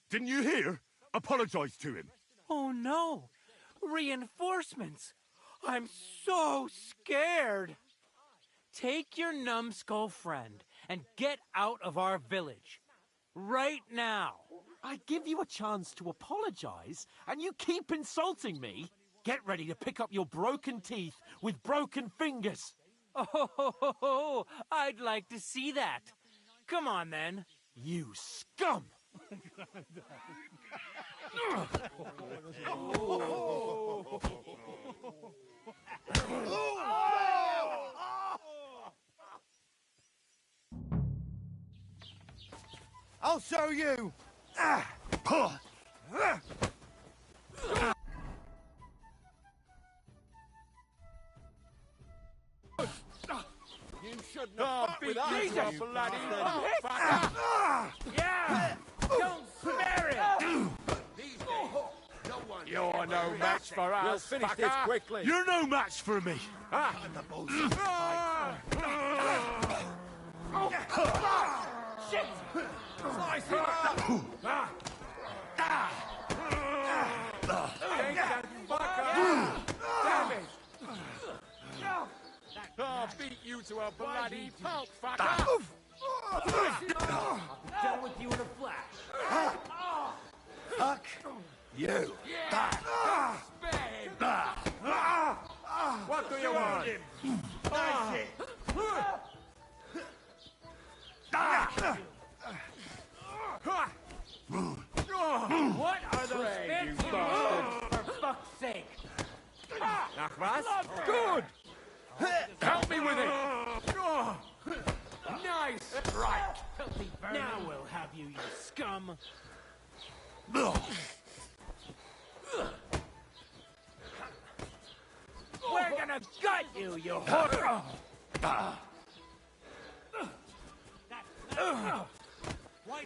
Didn't you hear? Apologize to him. Oh no! Reinforcements! I'm so scared! Take your numbskull friend and get out of our village. Right now! I give you a chance to apologize, and you keep insulting me? Get ready to pick up your broken teeth with broken fingers. Oh, I'd like to see that. Come on, then. You scum! I'll show you! You shouldn't have fought with us, you bloody motherfucker! Yeah! Don't You're no match for us. We'll finish this fucker. quickly. You're no match for me. Shit! Slice him Damn it! I'll beat you to a bloody pulp, fucker! I'll be done with you in a flash. Fuck you. What do you want? Nice hit. What are those fancy moves, for fuck's sake? Nachwas? Good! Help me with it! Nice! Right! Now we'll have you, you scum. We're gonna gut you, you whore! Why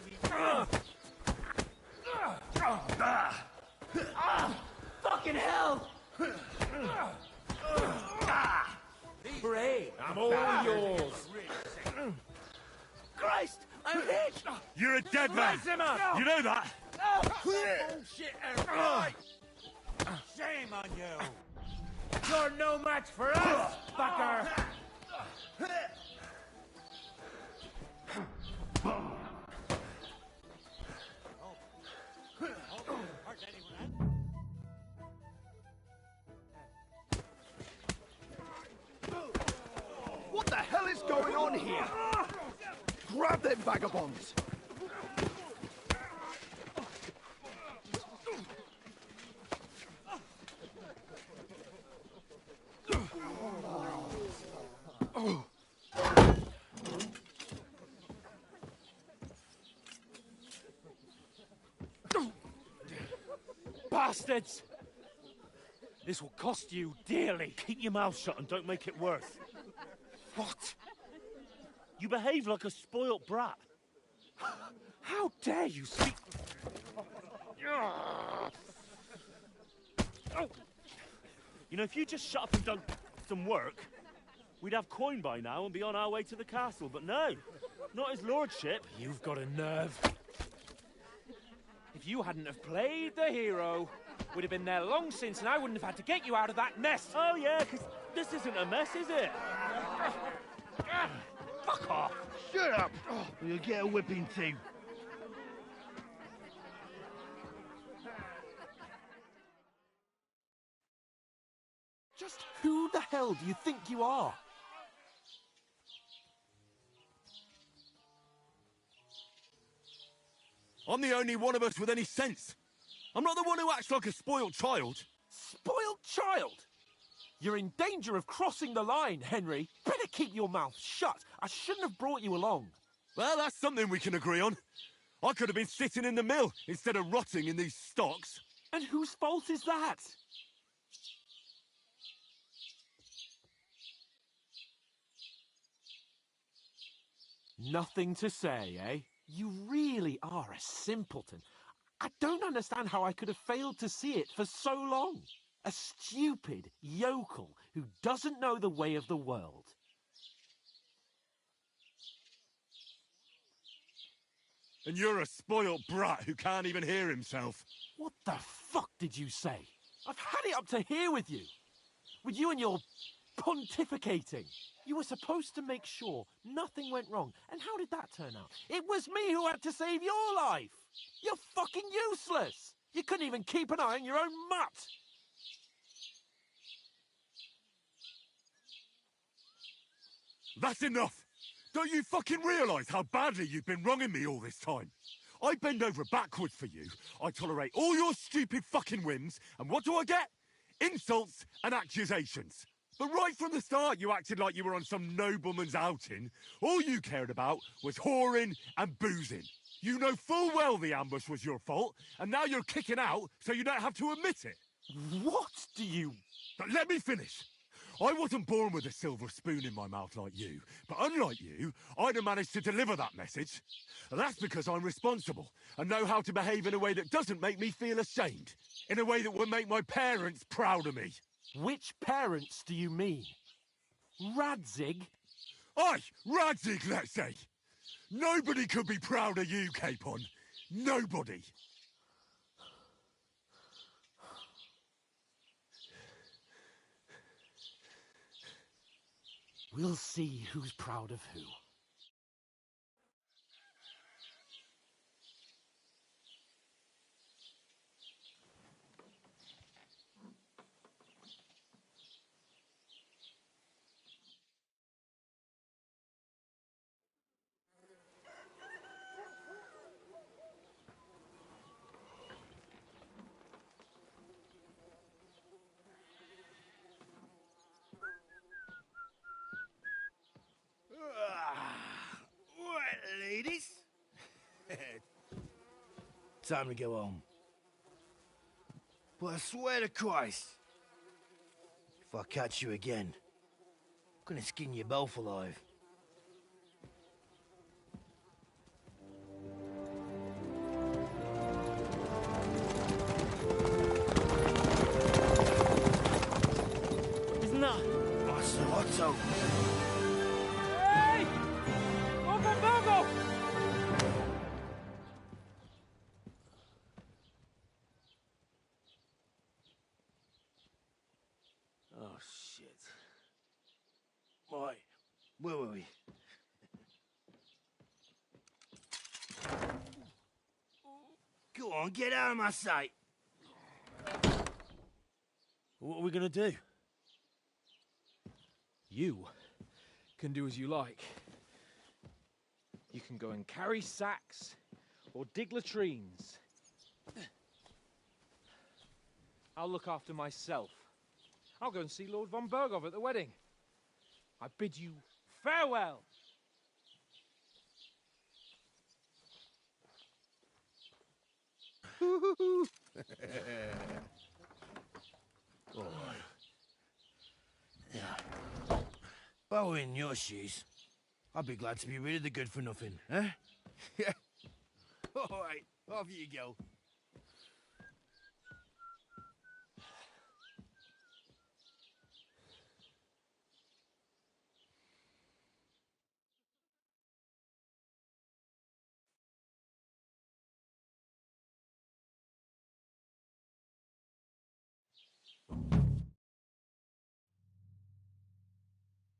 fucking hell! Brave. I'm all yours. Christ! I'm hit! You're a dead man. Slice him up! You know that? Bullshit and right! Shame on you! You're no match for us, fucker! What the hell is going on here? Grab them vagabonds! Bastards! This will cost you dearly. Keep your mouth shut and don't make it worse. What? You behave like a spoilt brat. How dare you speak... You know, if you just shut up and done some work, we'd have coin by now and be on our way to the castle. But no, not his lordship. You've got a nerve. If you hadn't have played the hero, we'd have been there long since and I wouldn't have had to get you out of that mess. Oh yeah, because this isn't a mess, is it? Fuck off. Shut up! Or you'll get a whipping too. Just who the hell do you think you are? I'm the only one of us with any sense. I'm not the one who acts like a spoiled child. Spoiled child? You're in danger of crossing the line, Henry. Better keep your mouth shut. I shouldn't have brought you along. Well, that's something we can agree on. I could have been sitting in the mill instead of rotting in these stocks. And whose fault is that? Nothing to say, eh? You really are a simpleton. I don't understand how I could have failed to see it for so long. A stupid yokel who doesn't know the way of the world. And you're a spoilt brat who can't even hear himself. What the fuck did you say? I've had it up to here with you. With you and your pontificating. You were supposed to make sure nothing went wrong. And how did that turn out? It was me who had to save your life. You're fucking useless. You couldn't even keep an eye on your own mutt. That's enough! Don't you fucking realise how badly you've been wronging me all this time? I bend over backwards for you, I tolerate all your stupid fucking whims, and what do I get? Insults and accusations. But right from the start you acted like you were on some nobleman's outing. All you cared about was whoring and boozing. You know full well the ambush was your fault, and now you're kicking out so you don't have to admit it. What do you... But let me finish. I wasn't born with a silver spoon in my mouth like you, but unlike you, I'd have managed to deliver that message. And that's because I'm responsible and know how to behave in a way that doesn't make me feel ashamed. In a way that would make my parents proud of me. Which parents do you mean? Radzig? Aye, Radzig, let's say. Nobody could be proud of you, Capon. Nobody. We'll see who's proud of who. Right, ladies. Time to go home. But I swear to Christ, if I catch you again, I'm gonna skin you both alive. Isn't that? Ocelotto. Hey! Open Virgo! Oh, shit. Right, where were we? Go on, get out of my sight. What are we gonna do? You can do as you like. You can go and carry sacks or dig latrines. I'll look after myself. I'll go and see Lord von Berghoff at the wedding. I bid you farewell. All right. Yeah. If I were in your shoes, I'd be glad to be rid of the good for nothing, eh? Yeah. All right, off you go.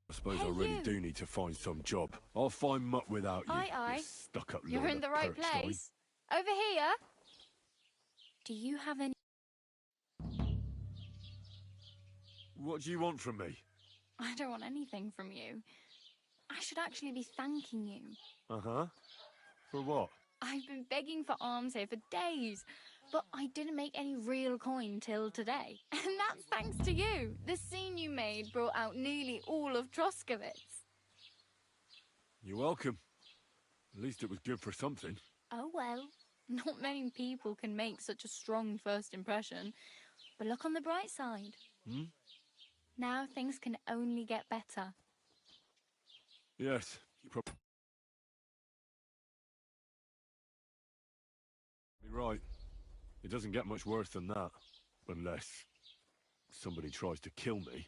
I suppose Hey, I really you. do need to find some job. I'll find mutt without you. Aye, aye. You stuck-up You're lord in of the right Perkstein. place. Over here. Do you have any... What do you want from me? I don't want anything from you. I should actually be thanking you. Uh-huh. For what? I've been begging for alms here for days, but I didn't make any real coin till today. And that's thanks to you. The scene you made brought out nearly all of Troskowitz. You're welcome. At least it was good for something. Oh well, not many people can make such a strong first impression. But look on the bright side. Hmm? Now things can only get better. Yes. You're right. It doesn't get much worse than that. Unless somebody tries to kill me.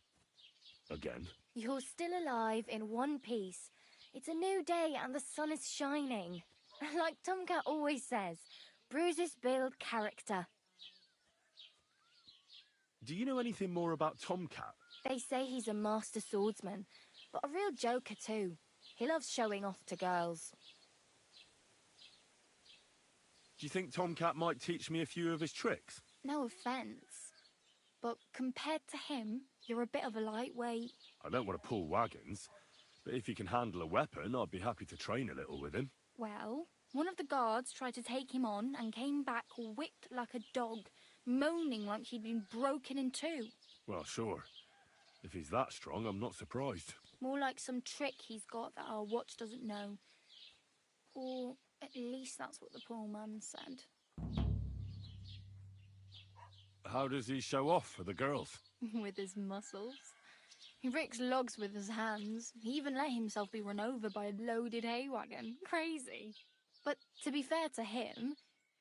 Again. You're still alive in one piece. It's a new day and the sun is shining. Like Tomcat always says, bruises build character. Do you know anything more about Tomcat? They say he's a master swordsman, but a real joker too. He loves showing off to girls. Do you think Tomcat might teach me a few of his tricks? No offence, but compared to him, you're a bit of a lightweight. I don't want to pull wagons, but if he can handle a weapon, I'd be happy to train a little with him. Well, one of the guards tried to take him on and came back whipped like a dog, moaning like he'd been broken in two. Well, sure. If he's that strong, I'm not surprised. More like some trick he's got that our watch doesn't know. Or at least that's what the poor man said. How does he show off for the girls? With his muscles. He rakes logs with his hands. He even let himself be run over by a loaded hay wagon. Crazy. But to be fair to him,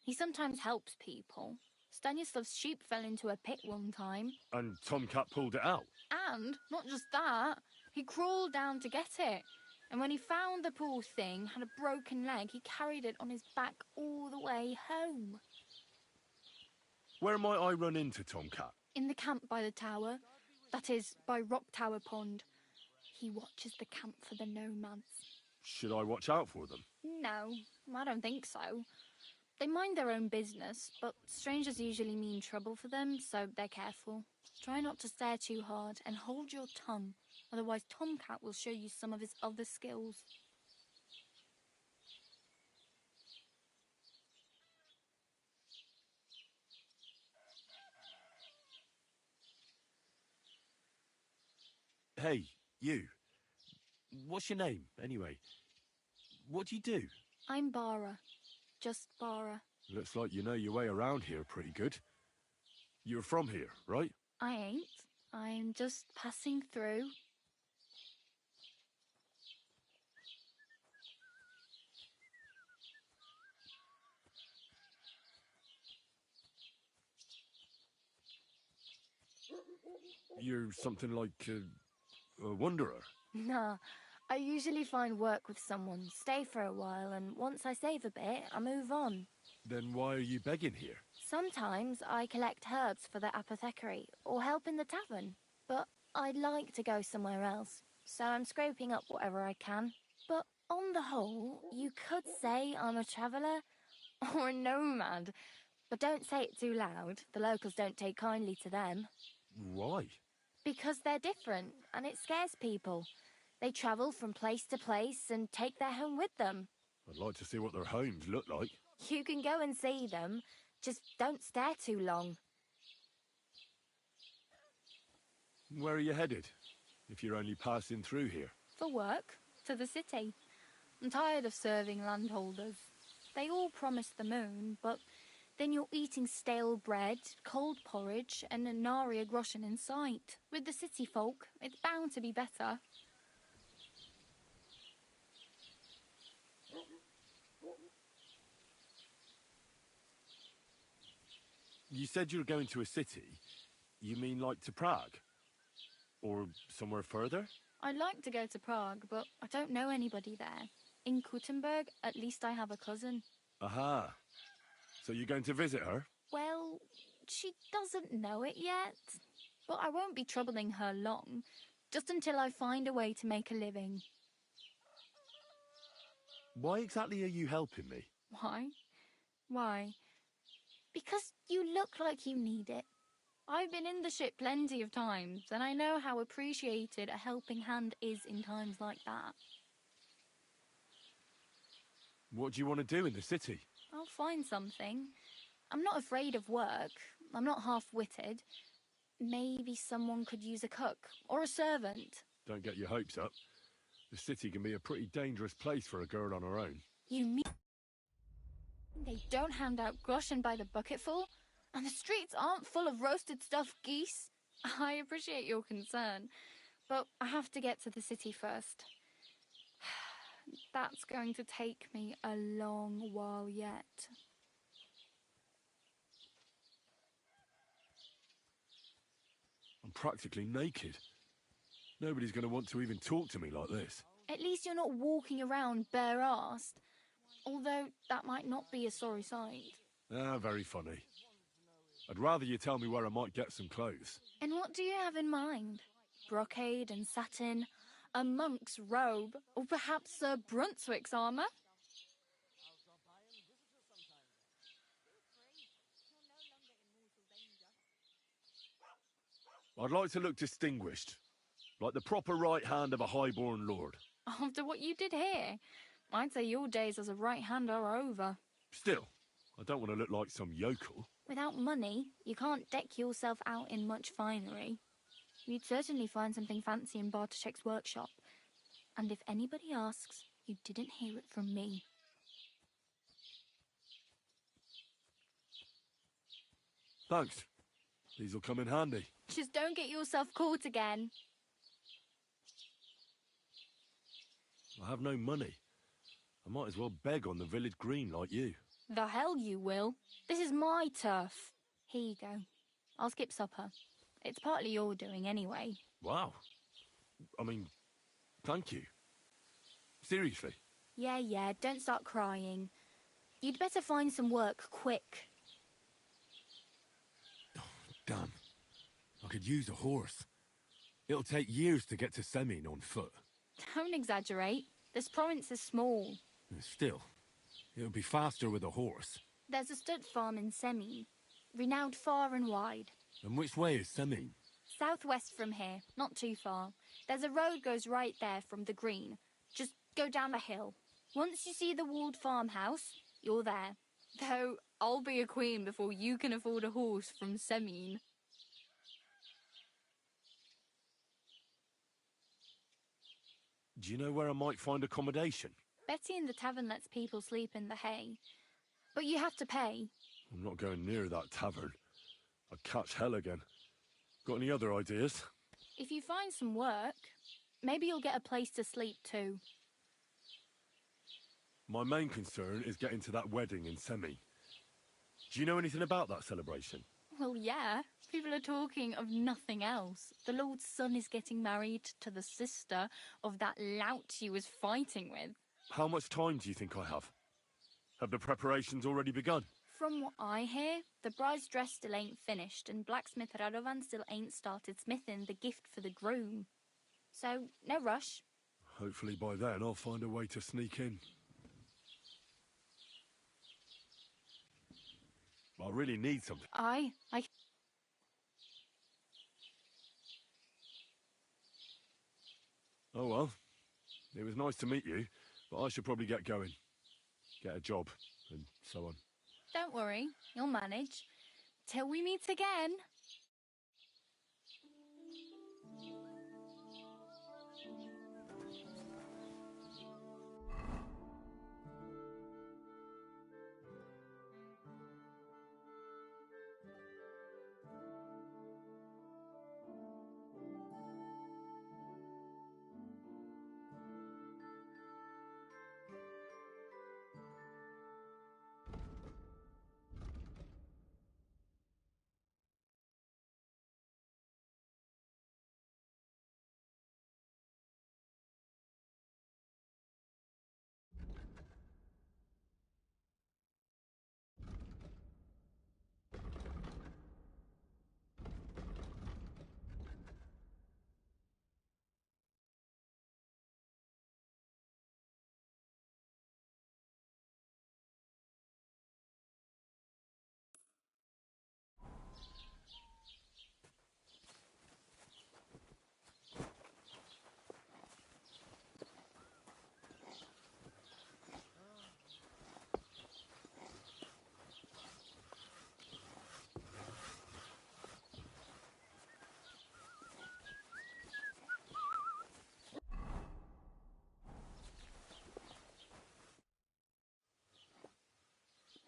he sometimes helps people. Stanislav's sheep fell into a pit one time. And Tomcat pulled it out. And, not just that, he crawled down to get it. And when he found the poor thing had a broken leg, he carried it on his back all the way home. Where might I run into Tomcat? In the camp by the tower. That is, by Rock Tower Pond. He watches the camp for the nomads. Should I watch out for them? No, I don't think so. They mind their own business, but strangers usually mean trouble for them, so they're careful. Try not to stare too hard and hold your tongue, otherwise Tomcat will show you some of his other skills. Hey, you. What's your name, anyway? What do you do? I'm Bara. Just Bara. Looks like you know your way around here pretty good. You're from here, right? I ain't. I'm just passing through. You're something like a wanderer. Nah, I usually find work with someone, stay for a while, and once I save a bit, I move on. Then why are you begging here? Sometimes I collect herbs for the apothecary, or help in the tavern. But I'd like to go somewhere else, so I'm scraping up whatever I can. But on the whole, you could say I'm a traveller, or a nomad. But don't say it too loud, the locals don't take kindly to them. Why? Because they're different, and it scares people. They travel from place to place and take their home with them. I'd like to see what their homes look like. You can go and see them, just don't stare too long. Where are you headed, if you're only passing through here? For work, to the city. I'm tired of serving landholders. They all promise the moon, but then you're eating stale bread, cold porridge, and a nary a groschen in sight. With the city folk, it's bound to be better. You said you were going to a city. You mean like to Prague? Or somewhere further? I'd like to go to Prague, but I don't know anybody there. In Kuttenberg, at least I have a cousin. Aha. So you're going to visit her? Well, she doesn't know it yet. But I won't be troubling her long, just until I find a way to make a living. Why exactly are you helping me? Why? Why? Because you look like you need it. I've been in the ship plenty of times, and I know how appreciated a helping hand is in times like that. What do you want to do in the city? I'll find something. I'm not afraid of work. I'm not half-witted. Maybe someone could use a cook or a servant. Don't get your hopes up. The city can be a pretty dangerous place for a girl on her own. You mean they don't hand out groschen by the bucketful? And the streets aren't full of roasted stuffed geese? I appreciate your concern, but I have to get to the city first. That's going to take me a long while yet. I'm practically naked. Nobody's going to want to even talk to me like this. At least you're not walking around bare-assed. Although that might not be a sorry sight. Ah, very funny. I'd rather you tell me where I might get some clothes. And what do you have in mind? Brocade and satin, a monk's robe, or perhaps Sir Brunswick's armour? I'd like to look distinguished, like the proper right hand of a highborn lord. After what you did here, I'd say your days as a right hand are over. Still, I don't want to look like some yokel. Without money, you can't deck yourself out in much finery. You'd certainly find something fancy in Bartoszek's workshop. And if anybody asks, you didn't hear it from me. Thanks. These will come in handy. Just don't get yourself caught again. I have no money. I might as well beg on the village green like you. The hell you will. This is my turf. Here you go. I'll skip supper. It's partly your doing anyway. Wow. I mean, thank you. Seriously. Yeah, don't start crying. You'd better find some work quick. Damn. I could use a horse. It'll take years to get to Semin on foot. Don't exaggerate. This province is small. Still, it'll be faster with a horse. There's a stud farm in Semin, renowned far and wide. And which way is Semin? Southwest from here, not too far. There's a road goes right there from the green. Just go down the hill. Once you see the walled farmhouse, you're there. Though, I'll be a queen before you can afford a horse from Semin. Do you know where I might find accommodation? Betty in the tavern lets people sleep in the hay. But you have to pay. I'm not going near that tavern. I'd catch hell again. Got any other ideas? If you find some work, maybe you'll get a place to sleep too. My main concern is getting to that wedding in Semi. Do you know anything about that celebration? Well, yeah. People are talking of nothing else. The Lord's son is getting married to the sister of that lout you was fighting with. How much time do you think I have? Have the preparations already begun? From what I hear, the bride's dress still ain't finished, and blacksmith Radovan still ain't started smithing the gift for the groom. So, no rush. Hopefully by then I'll find a way to sneak in. I really need something. I... Oh well. It was nice to meet you, but I should probably get going. Get a job, and so on. Don't worry, you'll manage. Till we meet again.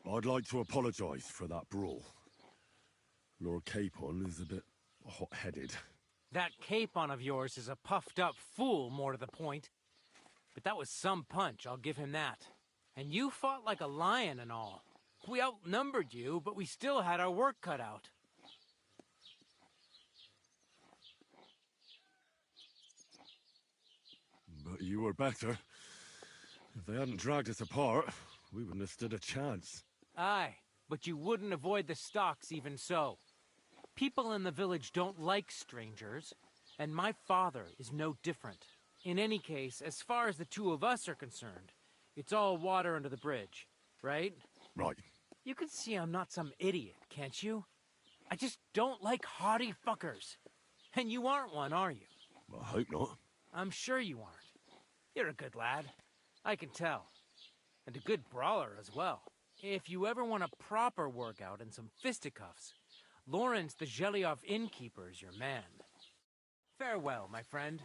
I'd like to apologise for that brawl. Lord Capon is a bit hot-headed. That Capon of yours is a puffed-up fool, more to the point. But that was some punch, I'll give him that. And you fought like a lion and all. We outnumbered you, but we still had our work cut out. But you were better. If they hadn't dragged us apart, we wouldn't have stood a chance. Aye, but you wouldn't avoid the stocks even so. People in the village don't like strangers, and my father is no different. In any case, as far as the two of us are concerned, it's all water under the bridge, right? Right. You can see I'm not some idiot, can't you? I just don't like haughty fuckers. And you aren't one, are you? I hope not. I'm sure you aren't. You're a good lad. I can tell. And a good brawler as well. If you ever want a proper workout and some fisticuffs, Lawrence the Zhelyov innkeeper is your man. Farewell, my friend.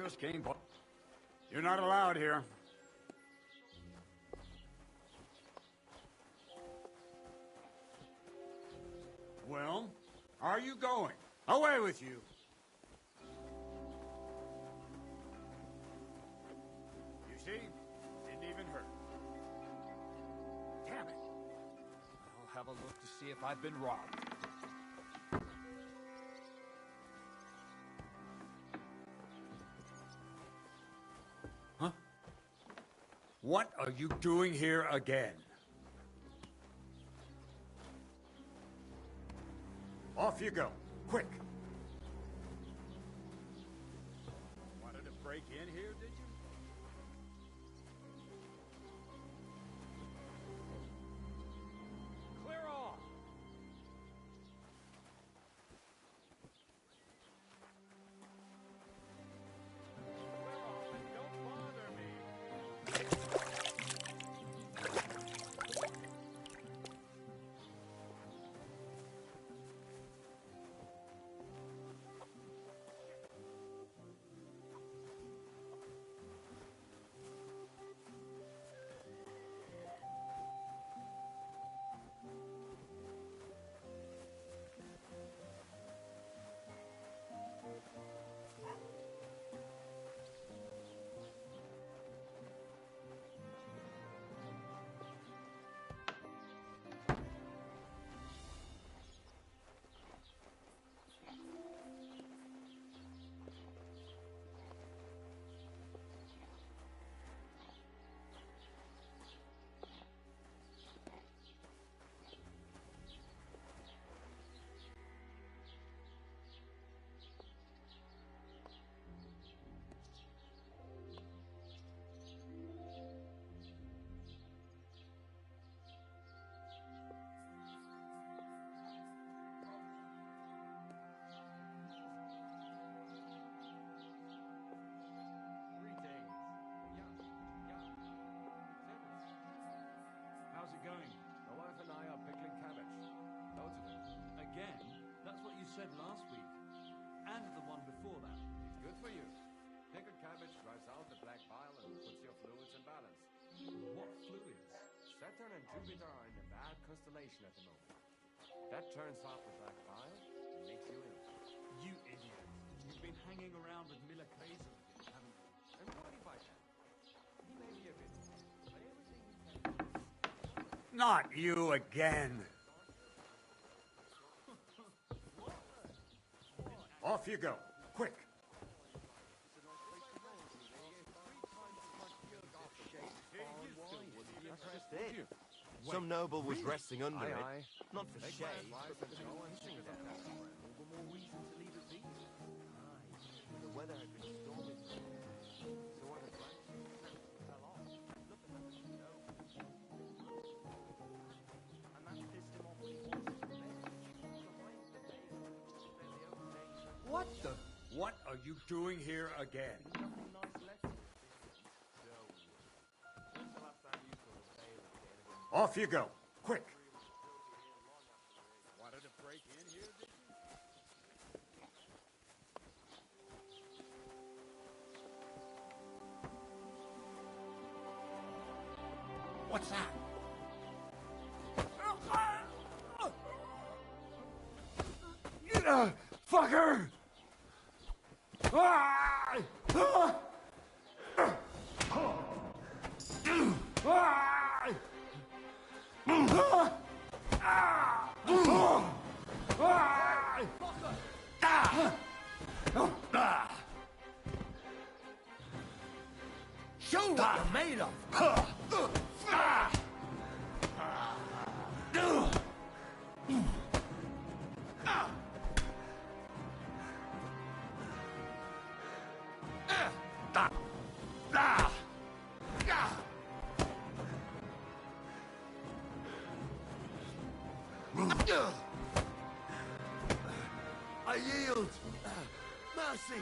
just came. You're not allowed here. Well, are you going? Away with you! You see? Didn't even hurt. Damn it! I'll have a look to see if I've been robbed. Huh? What are you doing here again? Off you go. Quick. Wanted to break in here, did you? Clear off! Clear off and don't bother me! How's it going? My wife and I are pickling cabbage. Loads of it. Again? That's what you said last week. And the one before that. It's good for you. Pickled cabbage drives out the black bile and puts your fluids in balance. What fluids? Saturn and Jupiter are in a bad constellation at the moment. That turns off the black bile and makes you ill. You idiot. You've been hanging around with Miller Kaiser again, haven't you? And what if I can? He may be a bit, but everything he can... Not you again! Off you go. Quick! Some noble was resting under it. Aye. Not for shade, but for All the more reason to leave it be. the weather had been stormy. So when the branches fell off, look at that snow. And that pissed him off when he wanted to bed. What the? What are you doing here again? Off you go. Quick. Wanted to break in here, did you? What's that? Fucker! Show what you're made of! I yield. Mercy.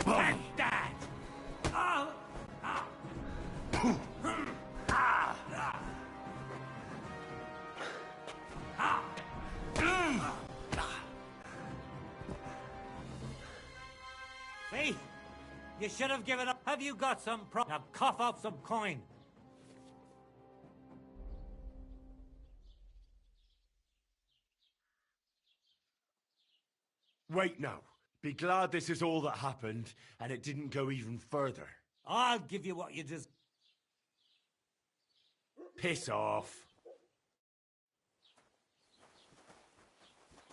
Take that! You should have given up. Have you got some Now cough up some coin. Wait now. Be glad this is all that happened, and it didn't go even further. I'll give you what you just... Piss off.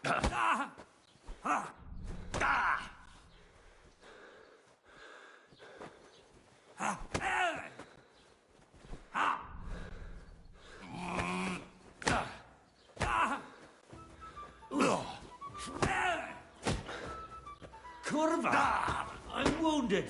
Ah! Ah! Ah! Ah! Ah! Kurva! I'm wounded.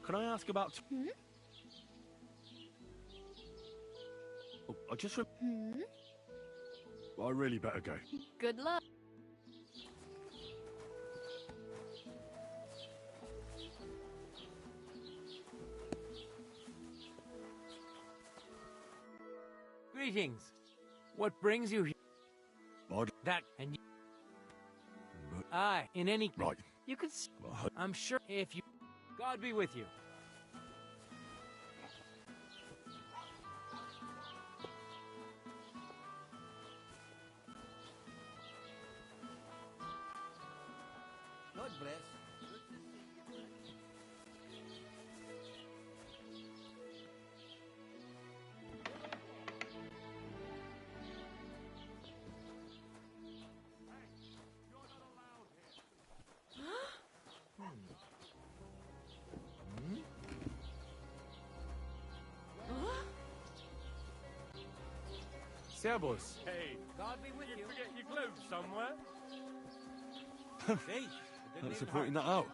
Can I ask about... Hmm? Oh, I just... Hmm? I really better go. Good luck. Greetings. What brings you here? Odd. That and you... Aye, in any... Right. You could... I'm sure if you... God be with you. God bless. Servus. Hey, God be with you. Forget your clothes somewhere? Thanks for pointing that out.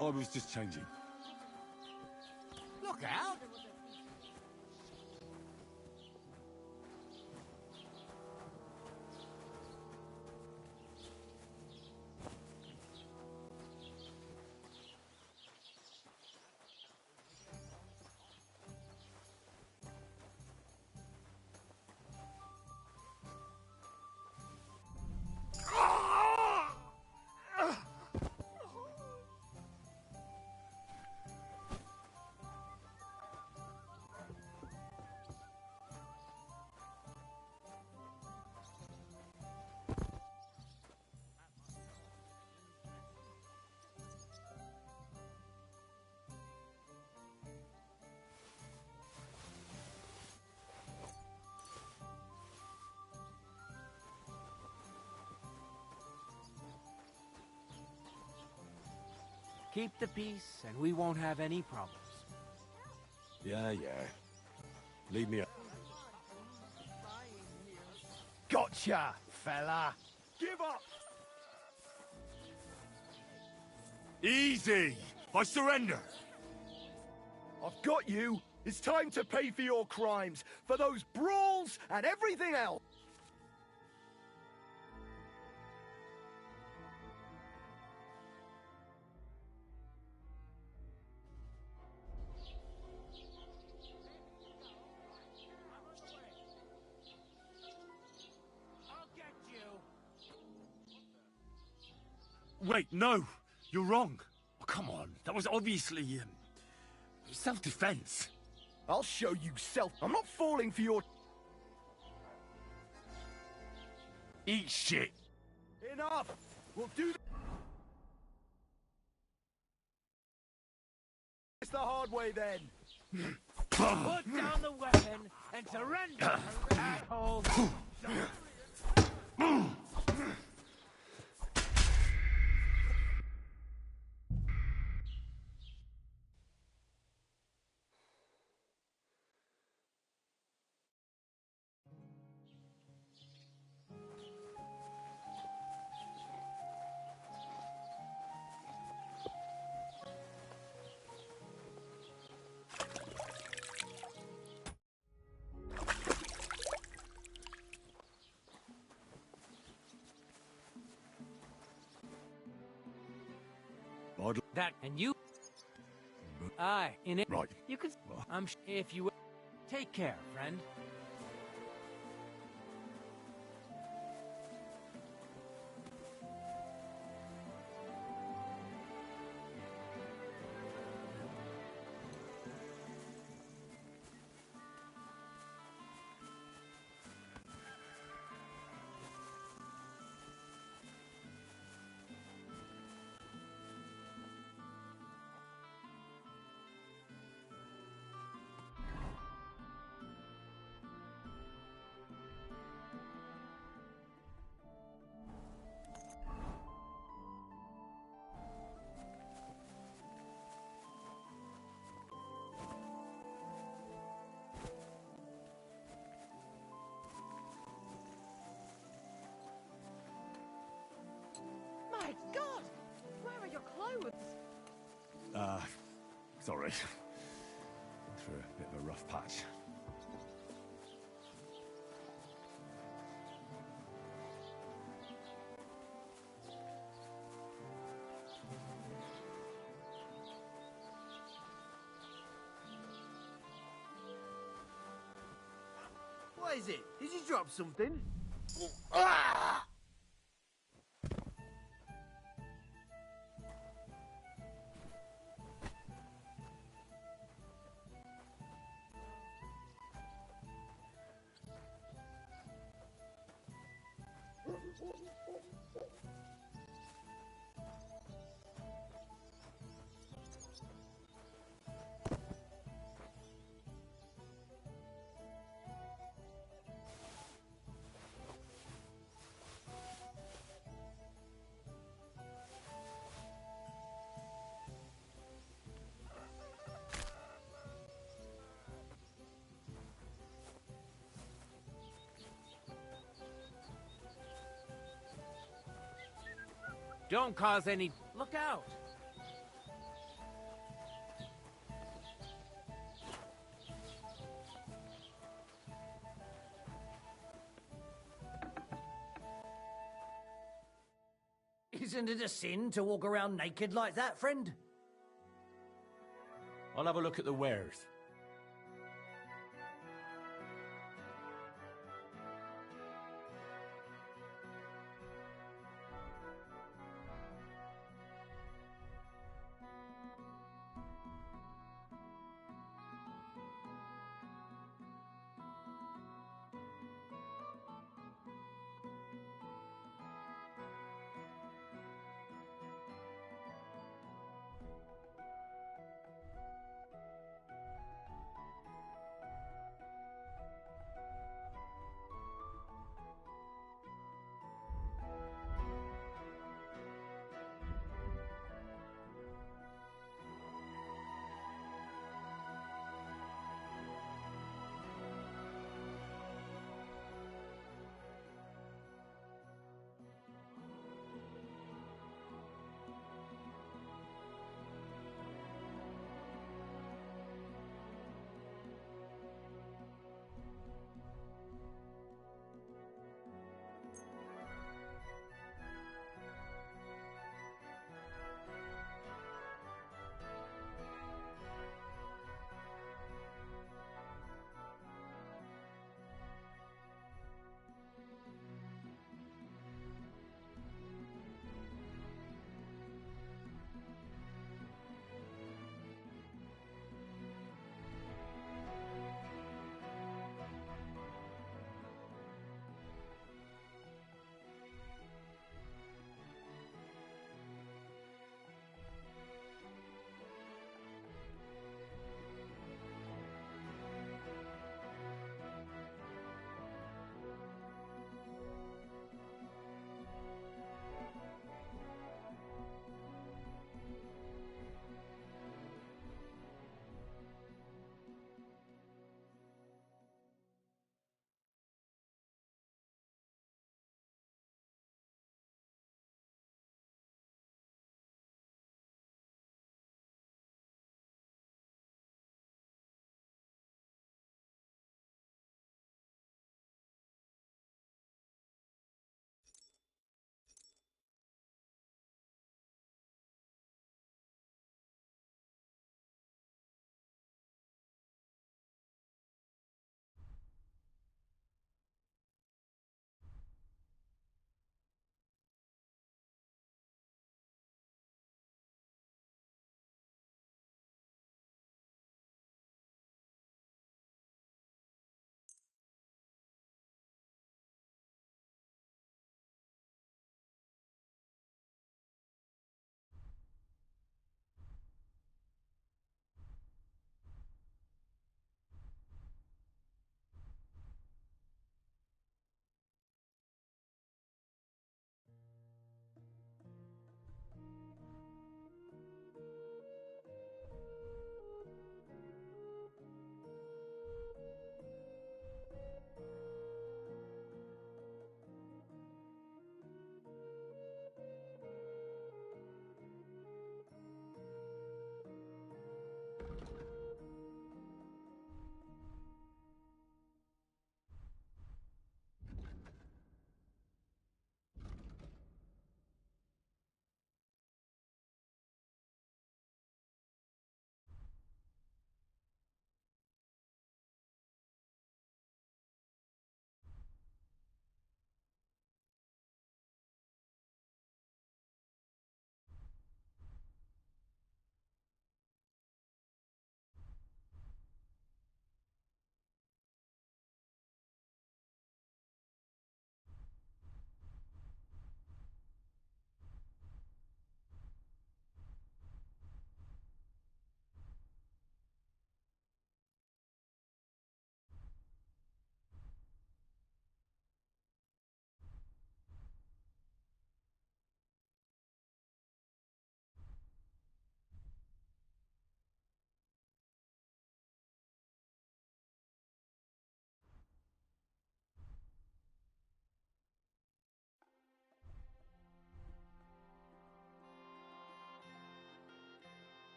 I was just changing. Look out! Keep the peace, and we won't have any problems. Yeah. Leave me... Gotcha, fella. Give up. Easy! I surrender! I've got you. It's time to pay for your crimes, for those brawls and everything else. Wait, no! You're wrong. Oh, come on. That was obviously, self-defense. I'll show you self. I'm not falling for your... Eat shit. Enough! We'll do this the hard way then. Put down the weapon and surrender, asshole! That and you. Aye, in it. Right. You could. If you. Take care, friend. My God! Where are your clothes? Sorry. Been through a bit of a rough patch. What is it? Did you drop something? Don't cause any. Look out! Isn't it a sin to walk around naked like that, friend? I'll have a look at the wares.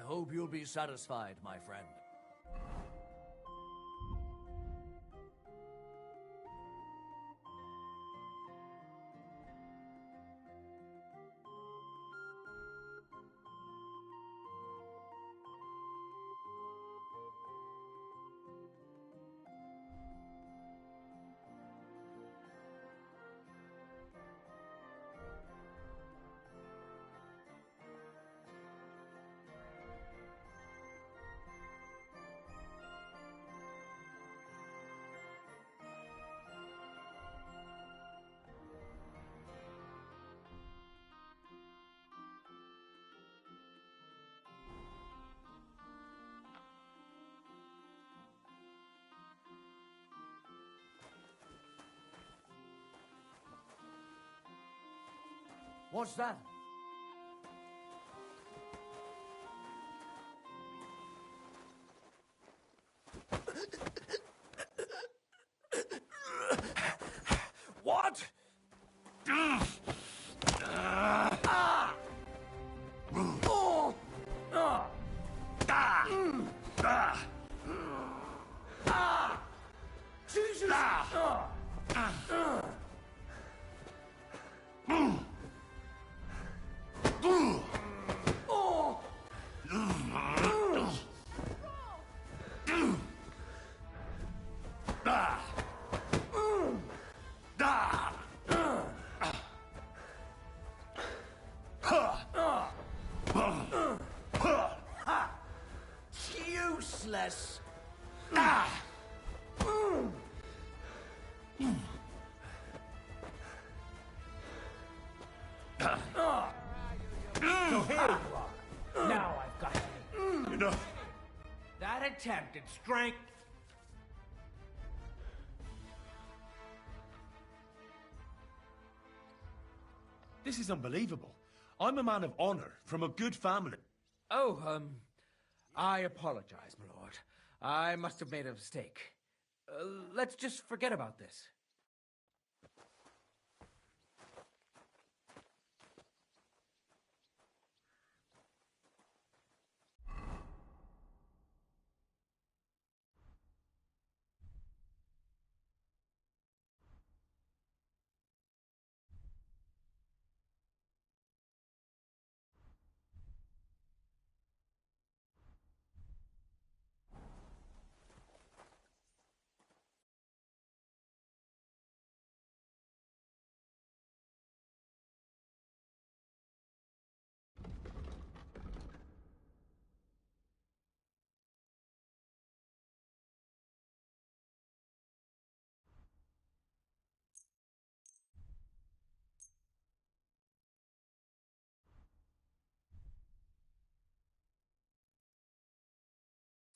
hope you'll be satisfied, my friend. What's that? What? Jesus! Useless! So here you are. Now I've got you. Enough. That attempted strength. This is unbelievable. I'm a man of honor from a good family. Oh, I apologize, my lord. I must have made a mistake. Let's just forget about this.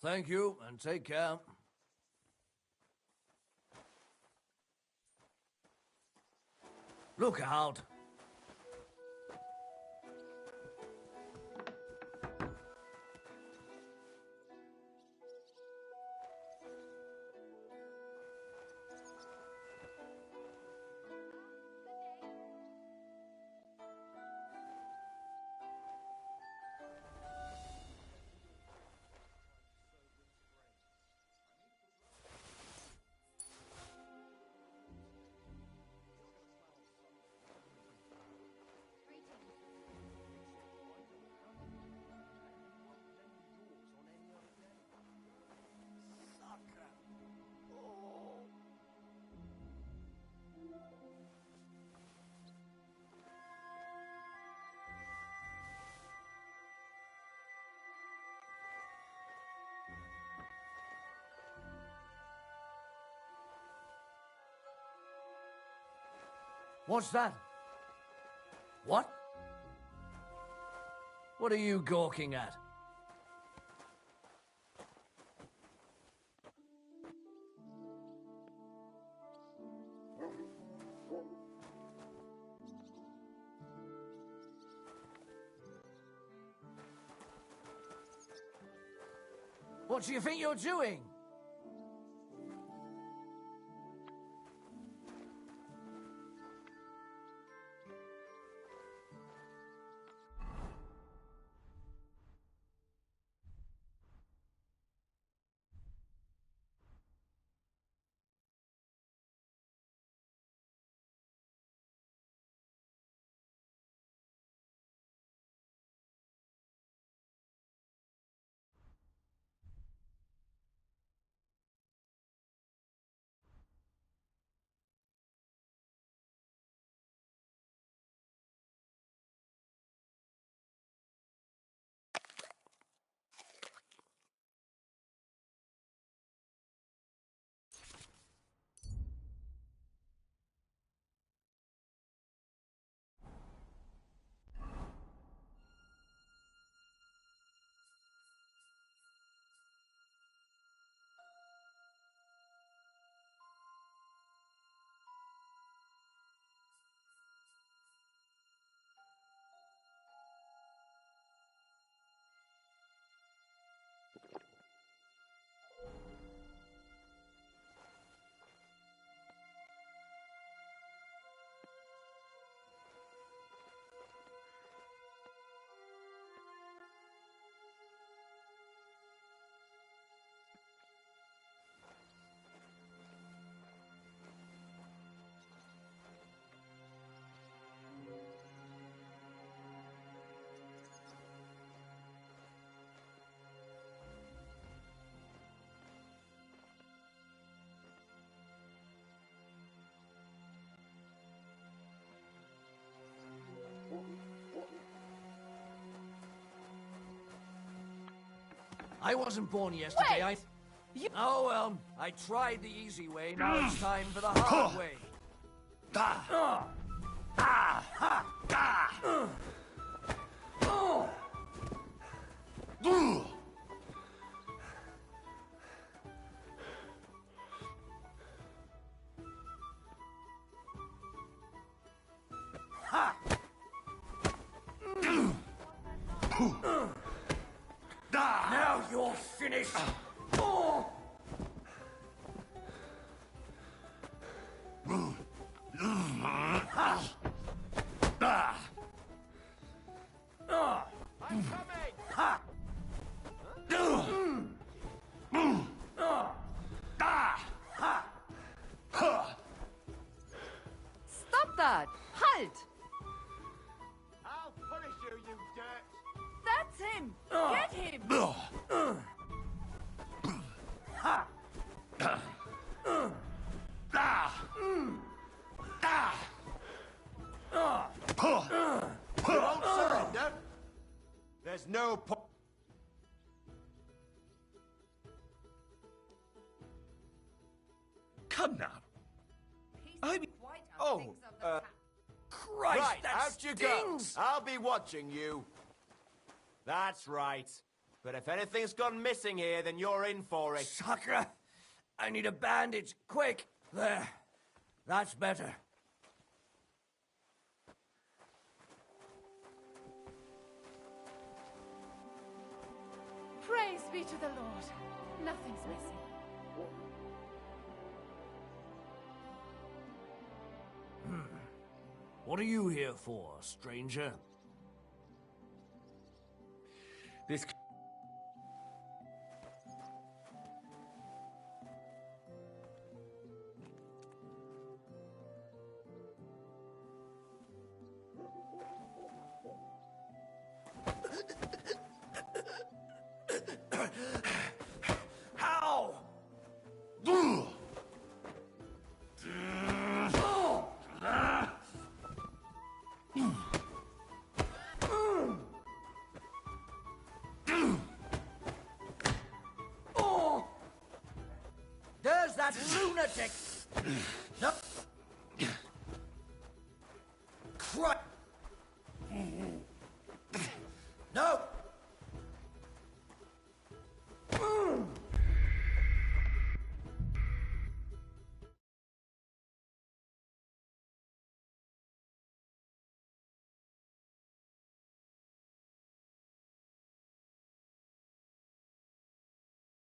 Thank you, and take care. Look out! What's that? What? What are you gawking at? What do you think you're doing? I wasn't born yesterday. Wait. Oh, well, I tried the easy way. Now it's time for the hard way. Now you're finished. I'm coming! Stop that! Halt! I'll punish you, you dirt! That's him! Get him! You won't surrender? There's no po- Come now. Oh, Christ, right, that out you go. stings! I'll be watching you. That's right. But if anything's gone missing here, then you're in for it. Sucker! I need a bandage, quick! There. That's better. Praise be to the Lord. Nothing's missing. What are you here for, stranger? This. How? There's that lunatic! No. Christ! No!